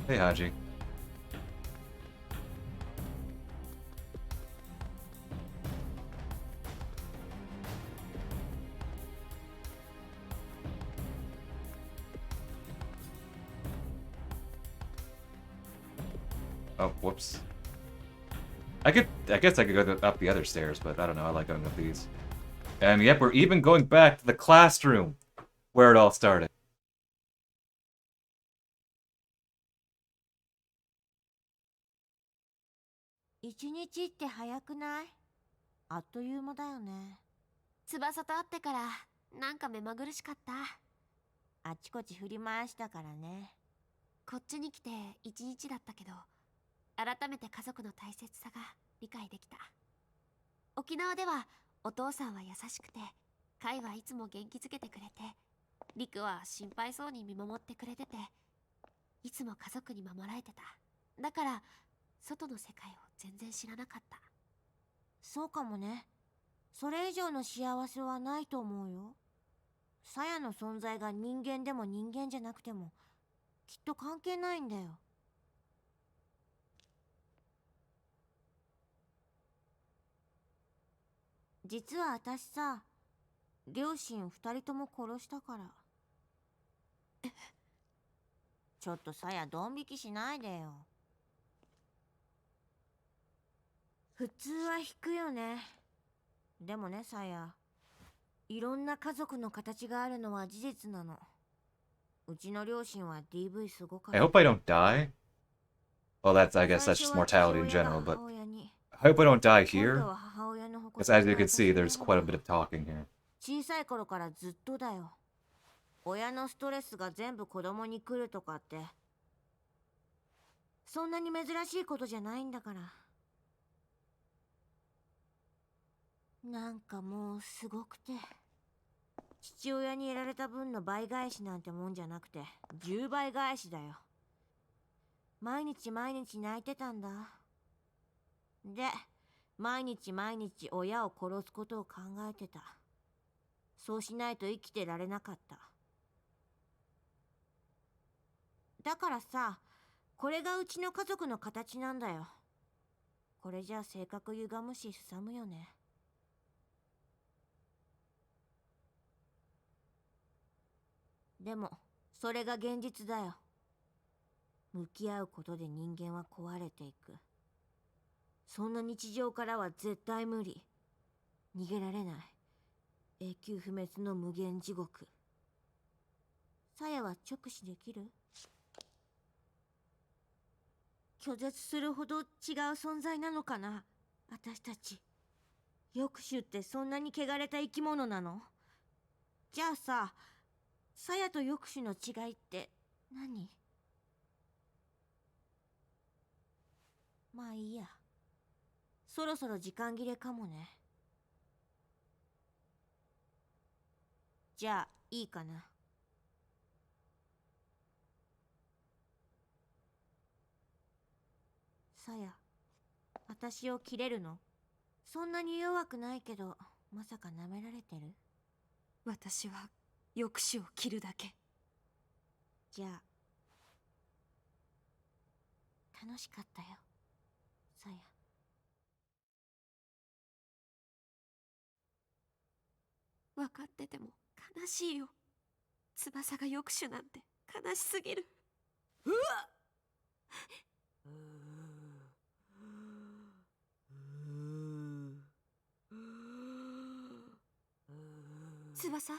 Hey, Haji. Oh, whoops. I guess I could go up the other stairs, but I don't know, I like going up these. And yep, we're even going back to the classroom where it all started.一日って早くない？あっという間だよね。翼と会ってからなんか目まぐるしかった。あちこち振り回したからね。こっちに来て1日だったけど、改めて家族の大切さが理解できた。沖縄ではお父さんは優しくて、カイはいつも元気づけてくれて、リクは心配そうに見守ってくれてて、いつも家族に守られてた。だから外の世界を全然知らなかった。そうかもね。それ以上の幸せはないと思うよ。サヤの存在が人間でも人間じゃなくてもきっと関係ないんだよ。実は私さ、両親二人とも殺したから。ちょっとサヤドン引きしないでよ。普通は引くよね。でもね、サヤ、いろんな家族の形があるのは事実なの。うちの両親は DV すごかっ I た。 hope I don't die. Well, I guess that's just mortality in general, but I hope I don't die 今 here. 度は母親の誇 Because り as you が can see, 私の there's も quite の a bit of talking here. 小さい頃からずっとだよ。親のストレスが全部子供に来るとかって、そんなに珍しいことじゃないんだから。なんかもうすごくて、父親にやられた分の倍返しなんてもんじゃなくて10倍返しだよ。毎日毎日泣いてたんだ。で、毎日毎日親を殺すことを考えてた。そうしないと生きてられなかった。だからさ、これがうちの家族の形なんだよ。これじゃ性格歪むしすさむよね。でもそれが現実だよ。向き合うことで人間は壊れていく。そんな日常からは絶対無理。逃げられない。永久不滅の無限地獄。サヤは直視できる？拒絶するほど違う存在なのかな、私たち。翼種ってそんなに汚れた生き物なの？じゃあさ、サヤと翼種の違いって何？まあいいや。そろそろ時間切れかもね。じゃあいいかな。サヤ、私を切れるの？そんなに弱くないけど、まさか舐められてる？私は抑止を切るだけ。じゃあ楽しかったよ、サヤ。分かってても悲しいよ。翼が抑止なんて悲しすぎる。うわっ。翼。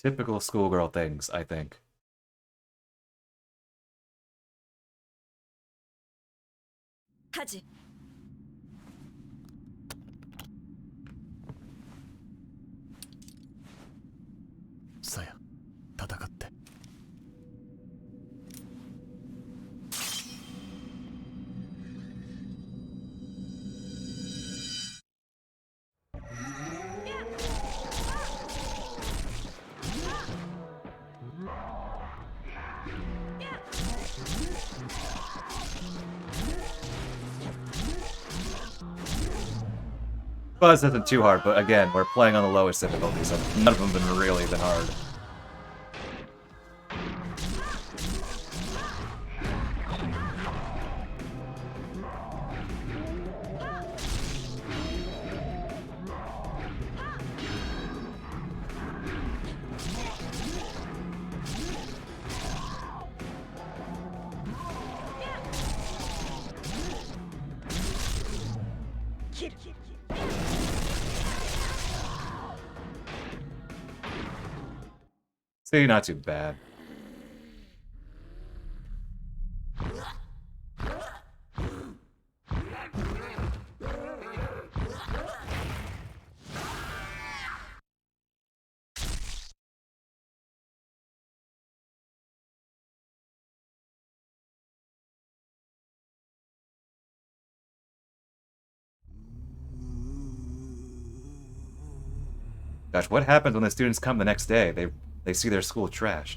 Typical schoolgirl things, I think. ハジ。さや、戦って。Buzz isn't too hard, but again, we're playing on the lowest difficulty, so none of them have been really been hard. See, not too bad. Gosh, what happens when the students come the next day? They see their school trashed.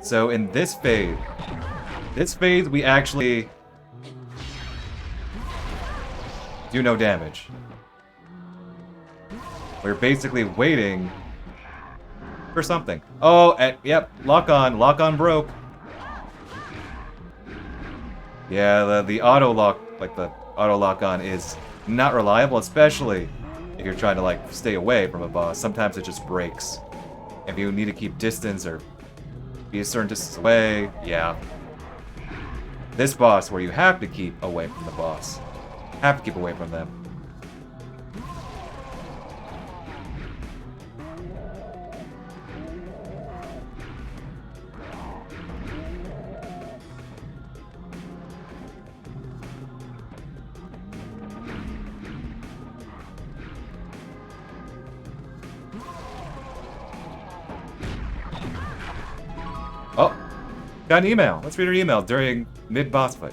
So in this phase we actually do no damage. We're basically waiting for something. Oh, yep, lock on broke. Yeah, the auto lock, like the auto lock on is not reliable, especially if you're trying to like stay away from a boss. Sometimes it just breaks. If you need to keep distance or be a certain distance away, yeah. This boss where you have to keep away from the boss. Have to keep away from them. Oh, got an email. Let's read her email during mid-boss fight.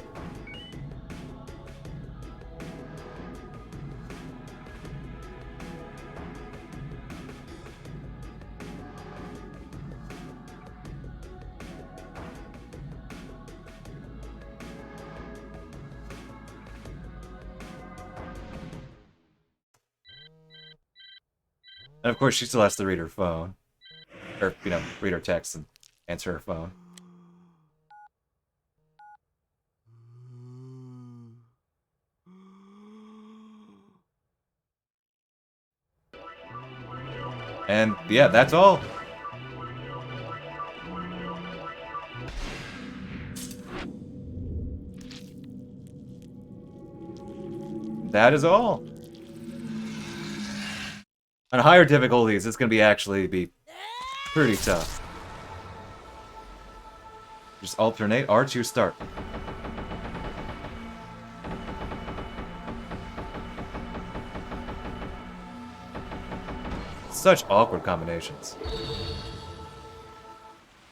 And of course, she still has to read her phone. Or, you know, read her text and answer her phone. And yeah, that's all. That is all. On higher difficulties, it's gonna actually be pretty tough. Just alternate R2 start. Such awkward combinations.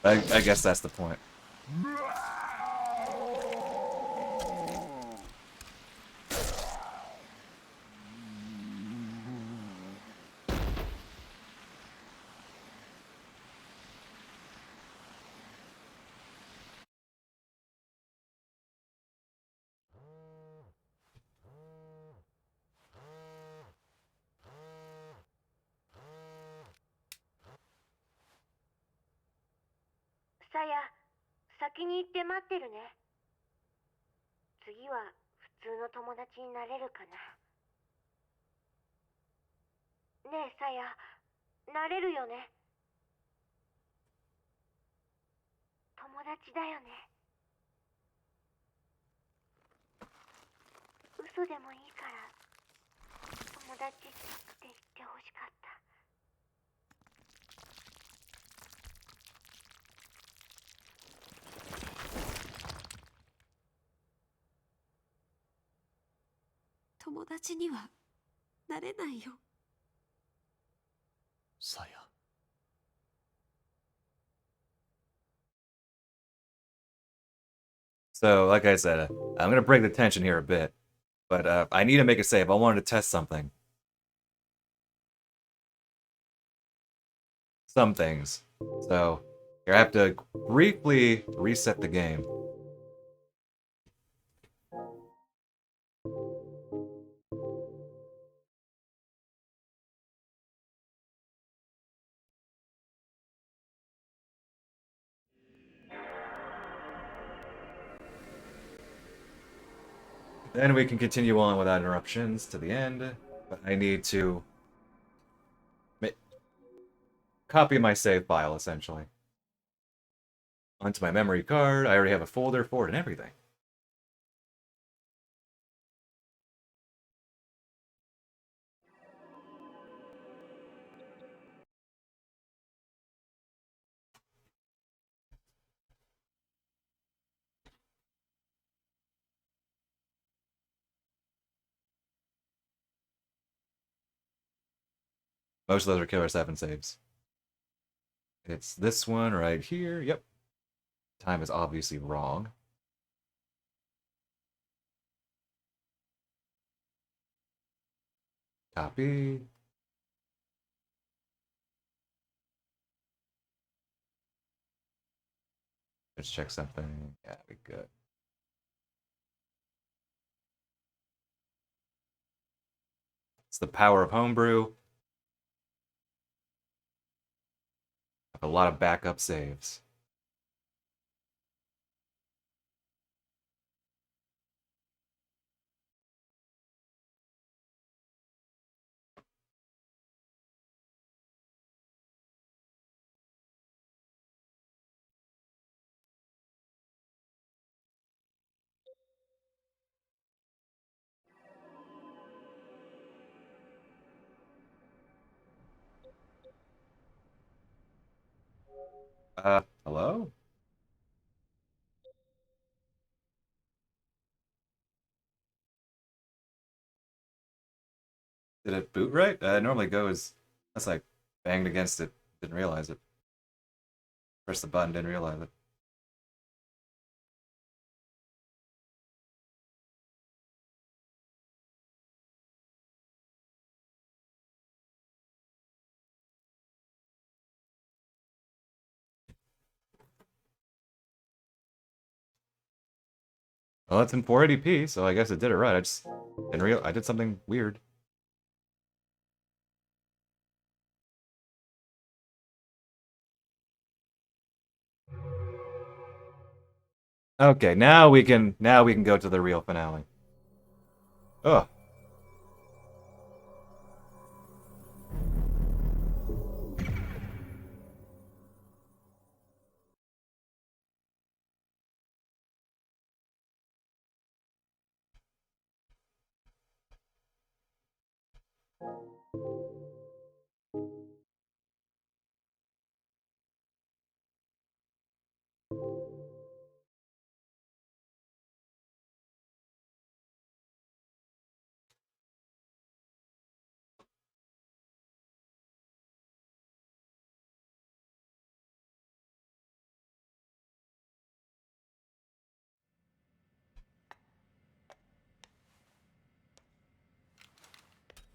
I guess that's the point.さや、先に行って待ってるね。次は普通の友達になれるかな。ねえさや、なれるよね。友達だよね。嘘でもいいから友達って言ってほしかった。友達にはなれないよ。さや。So, like I said, I'm gonna break the tension here a bit, but I need to make a save. I wanted to test something. Some things. So, here I have to briefly reset the game. Then we can continue on without interruptions to the end. But I need to copy my save file, essentially. Onto my memory card. I already have a folder for it and everything. Most of those are Killer 7 saves. It's this one right here. Yep. Time is obviously wrong. Copy. Let's check something. Yeah, we good. It's the power of homebrew. A lot of backup saves. Hello? Did it boot right? It normally goes. That's like banged against it. Didn't realize it. Pressed the button, didn't realize it. Well, it's in 480p, so I guess it did it right. I just didn't real. I did something weird. Okay, now we can go to the real finale. Oh.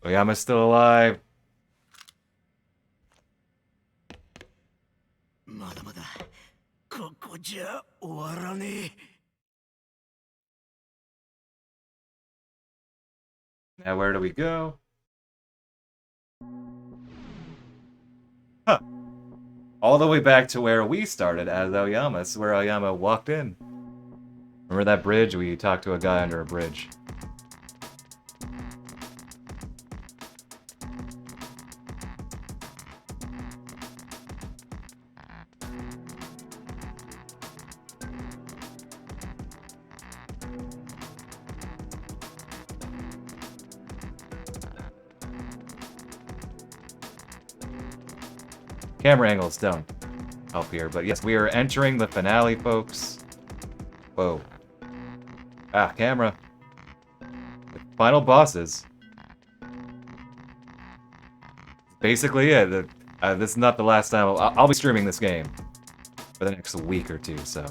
Oyama's still alive. まだまだここじゃ終わらねえ。 Now where do we go? Huh. All the way back to where we started as Aoyama. This is where Aoyama walked in. Remember that bridge? We talked to a guy under a bridge. Camera angles don't help here, but yes, we are entering the finale, folks. Whoa. Ah, camera. The final bosses. Basically, yeah, this is not the last time. I'll be streaming this game for the next week or two, so.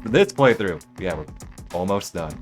For this playthrough, yeah, we're almost done.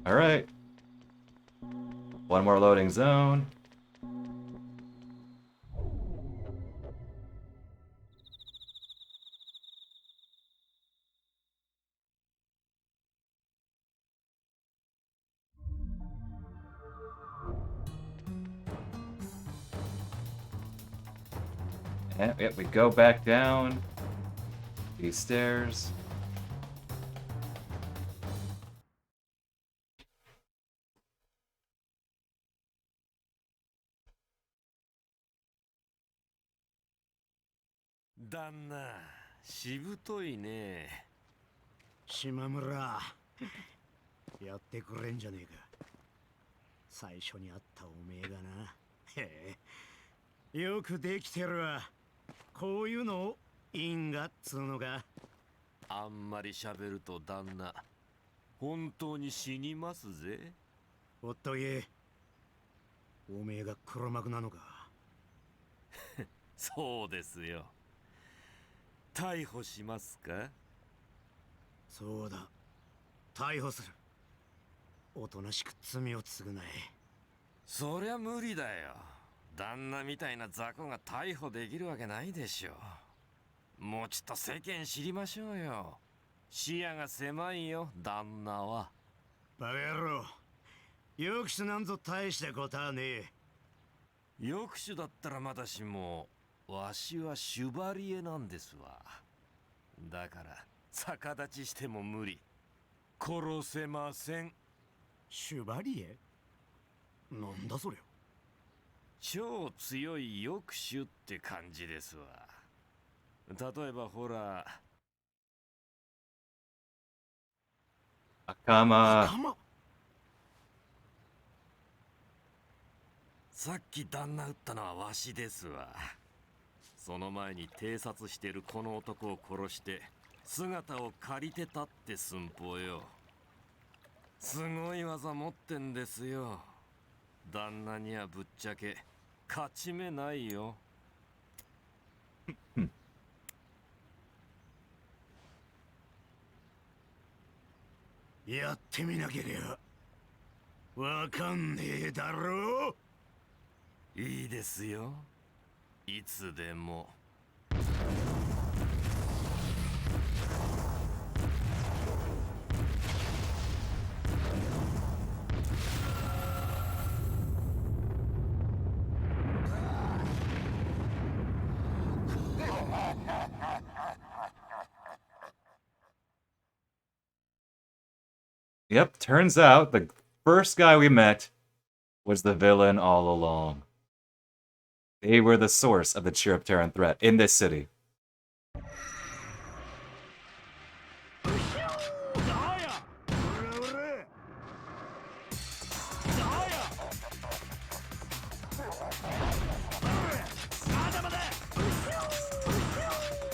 Alright. One more loading zone. And yep, we go back down these stairs.旦那、しぶといね。島村、やってくれんじゃねえか。最初に会ったおめえがな。へえ、よくできてるわ。こういうのを因果っつうのが。あんまり喋ると旦那、本当に死にますぜ。おっと言え。おめえが黒幕なのか。そうですよ。逮捕しますか？そうだ。逮捕する。おとなしく罪を償え。そりゃ無理だよ。旦那みたいな雑魚が逮捕できるわけないでしょ。もうちょっと世間知りましょうよ。視野が狭いよ、旦那は。バカ野郎。抑止なんぞ大したことはねえ。抑止だったらまだしも、わしはシュバリエなんですわ。だから逆立ちしても無理。殺せません。シュバリエ？なんだそりゃ。超強い抑止って感じですわ。例えばほら、仲間。さっき旦那撃ったのはわしですわ。その前に偵察してるこの男を殺して姿を借りてたって寸法よ。すごい技持ってんですよ。旦那にはぶっちゃけ勝ち目ないよ。やってみなけりゃわかんねえだろう。いいですよ。いつでも。Yep, turns out the first guy we met was the villain all along. They were the source of the Chirrupterran threat in this city.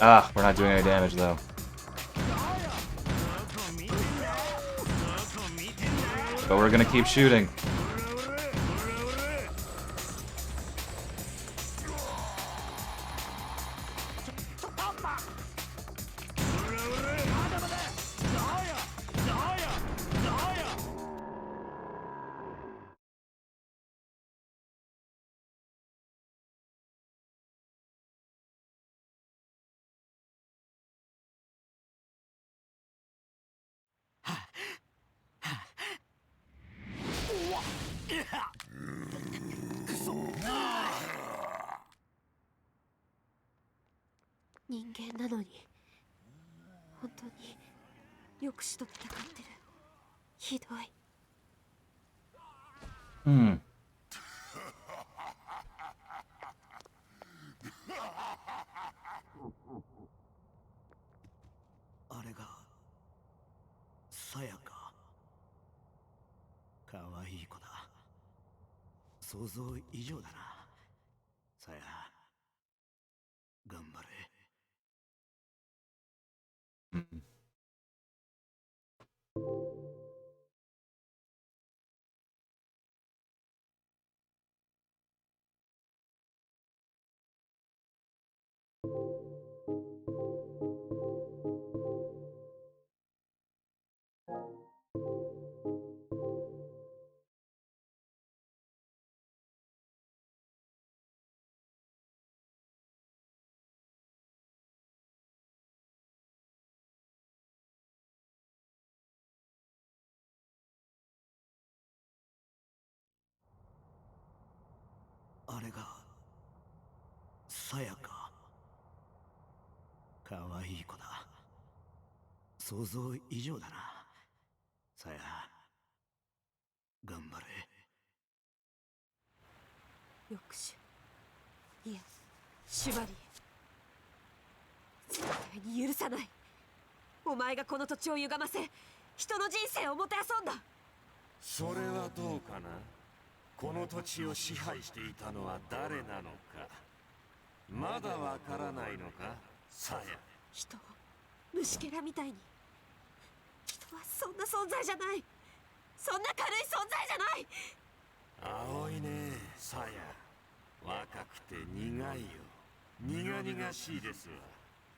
Ah, we're not doing any damage though. But we're gonna keep shooting.「人間なのに本当に抑止と戦ってる。ひどい。Hmm. あれがさやか。かわいい子だ。想像以上だな。さや、頑張れ。Mm. あれがさやか。かわいい子だ。想像以上だな。さや、頑張れ。抑止、いえ、シュバリエ、絶対に許さない。お前がこの土地を歪ませ、人の人生をもてあそんだ。それはどうかな。この土地を支配していたのは誰なのか、まだわからないのか、さや。人を虫けらみたいに。人はそんな存在じゃない。そんな軽い存在じゃない。青いね、さや。若くて苦いよ。苦々しいですわ。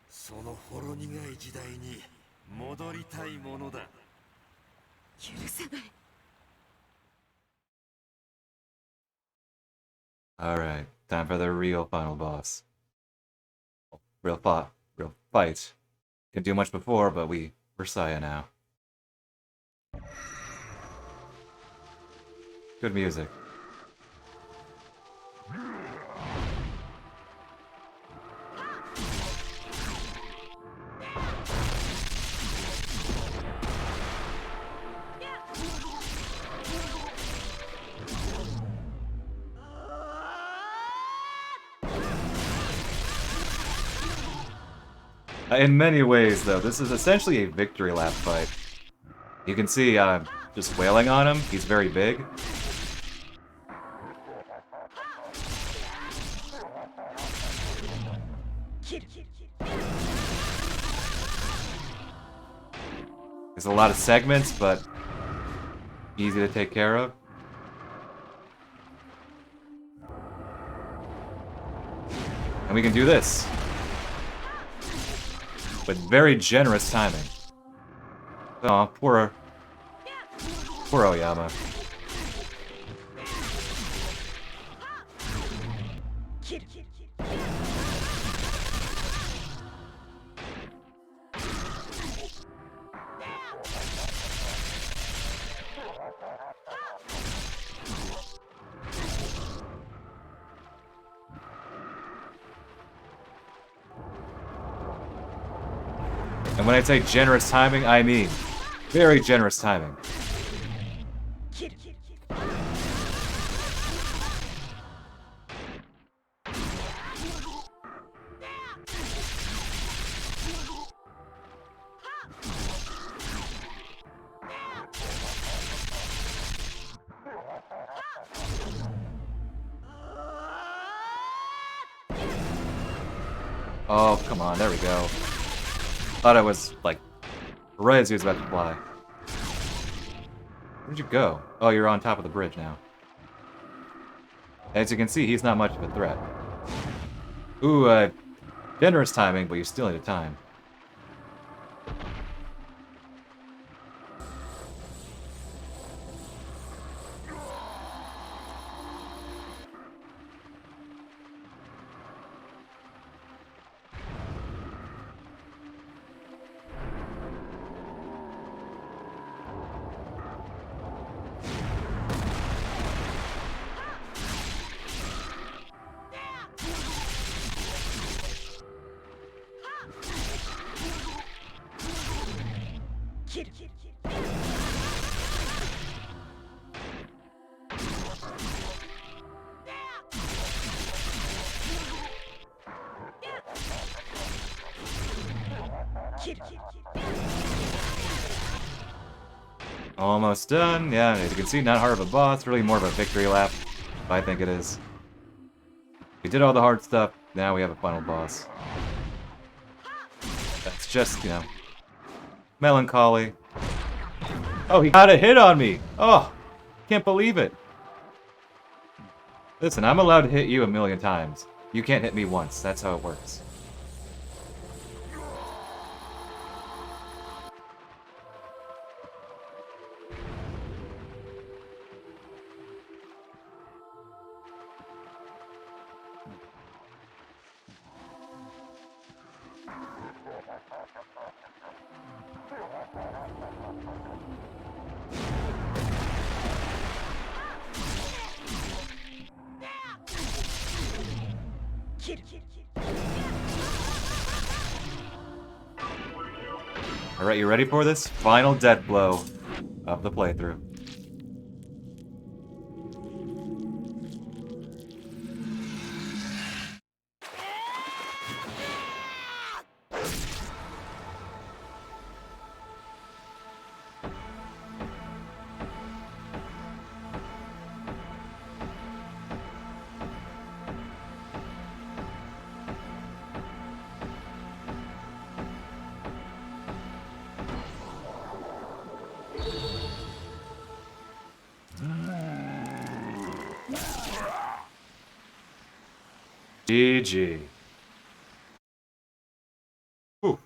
そのほろ苦い時代に戻りたいものだ。許さない。Alright, time for the real final boss. Real fight. Didn't do much before, but we're Saya now. Good music. In many ways, though, this is essentially a victory lap fight. You can see just wailing on him. He's very big. There's a lot of segments, but easy to take care of. And we can do this with very generous timing. Oh, poor Oyama. And when I say generous timing, I mean very generous timing. Oh, come on, there we go. Thought I was, like, right as he was about to fly. Where'd you go? Oh, you're on top of the bridge now. As you can see, he's not much of a threat. Ooh, generous timing, but you still need a time. Almost done. Yeah, as you can see, not hard of a boss. Really more of a victory lap, I think it is. We did all the hard stuff. Now we have a final boss. That's just, you know, melancholy. Oh, he got a hit on me! Oh, can't believe it. Listen, I'm allowed to hit you 1,000,000 times. You can't hit me once. That's how it works. Alright, you ready for this? Final death blow of the playthrough. GG. Ooh.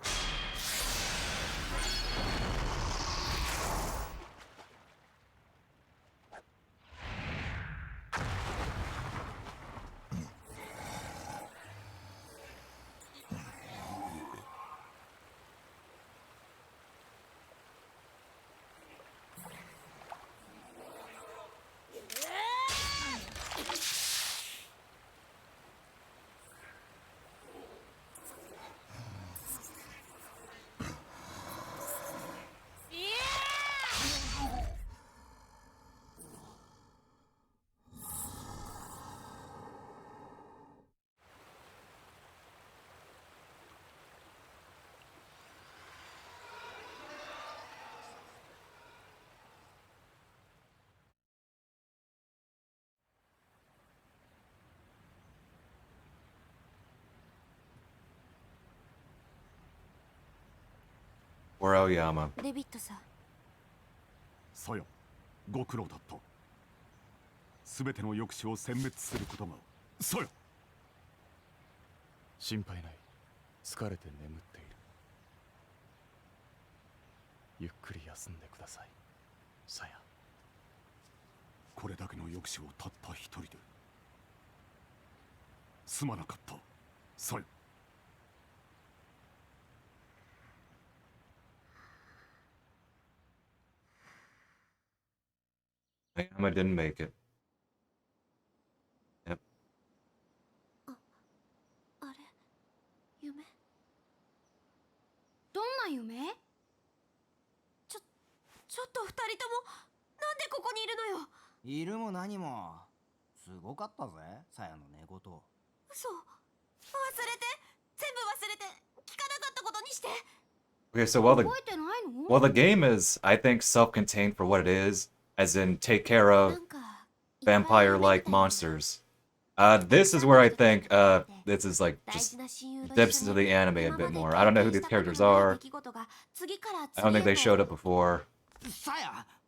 Or Aoyama. デビッドさん、さよ、ご苦労だった。すべての抑止を殲滅することが、さよ。心配ない。疲れて眠っている。ゆっくり休んでください、さや。これだけの抑止をたった一人で。すまなかった、さよ。Aoyama didn't make it. Yep. あれ、夢？どんな夢？ちょっと二人ともなんでここにいるのよ。いるも何もすごかったぜ、さやの寝言。嘘。忘れて、全部忘れて、聞かなかったことにして。 Okay, so 覚えてないの？ while the game is, I think, self-contained for what it is, as in take care of vampire-like monsters. This is where I think this is like just dips into the anime a bit more. I don't know who these characters are. I don't think they showed up before.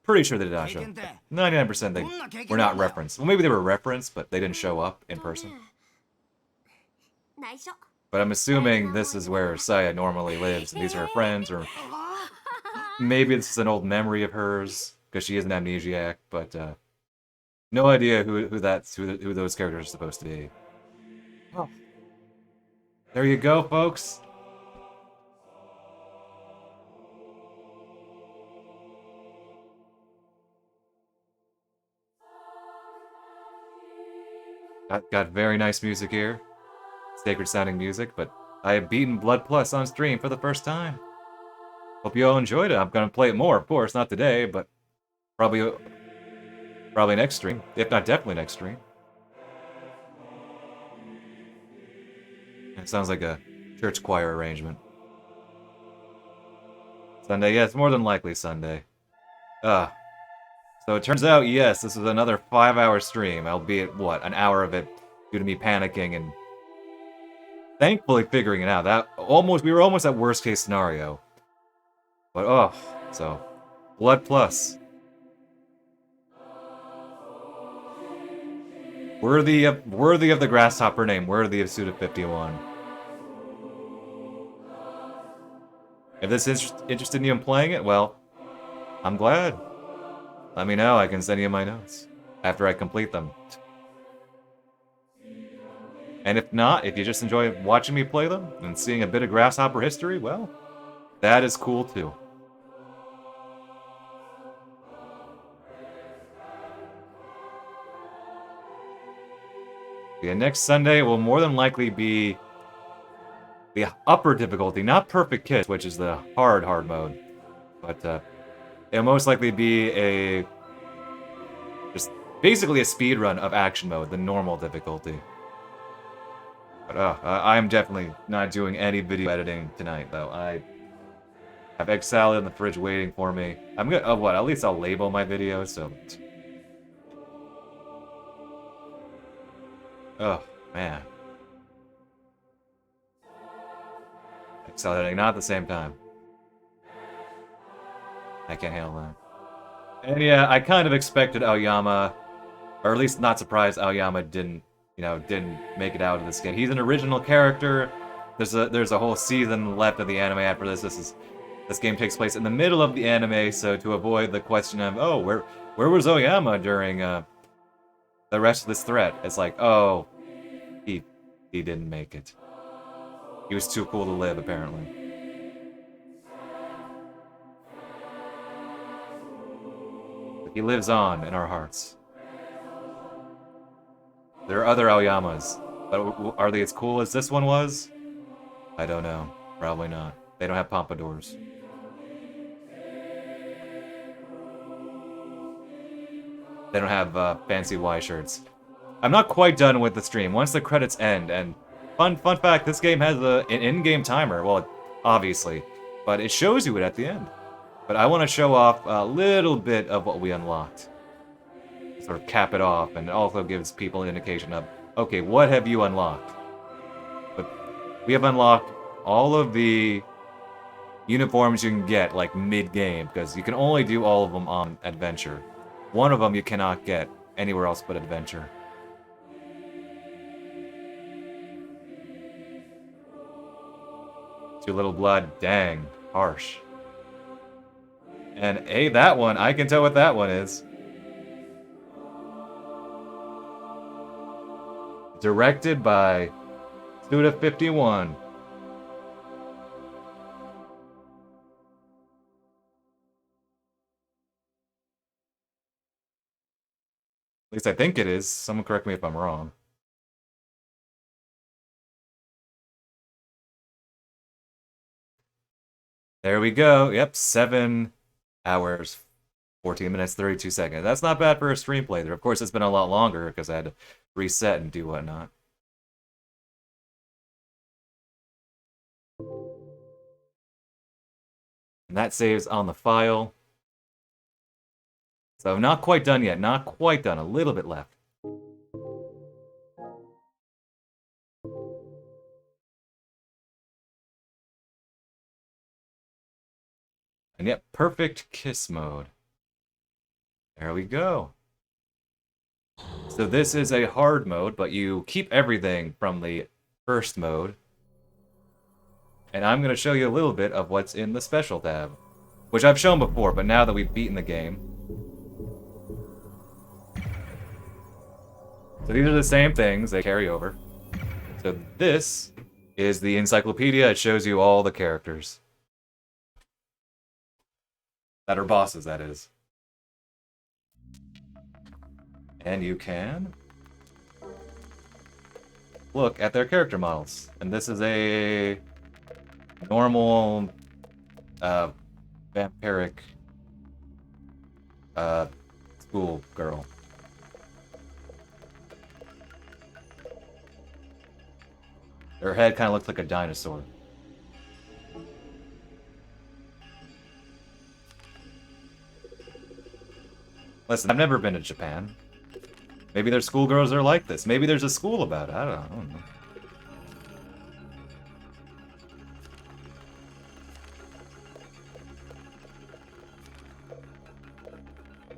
Pretty sure they did not show up. 99% they were not referenced. Well, maybe they were referenced, but they didn't show up in person. But I'm assuming this is where Saya normally lives, and these are her friends, or maybe this is an old memory of hers because she is an amnesiac. But no idea who those characters are supposed to be. Oh. There you go, folks. Got very nice music here. Sacred sounding music, but I have beaten Blood Plus on stream for the first time. Hope you all enjoyed it. I'm gonna play it more, of course, not today, but probably next stream. If not, definitely next stream. It sounds like a church choir arrangement. Sunday, yeah, it's more than likely Sunday. So it turns out, yes, this was another 5-hour stream, albeit, what, an hour of it due to me panicking and thankfully figuring it out. We were almost at worst case scenario. But, so, Blood Plus. Worthy of the grasshopper name, worthy of Suda 51. If this is interested in you in playing it, well, I'm glad. Let me know, I can send you my notes after I complete them. And if not, if you just enjoy watching me play them and seeing a bit of grasshopper history, well, that is cool too. Yeah, next Sunday will more than likely be the upper difficulty, not Perfect Kiss, which is the hard mode, but it'll most likely be just basically a speed run of action mode, the normal difficulty. But I'm definitely not doing any video editing tonight, though. I have egg salad in the fridge waiting for me. I'm gonna, what? At least I'll label my video, so. Oh man. Egg salad editing, not at the same time. I can't handle that. And yeah, I kind of expected Aoyama, or at least not surprised Aoyama didn't make it out of this game. He's an original character. There's a whole season left of the anime after this. This game takes place in the middle of the anime, so to avoid the question of, oh, where was Aoyama during the rest of this threat? It's like, oh, he didn't make it. He was too cool to live, apparently. But he lives on in our hearts. There are other Aoyamas, but are they as cool as this one was? I don't know. Probably not. They don't have pompadours. They don't have fancy Y shirts. I'm not quite done with the stream. Once the credits end, and fun fact, this game has an in-game timer. Well, obviously, but it shows you it at the end. But I want to show off a little bit of what we unlocked. Sort of cap it off, and it also gives people an indication of, okay, what have you unlocked? But we have unlocked all of the uniforms you can get, like, mid-game, because you can only do all of them on Adventure. One of them you cannot get anywhere else but Adventure. Too little blood, dang, harsh. And hey, that one, I can tell what that one is. Directed by Suda51. At least I think it is. Someone correct me if I'm wrong. There we go. Yep, 7 hours, 14 minutes, 32 seconds. That's not bad for a stream playthrough. Of course, it's been a lot longer because I had to reset and do whatnot. And that saves on the file. So not quite done yet. Not quite done. A little bit left. And yep, perfect kiss mode. There we go. So this is a hard mode, but you keep everything from the first mode. And I'm going to show you a little bit of what's in the special tab. Which I've shown before, but now that we've beaten the game. So these are the same things, they carry over. So this is the encyclopedia. It shows you all the characters. That are bosses, that is. And you can look at their character models. And this is a normal vampiric school girl. Her head kind of looks like a dinosaur. Listen, I've never been to Japan. Maybe their schoolgirls are like this. Maybe there's a school about it. I don't know.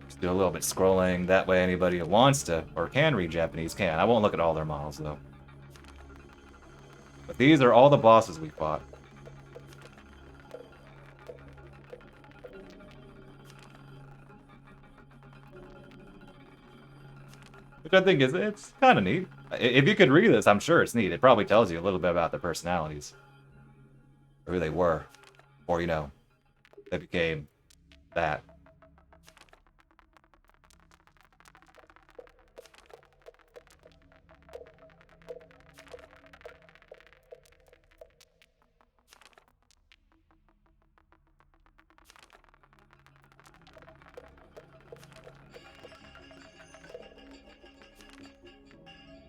Just do a little bit scrolling. That way anybody who wants to or can read Japanese can. I won't look at all their models, though. But these are all the bosses we fought. Which I think it's kind of neat. If you could read this, I'm sure it's neat. It probably tells you a little bit about their personalities. Or who they were. Or, you know, they became that.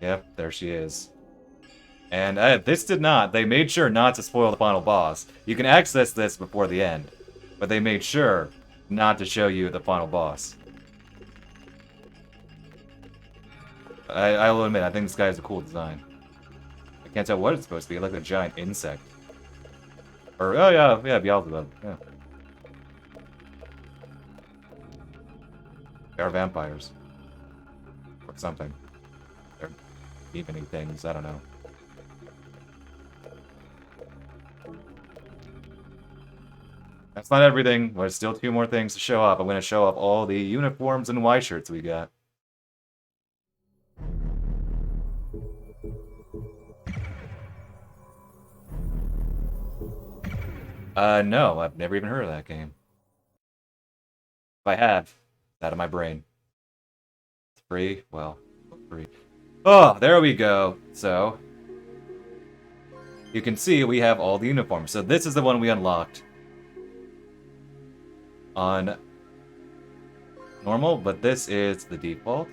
Yep, there she is. And this did not. They made sure not to spoil the final boss. You can access this before the end, but they made sure not to show you the final boss. I'll admit, I think this guy has a cool design. I can't tell what it's supposed to be, like a giant insect. Or, oh yeah, Beelzebub, yeah. They are vampires. Or something. They're evening things, I don't know. That's not everything. There's still 2 more things to show up. I'm going to show up all the uniforms and Y-shirts we got. No, I've never even heard of that game. If I have, it's out of my brain. It's free? Well, free. Oh, there we go. So, you can see we have all the uniforms. So this is the one we unlocked on normal, but this is the default.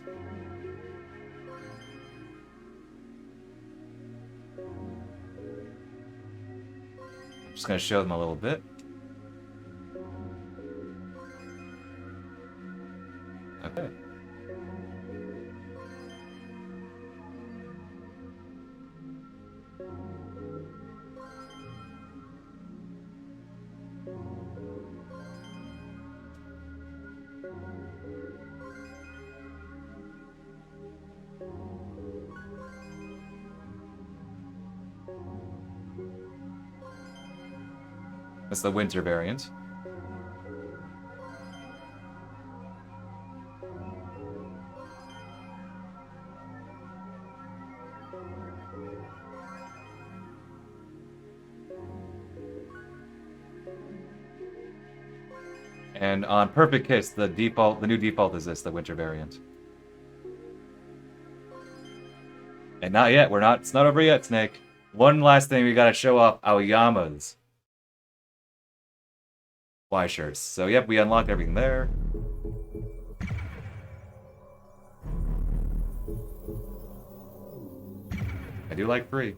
I'm just going to show them a little bit. Okay. That's the winter variant. And on Perfect Kiss, the new default is this, the winter variant. And not yet, it's not over yet, Snake. One last thing, we gotta show off Aoyama's Y-shirts. So yep, we unlocked everything there. I do like free.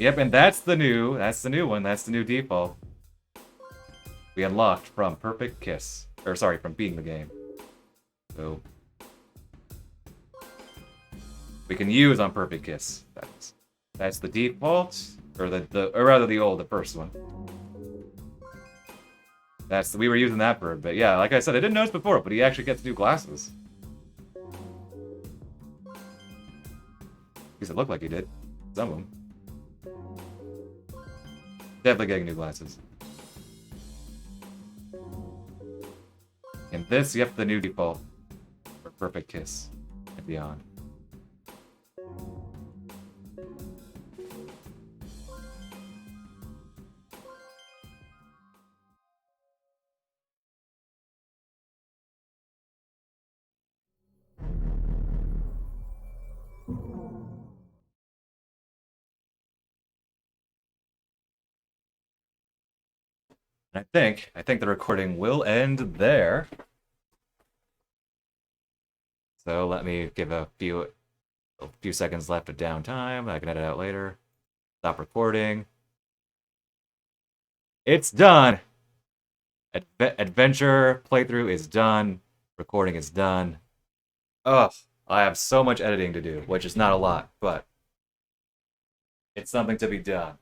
Yep, and that's the new one, that's the new default. We unlocked from Perfect Kiss. Or sorry, from beating the game. So we can use on Perfect Kiss. That's the default, or the first one. We were using that for, but yeah, like I said, I didn't notice before, but he actually gets new glasses. At least it looked like he did. Some of them. Definitely getting new glasses. And this, yep, the new default for Perfect Kiss and beyond. And I think the recording will end there. So let me give a few seconds left of downtime. I can edit out later. Stop recording. It's done. Adventure playthrough is done. Recording is done. Ugh, I have so much editing to do, which is not a lot, but it's something to be done.